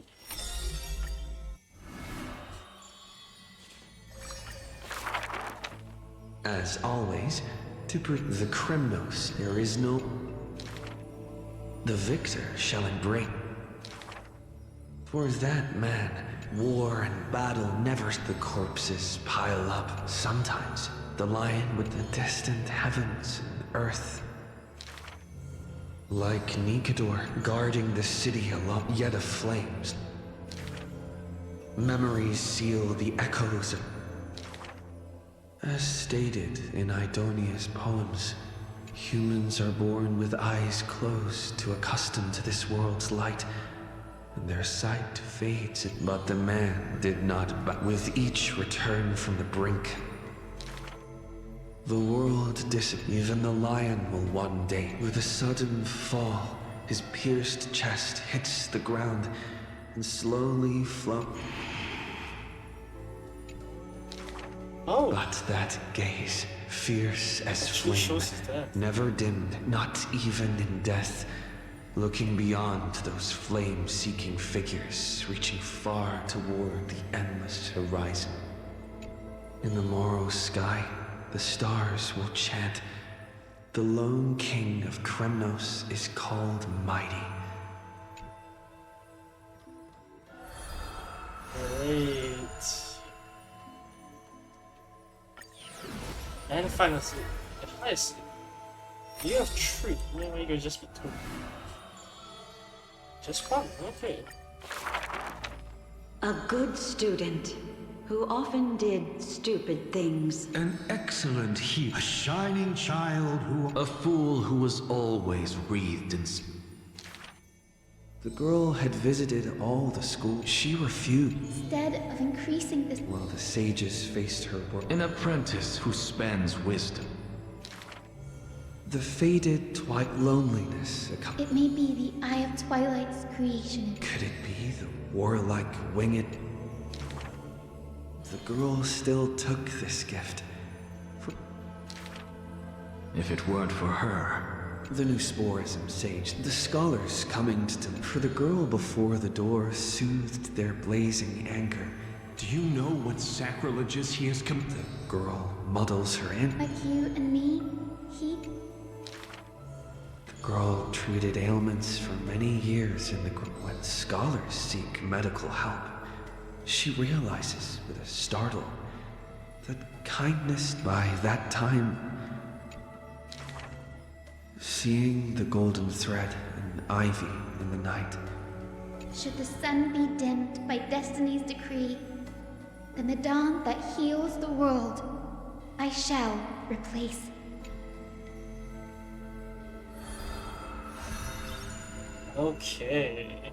As always, to the Kremnos, there is no. The victor shall embrace. For that man War and battle never the corpses pile up. Sometimes the lion with the distant heavens and earth. Like Nikador guarding the city alone, yet of flames. Memories seal the echoes of... As stated in Idonia's poems, humans are born with eyes closed to accustom to this world's light, and their sight fades. But the man did not, but with each return from the brink, the world disappears. Even the lion will one day, with a sudden fall, his pierced chest hits the ground and slowly float. Oh. But that gaze, fierce as flame, never dimmed, not even in death, looking beyond those flame-seeking figures, reaching far toward the endless horizon. In the morrow's sky, the stars will chant, "The lone king of Kremnos is called mighty." Great. And fantasy. I see. You have 3. Maybe you could just be 2. Just 1, okay. A good student who often did stupid things. An excellent healer. A shining child who... A fool who was always wreathed in... The girl had visited all the schools. She refused. Instead of increasing this... While the sages faced her work. An apprentice who spends wisdom. The faded loneliness. It may be the Eye of Twilight's creation. Could it be the warlike winged? The girl still took this gift. If it weren't for her... The new sporism sage, the scholars coming to... For the girl before the door soothed their blazing anger. Do you know what sacrileges he has committed? The girl muddles her in. Like you and me, he... The girl treated ailments for many years in the... When scholars seek medical help, she realizes with a startle that kindness by that time... Seeing the golden thread and ivy in the night. Should the sun be dimmed by destiny's decree, then the dawn that heals the world, I shall replace. Okay.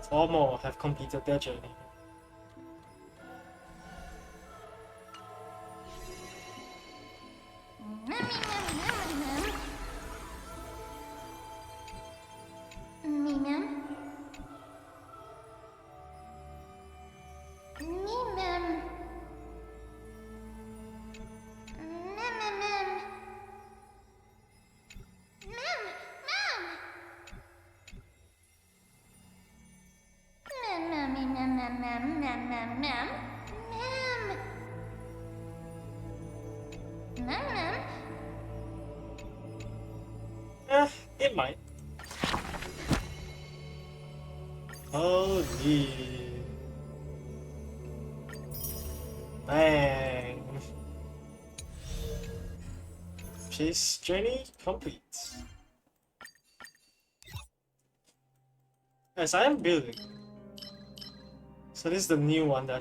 Four more have completed their journey. It might. Holy. Bang. Peace journey complete. Yes, I am building. So this is the new one that I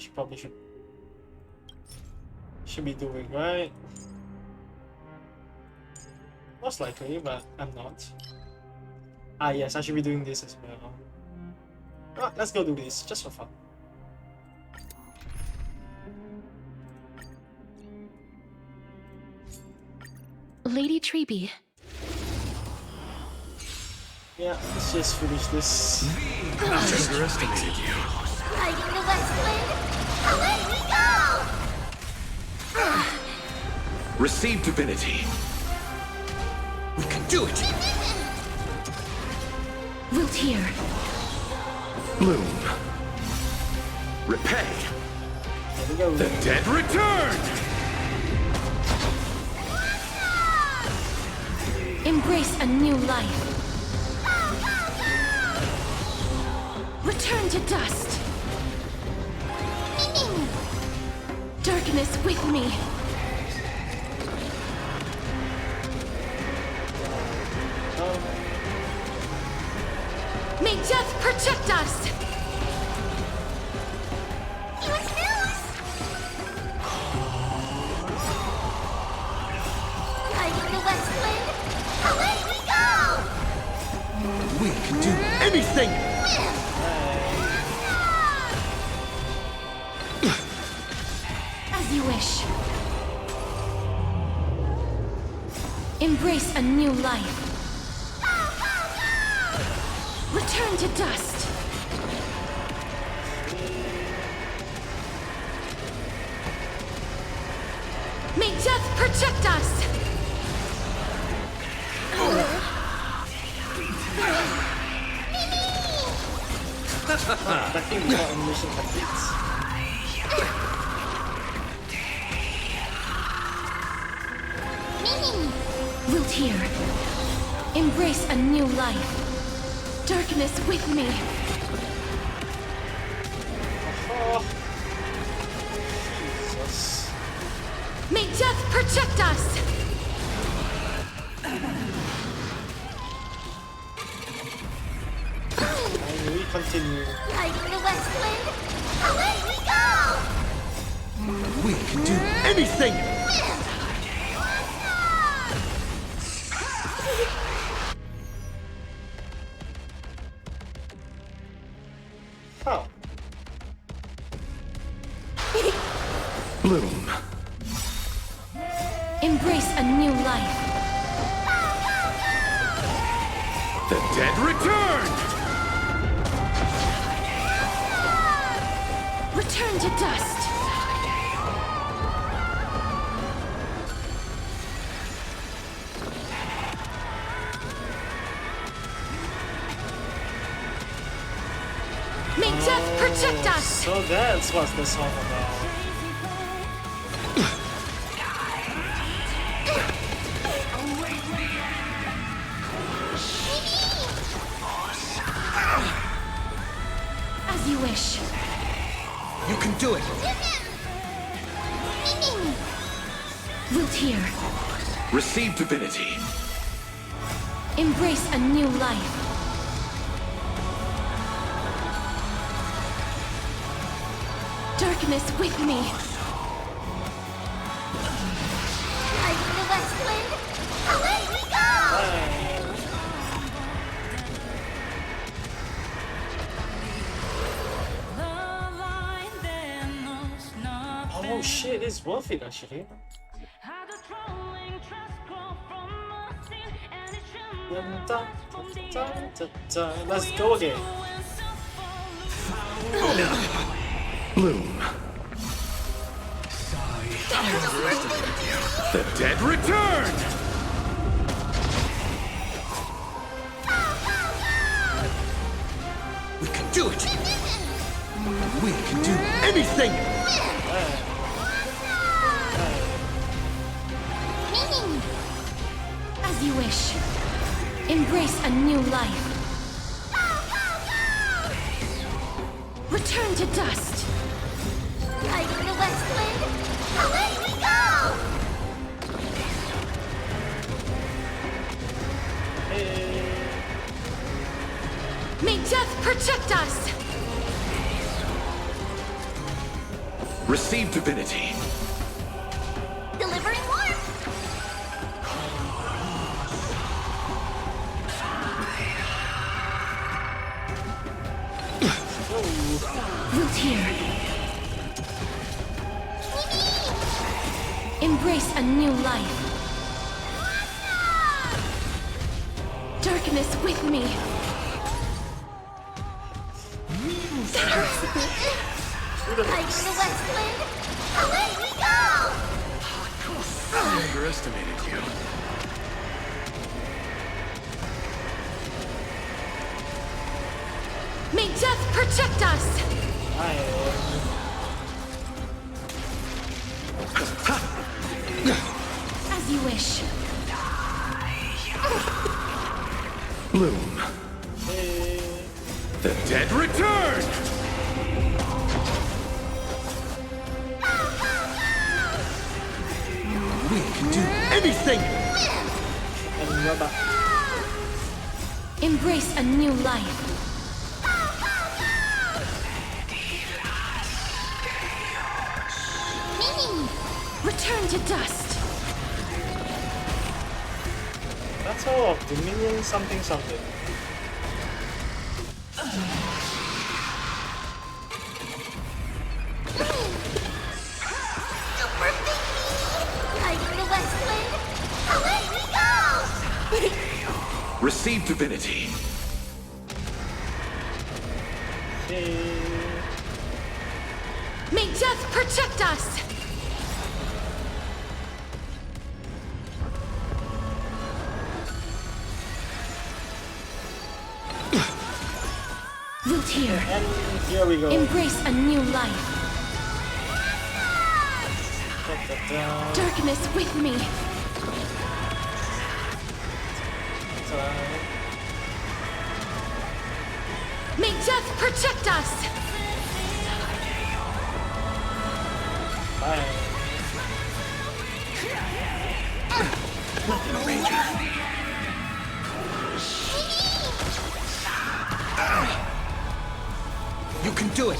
should be doing, right? Most likely, but I'm not. Ah yes, I should be doing this as well. Ah, let's go do this, just for fun. Lady Treby. Yeah, let's just finish this. Underestimated you. Riding the West Wind! Away we go! Receive divinity. We can do it! Wiltier. Bloom. Repay. The dead return! Embrace a new life. Return to dust. Darkness with me. May death protect us! Riding the West Wind, away we go! We can do anything! As you wish. Embrace a new life. Return to dust. May death protect us! That thing is not mission completes. Wiltir, embrace a new life. Darkness with me. Oh, Jesus. May death protect us! And we continue. Riding the West Wind, away we go! We can do anything! Huh. Bloom. Embrace a new life. The dead return! Return to dust. May death protect us! So that's what this all about. As you wish. You can do it! Wiltir, Receive divinity. embrace a new life. Darkness with me. Riding the West Wind, away we go! Oh shit, it's worth it actually. Let's go again. Bloom. The dead return! We can do it! We can do anything! As you wish. Embrace a new life. Return to dust. Riding the West Wind, away we go! May death protect us! Receive divinity. Delivering warmth! Wiltir. Embrace a new life. Darkness with me. Riding the West Wind, away we go! I underestimated you. May death protect us! As you wish. bloom. The dead return! We can do anything! Embrace a new life. Return to dust. That's all of Dominion something something. Super baby! Riding the west wind! Away we go! Receive divinity. May death protect us. Volteer. And here we go. Embrace a new life. Darkness with me. May death protect us. Nothing ranger. You can do it.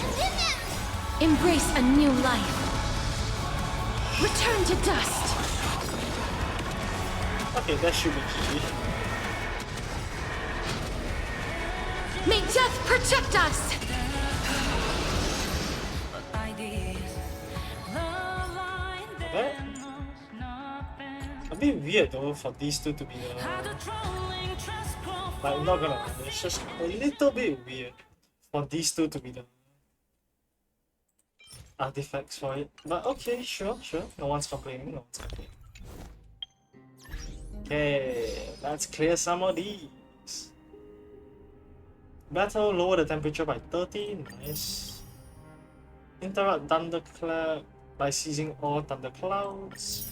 Embrace a new life. Return to dust. Okay, that should be easy. May death protect us. That? A bit weird though for these two to be like, not gonna lie, it's just a little bit weird for these two to be the artifacts for it. But okay, sure. No one's complaining, Okay, let's clear some of these. Battle, lower the temperature by 30, nice. Interrupt thunderclap by seizing all thunderclouds.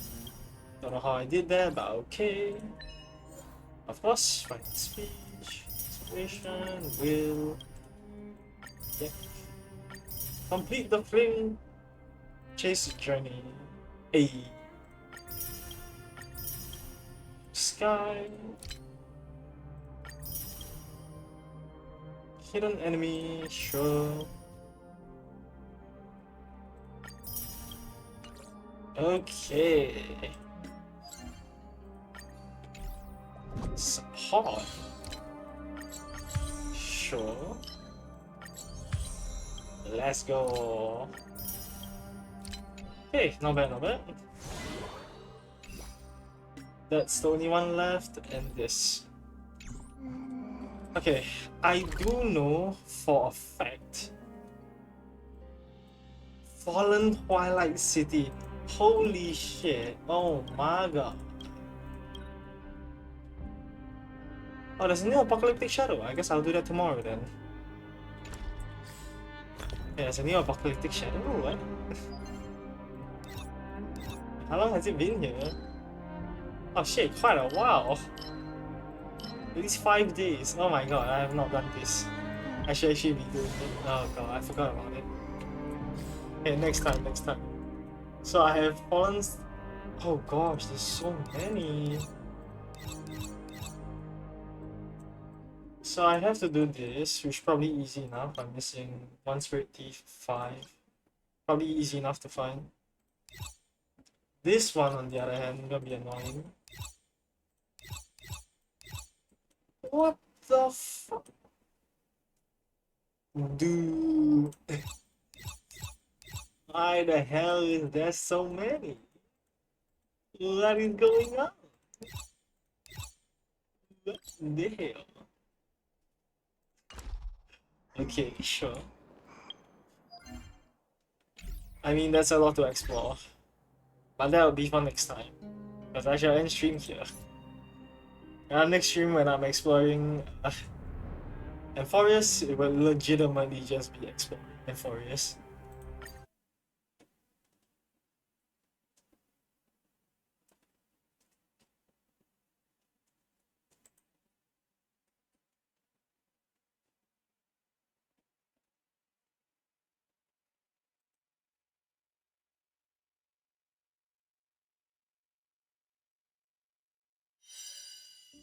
Don't know how I did that, but okay. Of course, final speech, inspiration, will. Yep. Complete the flame chase journey. A sky. Hidden enemy, sure. Okay. Support. Sure. Let's go. Okay, not bad. That's the only one left, and this. Okay, I do know for a fact Fallen Twilight City. Holy shit, oh my god. Oh, there's a new Apocalyptic Shadow. I guess I'll do that tomorrow then. Yeah, there's a new Apocalyptic Shadow, what? How long has it been here? Oh shit, quite a while. At least 5 days. Oh my god, I have not done this. I should actually be doing it. Oh god, I forgot about it. Okay, next time. So I have fallen. Oh gosh, there's so many. So I have to do this, which is probably easy enough. I'm missing 1 Spirit Thief, 5. Probably easy enough to find. This one, on the other hand, gonna be annoying. What the fuck? Dude. Why the hell is there so many? What is going on? What the hell? Okay, sure. I mean, that's a lot to explore. But that'll be fun next time. Because I shall end stream here. Next stream when I'm exploring Emporius, it will legitimately just be exploring Emporius.